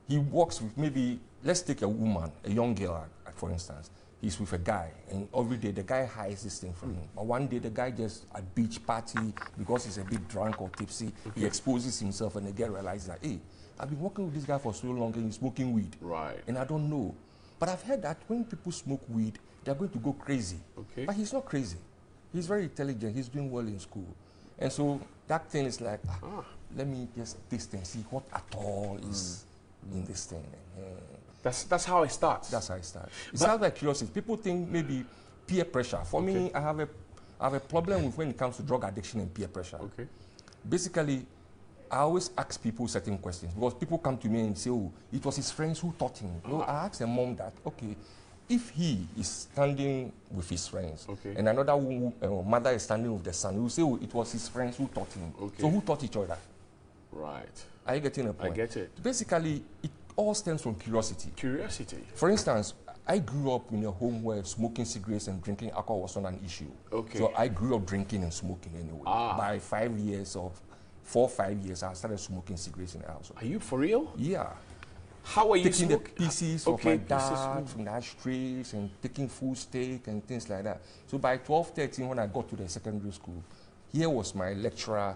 He works with maybe, let's take a woman, a young girl, for instance. He's with a guy, and every day the guy hides this thing from him. But one day the guy just at beach party, because he's a bit drunk or tipsy, he exposes himself, and the girl realizes that, hey, I've been working with this guy for so long and he's smoking weed. Right. And I don't know. But I've heard that when people smoke weed, they're going to go crazy. Okay. But he's not crazy. He's very intelligent. He's doing well in school. And so that thing is like, let me just taste and see what at all is in this thing. That's how it starts. That's how it starts. It sounds like curiosity. People think maybe peer pressure. For me, I have a problem with when it comes to drug addiction and peer pressure. Okay. Basically, I always ask people certain questions because people come to me and say, oh, it was his friends who taught him. No, I ask a mom that, okay, if he is standing with his friends and another mother is standing with the son, you will say, oh, it was his friends who taught him. So who taught each other? Right. Are you getting a point? I get it. Basically, it all stems from curiosity. Curiosity. For instance, I grew up in a home where smoking cigarettes and drinking alcohol was not an issue. Okay. So I grew up drinking and smoking anyway. By 4 or 5 years, I started smoking cigarettes in the house. Are you for real? Yeah. How are you taking the pieces of my dad pieces from the ashtrays and taking food steak and things like that. So by 12, 13, when I got to the secondary school, here was my lecturer,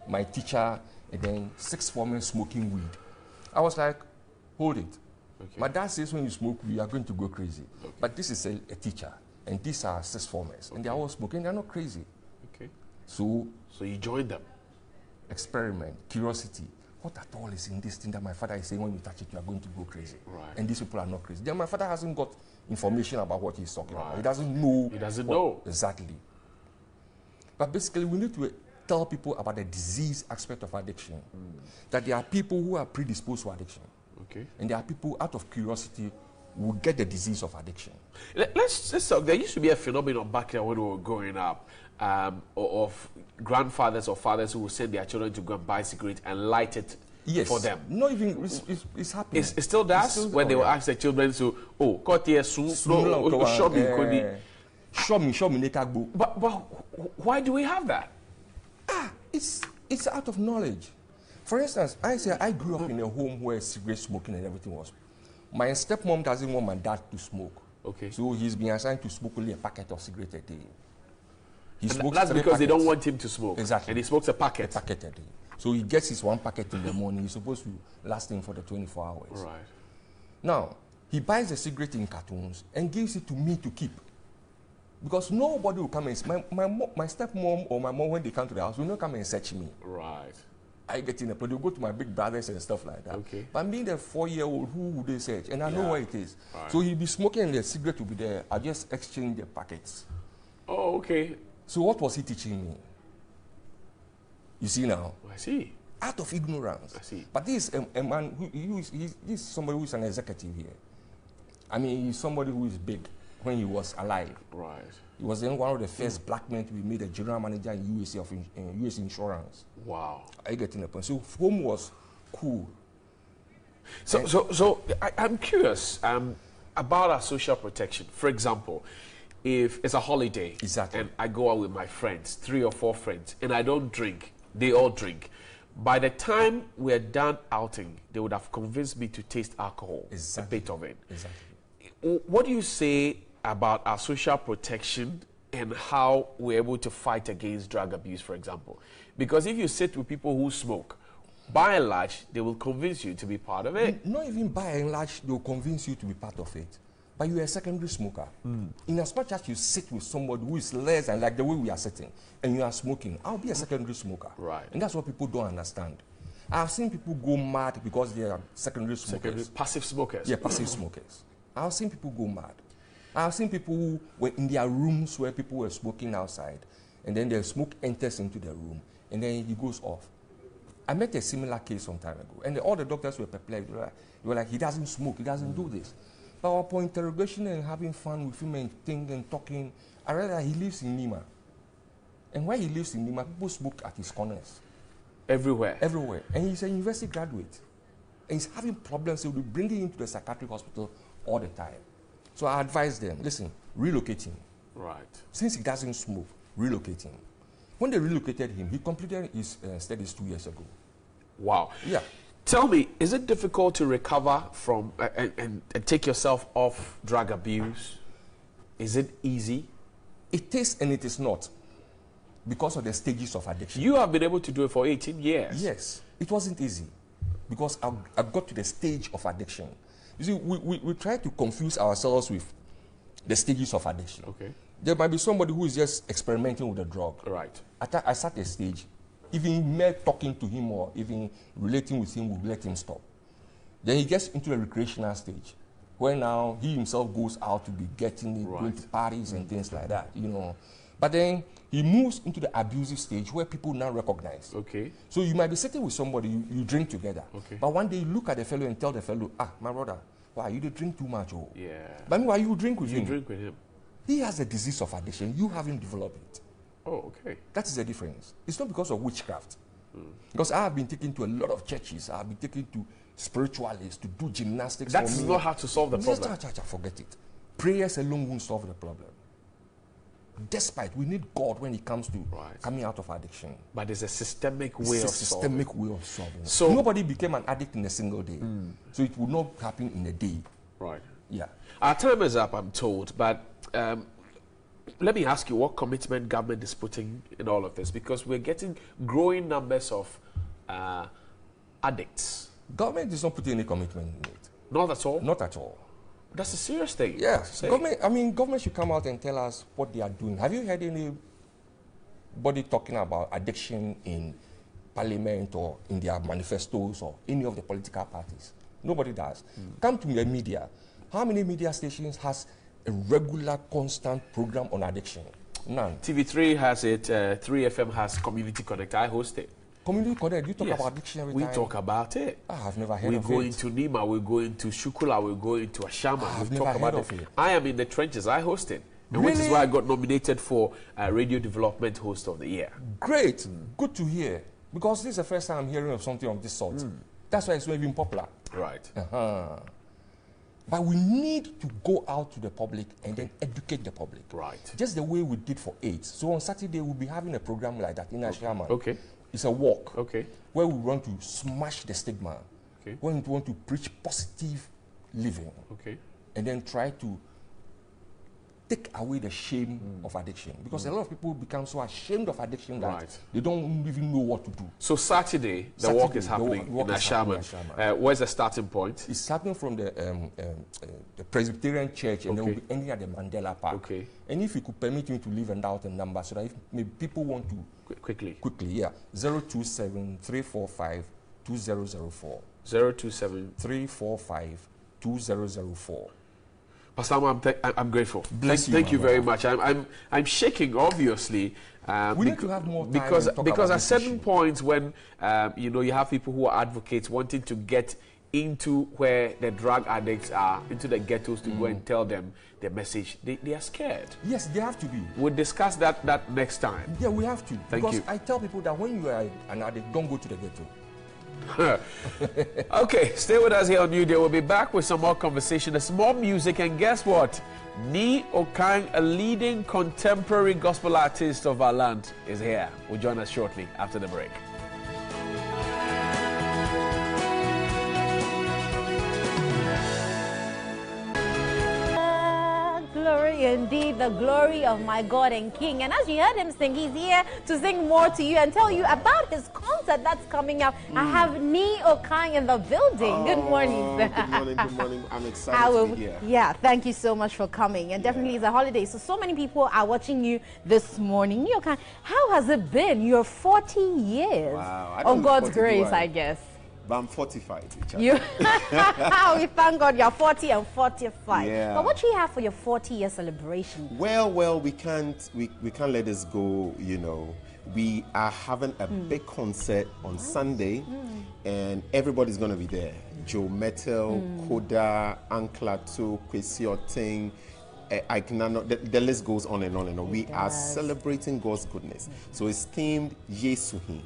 my teacher, and then 6 formers smoking weed. I was like, hold it. My dad says when you smoke weed, you are going to go crazy. But this is a teacher, and these are 6 formers, and they are all smoking. They are not crazy. Okay. So you joined them. Experiment, curiosity. What at all is in this thing that my father is saying when you touch it, you are going to go crazy? Right. And these people are not crazy. Then my father hasn't got information about what he's talking about. He doesn't know. He doesn't know. Exactly. But basically, we need to tell people about the disease aspect of addiction. That there are people who are predisposed to addiction. Okay. And there are people, out of curiosity, who get the disease of addiction. Let's talk. There used to be a phenomenon back there when we were growing up of grandfathers or fathers who would send their children to go and buy cigarettes and light it for them. Not even, it's happening. It still does when they will ask the children to, show me. But why do we have that? It's out of knowledge. For instance, I grew up in a home where cigarette smoking and everything was. My stepmom doesn't want my dad to smoke. Okay. So he's been assigned to smoke only a packet of cigarettes a day. That's because they don't want him to smoke. Exactly. And he smokes a packet. A packet a day. So he gets his one packet in the morning. He's supposed to last him for the 24 hours. Right. Now, he buys a cigarette in cartons and gives it to me to keep. Because nobody will come and my stepmom or my mom, when they come to the house, will not come and search me. Right. I get in a but they go to my big brothers and stuff like that. Okay. But being the 4-year-old, who would they search? And I know where it is. Right. So he'll be smoking and the cigarette will be there. I just exchange the packets. Oh, okay. So what was he teaching me? You see now? I see. Out of ignorance. I see. But this is a man he's somebody who is an executive here. I mean, he's somebody who is big when he was alive. Right. He was then one of the first black men to be made a general manager in US Insurance. Wow. Are you getting the point? So home was cool. So I'm curious about our social protection. For example, if it's a holiday and I go out with my friends, 3 or 4 friends, and I don't drink, they all drink. By the time we're done outing, they would have convinced me to taste alcohol, a bit of it. Exactly. What do you say about our social protection and how we're able to fight against drug abuse, for example? Because if you sit with people who smoke, by and large, they will convince you to be part of it. Not even by and large, they'll convince you to be part of it. But you're a secondary smoker. In as much as you sit with somebody who is less than like the way we are sitting, and you are smoking, I'll be a secondary smoker. Right. And that's what people don't understand. I've seen people go mad because they are secondary smokers. Passive smokers. Yeah, passive smokers. I've seen people go mad. I've seen people who were in their rooms where people were smoking outside, and then the smoke enters into the room, and then he goes off. I met a similar case some time ago, and all the doctors were perplexed. They were like, he doesn't smoke, he doesn't do this. But upon interrogation and having fun with him and thinking and talking, I realized that he lives in Nima. And where he lives in Nima, people smoke at his corners. Everywhere? Everywhere. And he's a university graduate. And he's having problems, so we'll be bringing him to the psychiatric hospital all the time. So I advise them, listen, relocate him. Right. Since he doesn't smoke, relocate him. When they relocated him, he completed his studies 2 years ago. Wow. Yeah. Tell me, is it difficult to recover from and take yourself off drug abuse? Is it easy? It is and it is not, because of the stages of addiction. You have been able to do it for 18 years. Yes. It wasn't easy, because I got to the stage of addiction. You see, we try to confuse ourselves with the stages of addiction. Okay. There might be somebody who is just experimenting with the drug. Right. I sat a stage. Even mere talking to him or even relating with him would let him stop. Then he gets into the recreational stage, where now he himself goes out to be getting it, going to parties and things like that, you know. But then he moves into the abusive stage where people now recognize. Okay. So you might be sitting with somebody, you drink together. Okay. But one day you look at the fellow and tell the fellow, my brother, why you did drink too much? Oh. Yeah. But why you drink with him? You drink with him. He has a disease of addiction. You haven't developed it. Oh, okay. That is the difference. It's not because of witchcraft. Because I have been taken to a lot of churches. I have been taken to spiritualists to do gymnastics. That's not how to solve the problem. Forget it. Prayers alone won't solve the problem. Despite, we need God when it comes to coming out of addiction. But there's a systemic way of solving. Systemic way of solving. So nobody became an addict in a single day. So it would not happen in a day. Right. Yeah. Our time is up, I'm told, but let me ask you what commitment government is putting in all of this, because we're getting growing numbers of addicts. Government is not putting any commitment in it. Not at all? Not at all. That's a serious thing. Yeah. Government should come out and tell us what they are doing. Have you heard anybody talking about addiction in parliament or in their manifestos or any of the political parties? Nobody does. Come to the media. How many media stations has a regular, constant program on addiction? None. TV3 has it. 3FM has Community Connect. I host it. Community Connect, you talk about addiction every time? We talk about it. I've never heard of it. We go into Nima, we go into Shukula, we go into Ashama. I've never heard of it. I am in the trenches. I host it. And Really? which is why I got nominated for Radio Development Host of the Year. Great. Good to hear. Because this is the first time I'm hearing of something of this sort. That's why it's not even popular. Right. But we need to go out to the public and then educate the public. Right. Just the way we did for AIDS. So on Saturday, we'll be having a program like that in Ashama. Okay. It's a walk. Okay. Where we want to smash the stigma. Okay. Where we want to preach positive living. Okay. And then try to take away the shame of addiction, because a lot of people become so ashamed of addiction that they don't even know what to do. So Saturday, the walk is happening in Ashaman. Where's the starting point? It's starting from the Presbyterian Church, and then we'll be ending at the Mandela Park. Okay. And if you could permit me to leave and out a number, so that if maybe people want to quickly, yeah, 027-345-2004. 027-345-2004. Pastor, I'm grateful. Thank you very much. I'm shaking, obviously. We need to have more time because at certain points when you have people who are advocates wanting to get into where the drug addicts are, into the ghettos to go and tell them the message, they are scared. Yes, they have to be. We'll discuss that next time. Yeah, we have to. Thank you. I tell people that when you are an addict, don't go to the ghetto. Okay, stay with us here on NewDay. We'll be back with some more conversation, some more music, and guess what? Ni Okang, a leading contemporary gospel artist of our land, is here. Will join us shortly after the break. Glory indeed, the glory of my God and King. And as you heard him sing, he's here to sing more to you and tell you about his concert that's coming up. I have Ni Okang in the building. Good morning. Good morning, good morning. I'm excited to be here. Yeah, thank you so much for coming. And definitely it's a holiday, so many people are watching you this morning. Ni Okang, how has it been? You're 40 years of God's grace, I guess. But I'm 45. We thank God you're 40 and 45. Yeah. But what do you have for your 40-year celebration? Well, we can't let this go, you know. We are having a big concert on Sunday, and everybody's going to be there. Joe Metal, Koda, Anklato, Kwesi Oteng, the list goes on and on and on. We are celebrating God's goodness. So it's themed Yesuhi.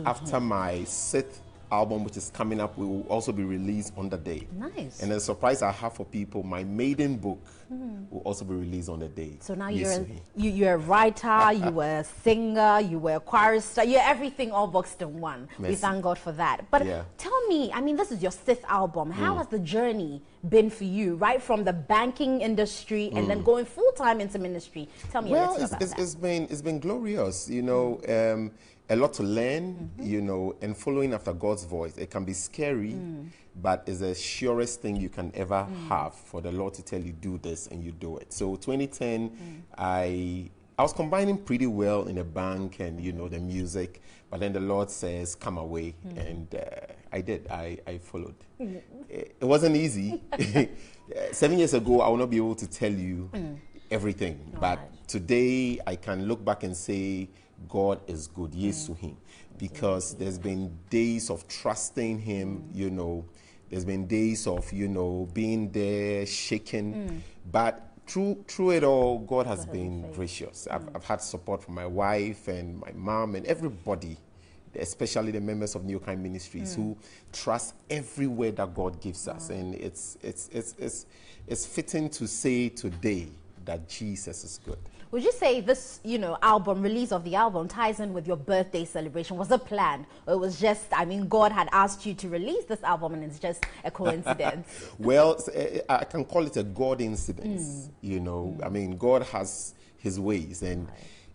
After my 6th album, which is coming up, will also be released on the day. Nice. And the surprise I have for people, my maiden book will also be released on the day. So now you're a writer, you were a singer, you were a chorister, you're everything all boxed in one. Merci. We thank God for that. But tell me, I mean, this is your 6th album. How has the journey been for you, right from the banking industry and then going full-time into ministry? Tell me a little about that. It's been glorious, you know. A lot to learn, you know, and following after God's voice. It can be scary, but it's the surest thing you can ever have for the Lord to tell you, do this, and you do it. So 2010, I was combining pretty well in the bank and, you know, the music, but then the Lord says, come away, and I did. I followed. It wasn't easy. 7 years ago, I will not be able to tell you everything, but today I can look back and say, God is good, Yesuhi, because there's been days of trusting Him, you know, there's been days of, you know, being there, shaking, but through it all, God has been gracious. I've had support from my wife and my mom and everybody, especially the members of New Kind Ministries who trust every word that God gives us, and it's fitting to say today that Jesus is good. Would you say this, you know, release of the album ties in with your birthday celebration? Was it planned? Or it was just, I mean, God had asked you to release this album and it's just a coincidence? Well, I can call it a God incidence, you know. I mean, God has His ways, and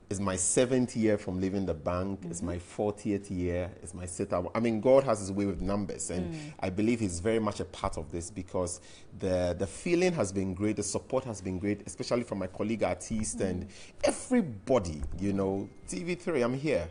it's my 7th year from leaving the bank. It's my 40th year. It's my 6th album. I mean, God has His way with numbers, and I believe He's very much a part of this, because the feeling has been great, the support has been great, especially from my colleague artists and everybody, you know. TV3, I'm here.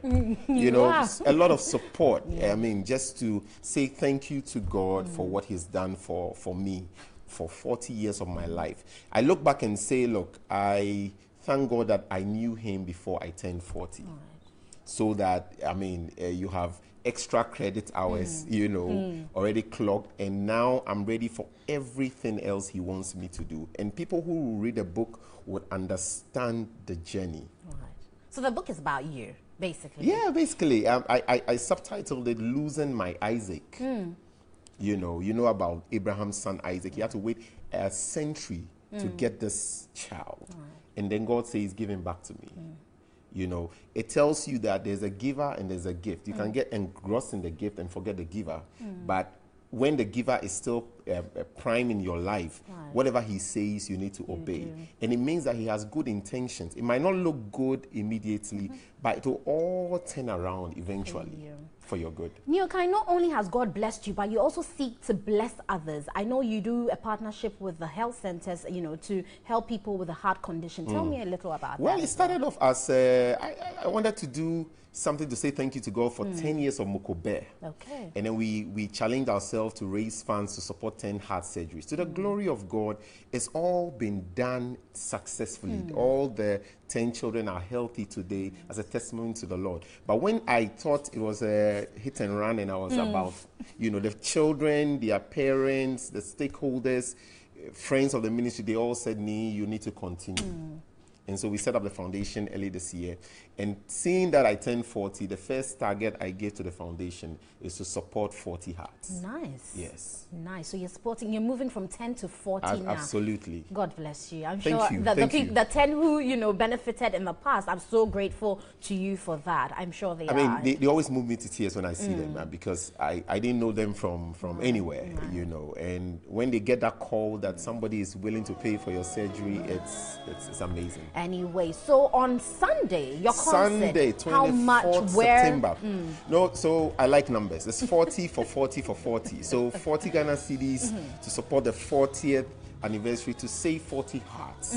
You know, a lot of support. I mean, just to say thank you to God for what He's done for me for 40 years of my life. I look back and say, look, I thank God that I knew Him before I turned 40. So that, I mean, you have extra credit hours, you know, already clocked, and now I'm ready for everything else He wants me to do. And people who will read the book would understand the journey. So the book is about you, basically. Yeah, basically. I subtitled it Losing My Isaac. You know about Abraham's son Isaac. He had to wait a century to get this child. And then God says, give him back to me. You know, it tells you that there's a giver and there's a gift. You can get engrossed in the gift and forget the giver. But when the giver is still prime in your life, whatever he says, you need to obey. And it means that he has good intentions. It might not look good immediately, but it will all turn around eventually for your good. Neokai, not only has God blessed you, but you also seek to bless others. I know you do a partnership with the health centers, you know, to help people with a heart condition. Tell me a little about that. Well, it started off as I wanted to do something to say thank you to God for 10 years of Mokobe. Okay. And then we challenged ourselves to raise funds to support 10 heart surgeries. To the glory of God, it's all been done successfully. All the 10 children are healthy today as a testimony to the Lord. But when I thought it was a hit and run and I was about, you know, the children, their parents, the stakeholders, friends of the ministry, they all said, "Nee, you need to continue." And so we set up the foundation early this year. And seeing that I turned 40, the first target I gave to the foundation is to support 40 hearts. Nice. Yes. Nice. So you're moving from 10 to 40 now. Absolutely. God bless you. I'm Thank sure you. the 10 who, you know, benefited in the past, I'm so grateful to you for that. I'm sure they are. I mean, they always move me to tears when I see them, because I didn't know them from anywhere, you know. And when they get that call that somebody is willing to pay for your surgery, it's amazing. Anyway, so on Sunday, your concert, Sunday, 24th September. No, so I like numbers. It's 40 for 40 for 40. So 40 Ghana cedis to support the 40th anniversary, to save 40 hearts.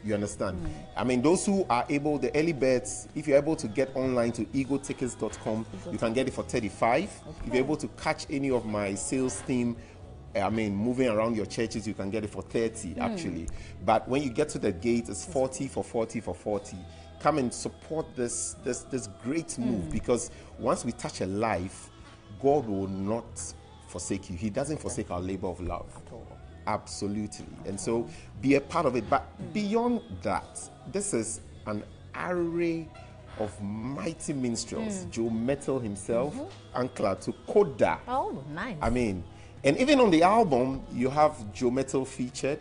You understand? I mean, those who are able, the early birds, if you're able to get online to egotickets.com, you can get it for 35. If you're able to catch any of my sales team, I mean, moving around your churches, you can get it for 30 actually. But when you get to the gate, it's 40 for 40 for 40. Come and support this great move, because once we touch a life, God will not forsake you. He doesn't forsake our labor of love. Absolutely. And so be a part of it. But beyond that, this is an array of mighty minstrels. Joe Metal himself, Ankla to Koda. Oh, nice. I mean, and even on the album, you have Joe Metal featured,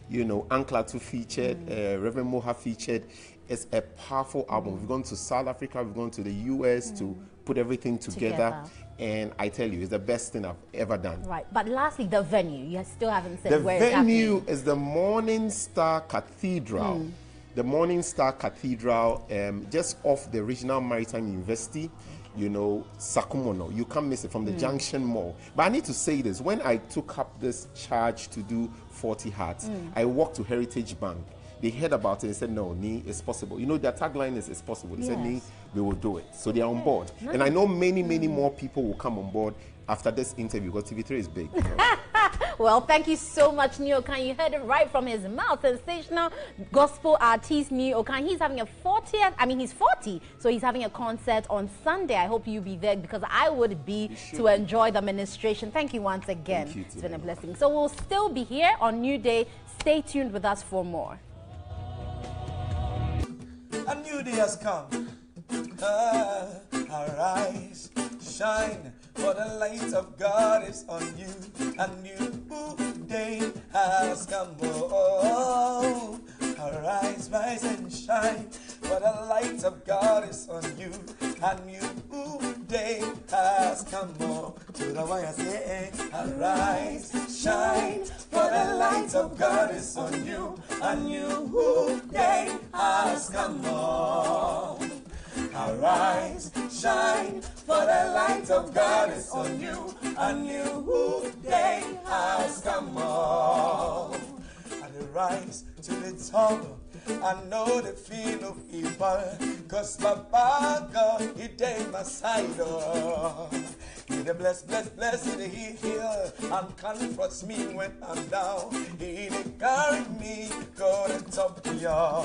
you know, Ankla to featured, Reverend Moha featured. It's a powerful album. We've gone to South Africa, we've gone to the US to put everything together. And I tell you, it's the best thing I've ever done. Right. But lastly, the venue. You still haven't said the where The venue is the Morning Star Cathedral. The Morning Star Cathedral, just off the Regional Maritime University, you know, Sakumono. You can't miss it, from the Junction Mall. But I need to say this. When I took up this charge to do 40 Hearts, I walked to Heritage Bank. They heard about it and said, "No, Nee, it's possible." You know, their tagline is, "It's possible." They said, "Nee, we will do it." So they are on board. Nice. And I know many, many more people will come on board after this interview, because TV3 is big. You know? Well, thank you so much, Neokai. You heard it right from his mouth. Sensational gospel artist Neokai. He's having a 40th, I mean, he's 40, so he's having a concert on Sunday. I hope you'll be there, because I would be to enjoy the ministration. Thank you once again. Thank you, it's been a blessing. So we'll still be here on New Day. Stay tuned with us for more. A new day has come. Arise, shine, for the light of God is on you. A new day has come. Oh, arise, rise and shine, for the light of God is on you. A new day has come. Oh, to the way I say, arise, shine, for the light of God is on you. A new day has come. Oh, arise, shine, for the light of God is on you. A new day has come on. And rise to the top. I know the feel of evil, 'cause Papa God, He take my side. He the bless, He heal and comforts me when I'm down. He the carry me, go to top of y'all.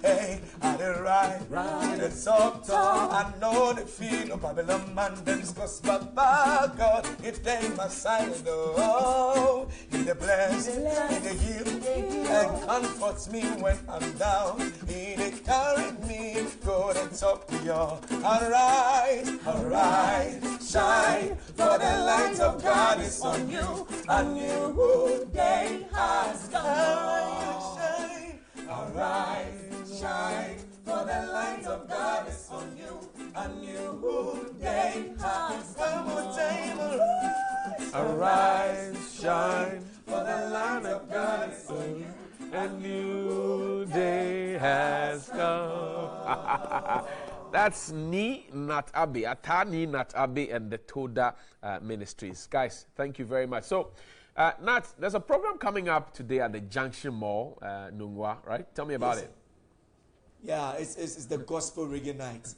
Hey, I the ride to the top. I know the feel of Babylon man, them's 'cause Papa God, He take my side. Oh, He the bless, He the heal and comforts me when I'm down. He the carry me, go to top of y'all. Arise, arise, shine, for the light of God is on you. A new day has come. Arise, shine, for the light of God is on you. A new day has come. Arise, shine, for the land of God is soon. A new day has come. That's Ni Nat Abe, Atani Nat Abe and the Toda Ministries. Guys, thank you very much. So, Nat, there's a program coming up today at the Junction Mall, Nungwa, right? Tell me about it. Yeah, it's the Gospel Reggae Night.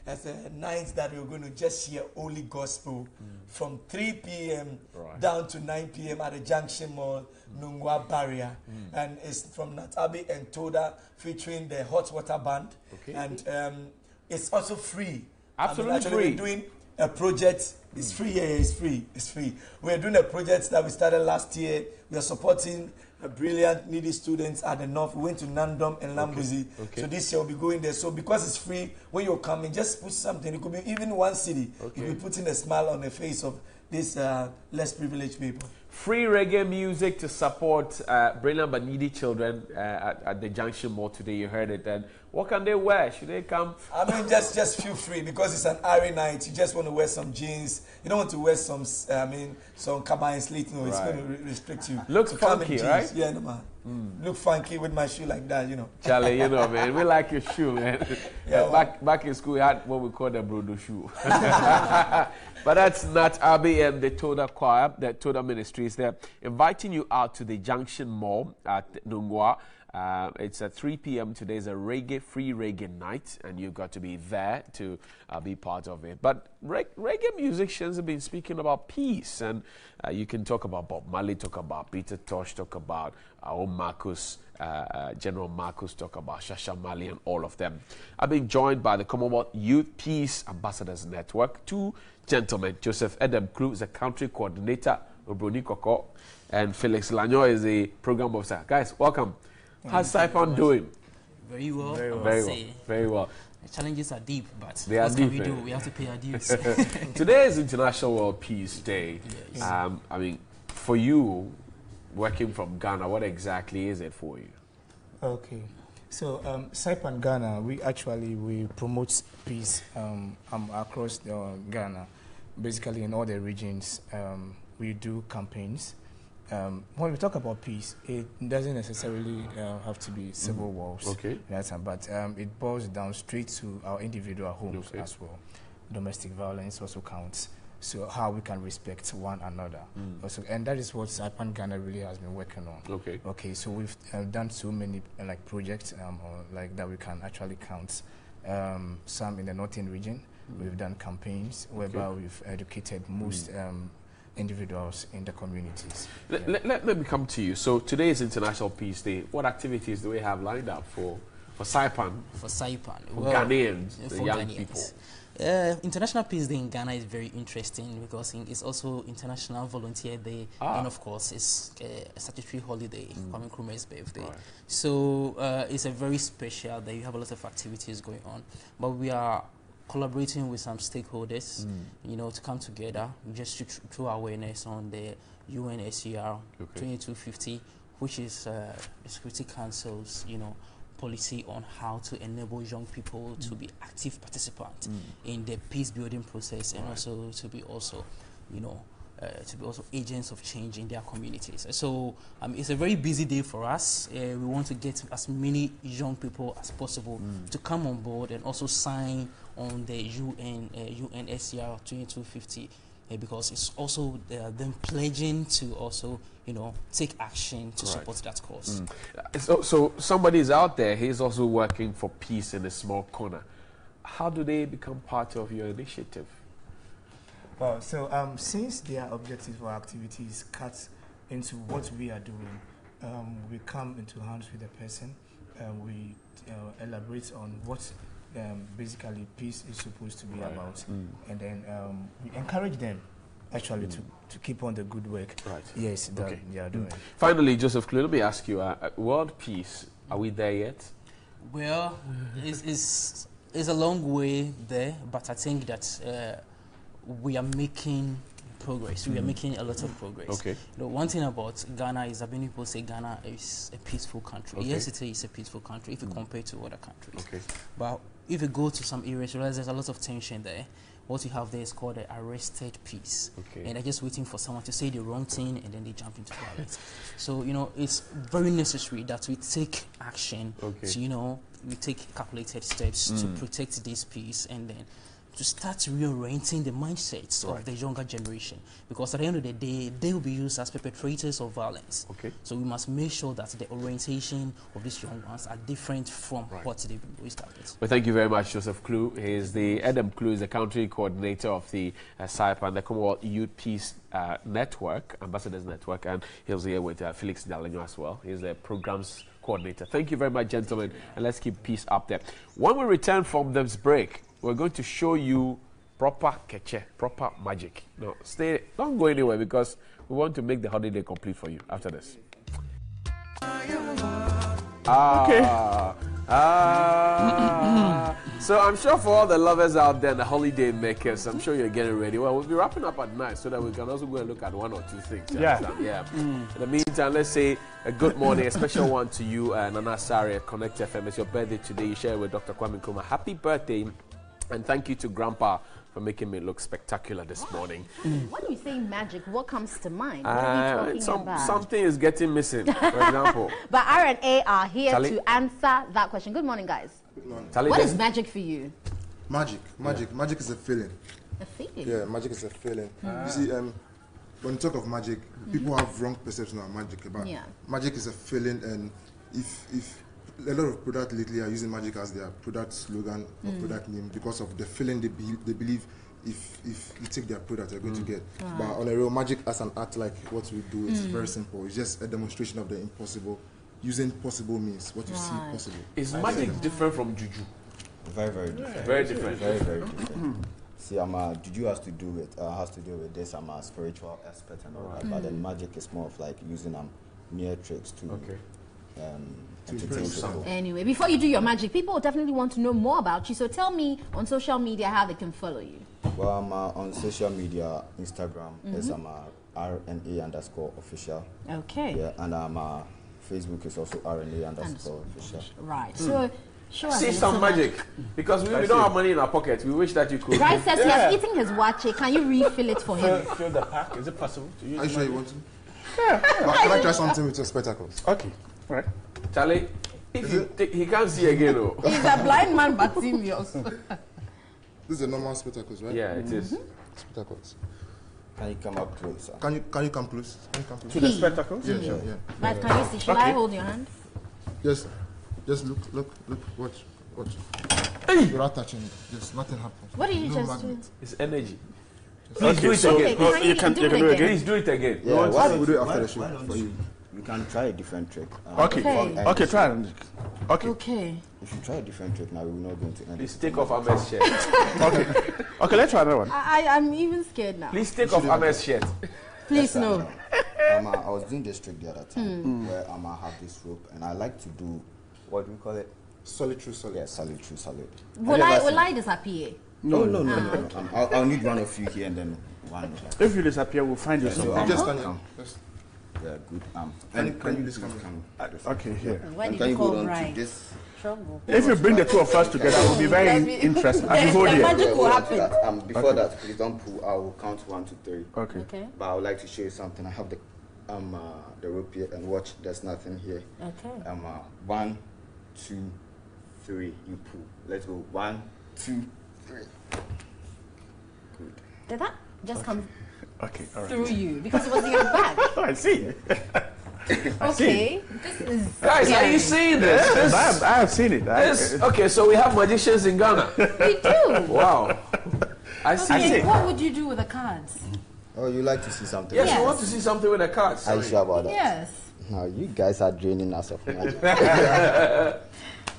It's a night that we're going to just hear only gospel from 3 p.m. down to 9 p.m. at the Junction Mall, Nungwa Barrier. And it's from Nat Abe and Toda featuring the Hot Water Band. Okay. And it's also free. Absolutely free. We're doing a project. It's free. Yeah, it's free. It's free. We're doing a project that we started last year. We are supporting brilliant, needy students at the North. We went to Nandom and Lambuzi. Okay. So this year we'll be going there. So because it's free, when you're coming, just put something. It could be even one city. You'll be putting a smile on the face of these less privileged people. Free reggae music to support brilliant but needy children at the Junction Mall today. You heard it. And what can they wear? Should they come? I mean, just feel free because it's an airy night. You just want to wear some jeans. You don't want to wear some Kaba and Slate. No, it's going to restrict you. Looks funky, right? Yeah, no, man. Look funky with my shoe like that, you know. Charlie, you know, man, we like your shoe, man. Yeah, back in school, we had what we call the Brodo shoe. But that's Nat Abe and the Toda Choir, the Toda Ministries. They're inviting you out to the Junction Mall at Nungwa. It's at 3 p.m. Today is a free reggae night, and you've got to be there to be part of it. But reggae musicians have been speaking about peace, and you can talk about Bob Marley, talk about Peter Tosh, talk about our own Marcus, General Marcus, talk about Shasha Mali, and all of them. I've been joined by the Commonwealth Youth Peace Ambassadors Network. Two gentlemen, Joseph Edem Crew is the country coordinator, Obroni Koko, and Felix Lanyo is the program officer. Guys, welcome. How's Saipan doing? Very well. Very well. The challenges are deep, but they are what deep, can we do? We have to pay our dues. Today is International World Peace Day. Yes. I mean, for you, working from Ghana, what exactly is it for you? Okay. So, Saipan Ghana, we promote peace across Ghana, basically in all the regions. We do campaigns. When we talk about peace, it doesn't necessarily have to be civil wars. Okay. But it boils down straight to our individual homes as well. Domestic violence also counts. So how we can respect one another. Also, and that is what Saipan Ghana really has been working on. Okay. So we've done so many projects that we can actually count. Some in the northern region. We've done campaigns whereby we've educated most individuals in the communities. Let me come to you. So today is International Peace Day. What activities do we have lined up for Saipan? For Saipan. For Ghanaians, the young people. International Peace Day in Ghana is very interesting because it's also International Volunteer Day, and of course it's a statutory holiday, Kwame Nkrumah's birthday. Right. So it's a very special day. You have a lot of activities going on, but we are collaborating with some stakeholders, to come together just to throw awareness on the UNSCR 2250, which is the Security Council's, policy on how to enable young people to be active participants in the peace building process, and also to be agents of change in their communities. So it's a very busy day for us. We want to get as many young people as possible to come on board and also sign on the UNSCR 2250 because it's also them pledging to also take action to support that cause. So somebody is out there, he's also working for peace in a small corner. How do they become part of your initiative? Well, so since their objectives or activities cut into what we are doing, we come into hands with the person, we elaborate on what basically peace is supposed to be about, and then we encourage them actually to keep on the good work. Yes, that they are doing. Finally, Joseph, let me ask you, world peace, are we there yet? Well, it's a long way there, but I think that we are making progress. We are making a lot of progress. Okay. One thing about Ghana is that many people say Ghana is a peaceful country. Okay. Yes, it is a peaceful country if you compare to other countries. Okay. But if you go to some areas, you realize there's a lot of tension there. What you have there is called the arrested peace. Okay. And they're just waiting for someone to say the wrong thing and then they jump into violence. So, it's very necessary that we take action to, we take calculated steps to protect this peace and then to start reorienting the mindsets of the younger generation. Because at the end of the day, they will be used as perpetrators of violence. Okay. So we must make sure that the orientation of these young ones are different from what they've been raised up with. Well, thank you very much, Joseph Klu. He's the Adam Klu is the country coordinator of the SAIPAN, the Commonwealth Youth Peace Network, Ambassadors Network, and he was here with Felix Dalenyo as well. He's the programs coordinator. Thank you very much, gentlemen, and let's keep peace up there. When we return from this break, we're going to show you proper keche, proper magic. No, stay, don't go anywhere because we want to make the holiday complete for you after this. So I'm sure for all the lovers out there, the holiday makers, I'm sure you're getting ready. Well, we'll be wrapping up at night so that we can also go and look at one or two things. Yeah. In the meantime, let's say a good morning, a special one to you, Nana Sari at Connect FM. It's your birthday today. You share with Dr. Kwame Nkrumah. Happy birthday, and thank you to Grandpa for making me look spectacular this morning. When you say magic, what comes to mind? What are we talking about? Something is getting missing, for example. But R&A are here to answer that question. Good morning, guys. Good morning. What is magic for you? Magic is a feeling. A feeling? Yeah, magic is a feeling. You see, when you talk of magic, people have wrong perception of magic. But magic is a feeling, and if a lot of products lately are using magic as their product slogan or product name because of the feeling they believe if you take their product you're going to get. But on a real, magic as an art like what we do, it's very simple. It's just a demonstration of the impossible, using possible means, what you see possible. Is magic different from juju? Very, very different. Very different. Very, very different. See, juju has to do with this. I'm a spiritual aspect and all that, but then magic is more of like using mere tricks to entertain people. Anyway, before you do your magic, people definitely want to know more about you. So tell me on social media how they can follow you. Well, I'm on social media, Instagram is RNA_official. Okay. Yeah, and Facebook is also RNA_official. Right. So. Sure, see some magic. Because we don't have money in our pocket. We wish that you could. Right says he has eaten his wache. Can you refill it for him? Fill the pack. Is it possible to use? Are you sure you want to? Yeah. But can I try something with your spectacles? Okay. All right. Charlie, he can't see again. Oh. He's a blind man, but serious. This is a normal spectacles, right? Yeah, it is. Spectacles. Can you come up closer? Can you come close? To the spectacles? Yeah, sure, yeah. But can you see? Shall I hold your hand? Yes. Just look, watch. Hey! Without touching it, just nothing happens. What did you just do? It's energy. Please do it again. You can do it again. Please do it again. Yeah, we'll do it after the show for you. You can try a different trick. Okay, try it. Okay. If you try a different trick now, we're not going to end. Please take off Ahmed's shirt. Okay, let's try another one. I'm even scared now. Please take off Ahmed's shirt. Please, no. I was doing this trick the other time where I have this rope and I like to do, what do we call it? Solitary salute. Yeah, solitary salute. Will I disappear? No. I'll need one of you here and then one. If you disappear, we'll find you something. Just yeah, good. Can you just come? Okay, here. And can you hold on to this? If you bring the two of us together, it will be very interesting. I will hold you. Magic will happen. Before that, please don't pull. I will count 1 to 3. Okay. But I would like to show you something. I have the rope here and watch. There's nothing here. Okay. 1, 2, 3. You pull. Let's go. 1, 2, 3. Good. Did that just come all right. through you? Because it was in your bag. Oh, I see. Okay. This is guys, are you seeing this? I have seen it. Okay, so we have magicians in Ghana. We do. Wow. I see. What would you do with the cards? Oh, you like to see something? Yes, we want to see something with the cards. Are you sure about that? Yes. Now, you guys are draining us of magic.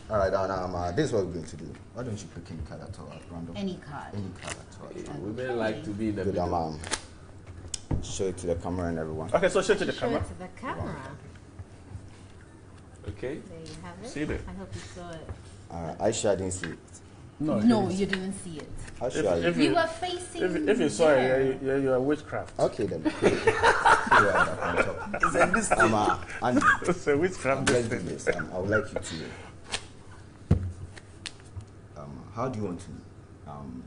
All right, now, this is what we're going to do. Why don't you pick any card at all at random? Any card. Any card at all. Women like to be in the middle. Show it to the camera and everyone. Okay, so show it to the camera. Show it to the camera. Okay. There you have it. See it. I hope you saw it. Aisha didn't see it. No, you didn't see it. You were facing. If you saw it, you're a witchcraft. Okay then. It's a witchcraft. I would like you to. How do you want to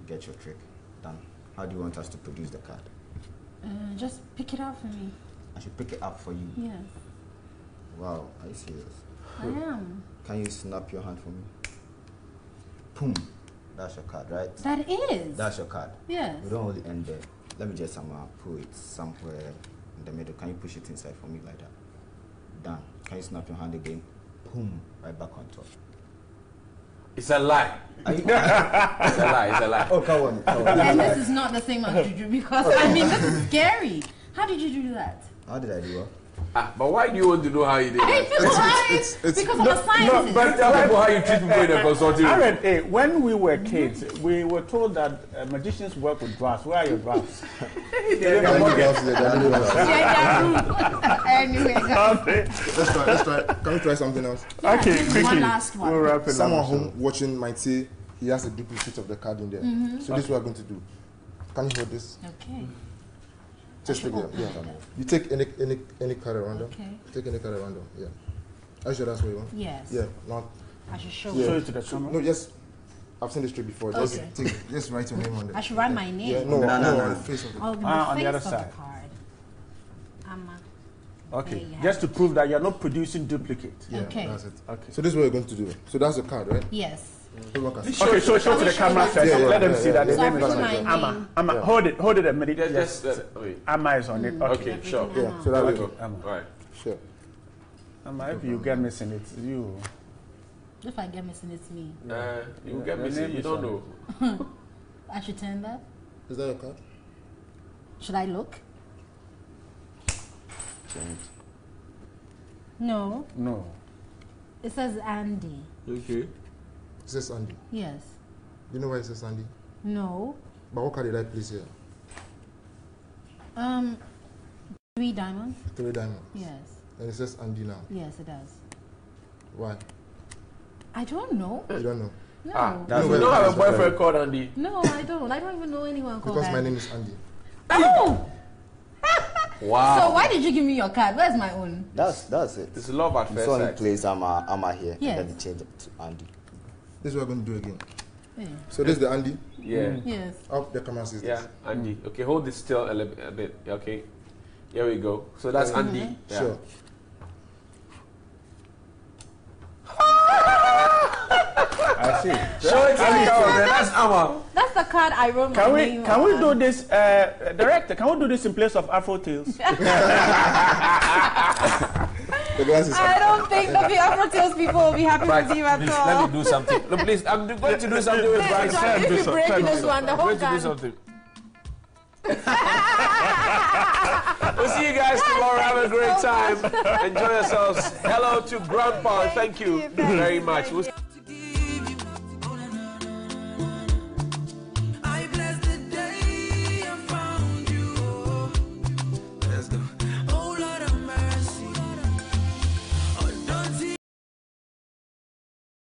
get your trick done? How do you want us to produce the card? Just pick it up for me. I should pick it up for you? Yes. Wow, are you serious? I am. Can you snap your hand for me? Boom. That's your card, right? That is. That's your card. Yes. We don't only end there. Let me just put it somewhere in the middle. Can you push it inside for me like that? Done. Can you snap your hand again? Boom. Right back on top. It's a lie. It's a lie. It's a lie. Oh, come on. And this is not the same as Juju because I mean this is scary. How did you do that? How did I do it? But why do you want to know how you did it? Because I'm a scientist. But tell people how you treat people in a consulting room. When we were kids, we were told that magicians work with drafts. Where are your drafts? Anyway, let's try. Can we try something else? Okay, quickly. One last one. We'll wrap it Someone home watching might say he has a duplicate of the card in there. So this is what we're going to do. Can you hold this? Okay. Just take it. Yeah. You take any card at random. Okay. Take any card at random. Yeah. Are you sure that's what you want? Yes. Yeah. Not. I should show it to the camera. No, just. I've seen this trick before. Just just write your name on there. I should write my name. Yeah. No. On the face of the card. On the other side. Amma. Okay. Just to prove that you're not producing duplicate. Yeah. Okay. That's it. Okay. So this is what we're going to do. So that's the card, right? Yes. Okay, show to the camera first. Let them see that the name is on it. Amma, hold it a minute. Amma is on it. Okay, sure. Yeah, so that way. Right. Sure. Amma, if you get missing, it's you. If I get missing, it's me. You get missing, you don't know. I should turn that? Is that your card? Should I look? No. No. It says Andy. Okay. It says Andy. Yes. You know why it says Andy? No. But what card did I place here? 3 diamonds. 3 diamonds. Yes. And it says Andy now. Yes, it does. Why? I don't know. You don't know? No. You don't have a boyfriend called Andy? No, I don't. I don't even know anyone called Because Andy. my name is Andy. Oh! Wow. So why did you give me your card? Where's my own? That's it. It's love at first So sight. in place, Amma here. Yes. And then change it to Andy. This is what we're going to do again. Yeah. So this is the Andy? Yeah. Yes. Up the camera sees this. Yeah, Andy. Okay, hold this still a bit. Okay. Here we go. So that's Andy. Yeah. Sure. I see. Show it to me, man. That's Amma. That's the card I wrote my name Can we on. do this, director? Can we do this in place of Afro Tales? I don't think the Afro Tales people will be happy with you at all. Let me do something. No, please, I'm going to do something with Bryce. If you break this one, the whole I'm going to do something. We'll see you guys tomorrow. Have a great time. Enjoy yourselves. Hello to Grandpa. Thank you very much.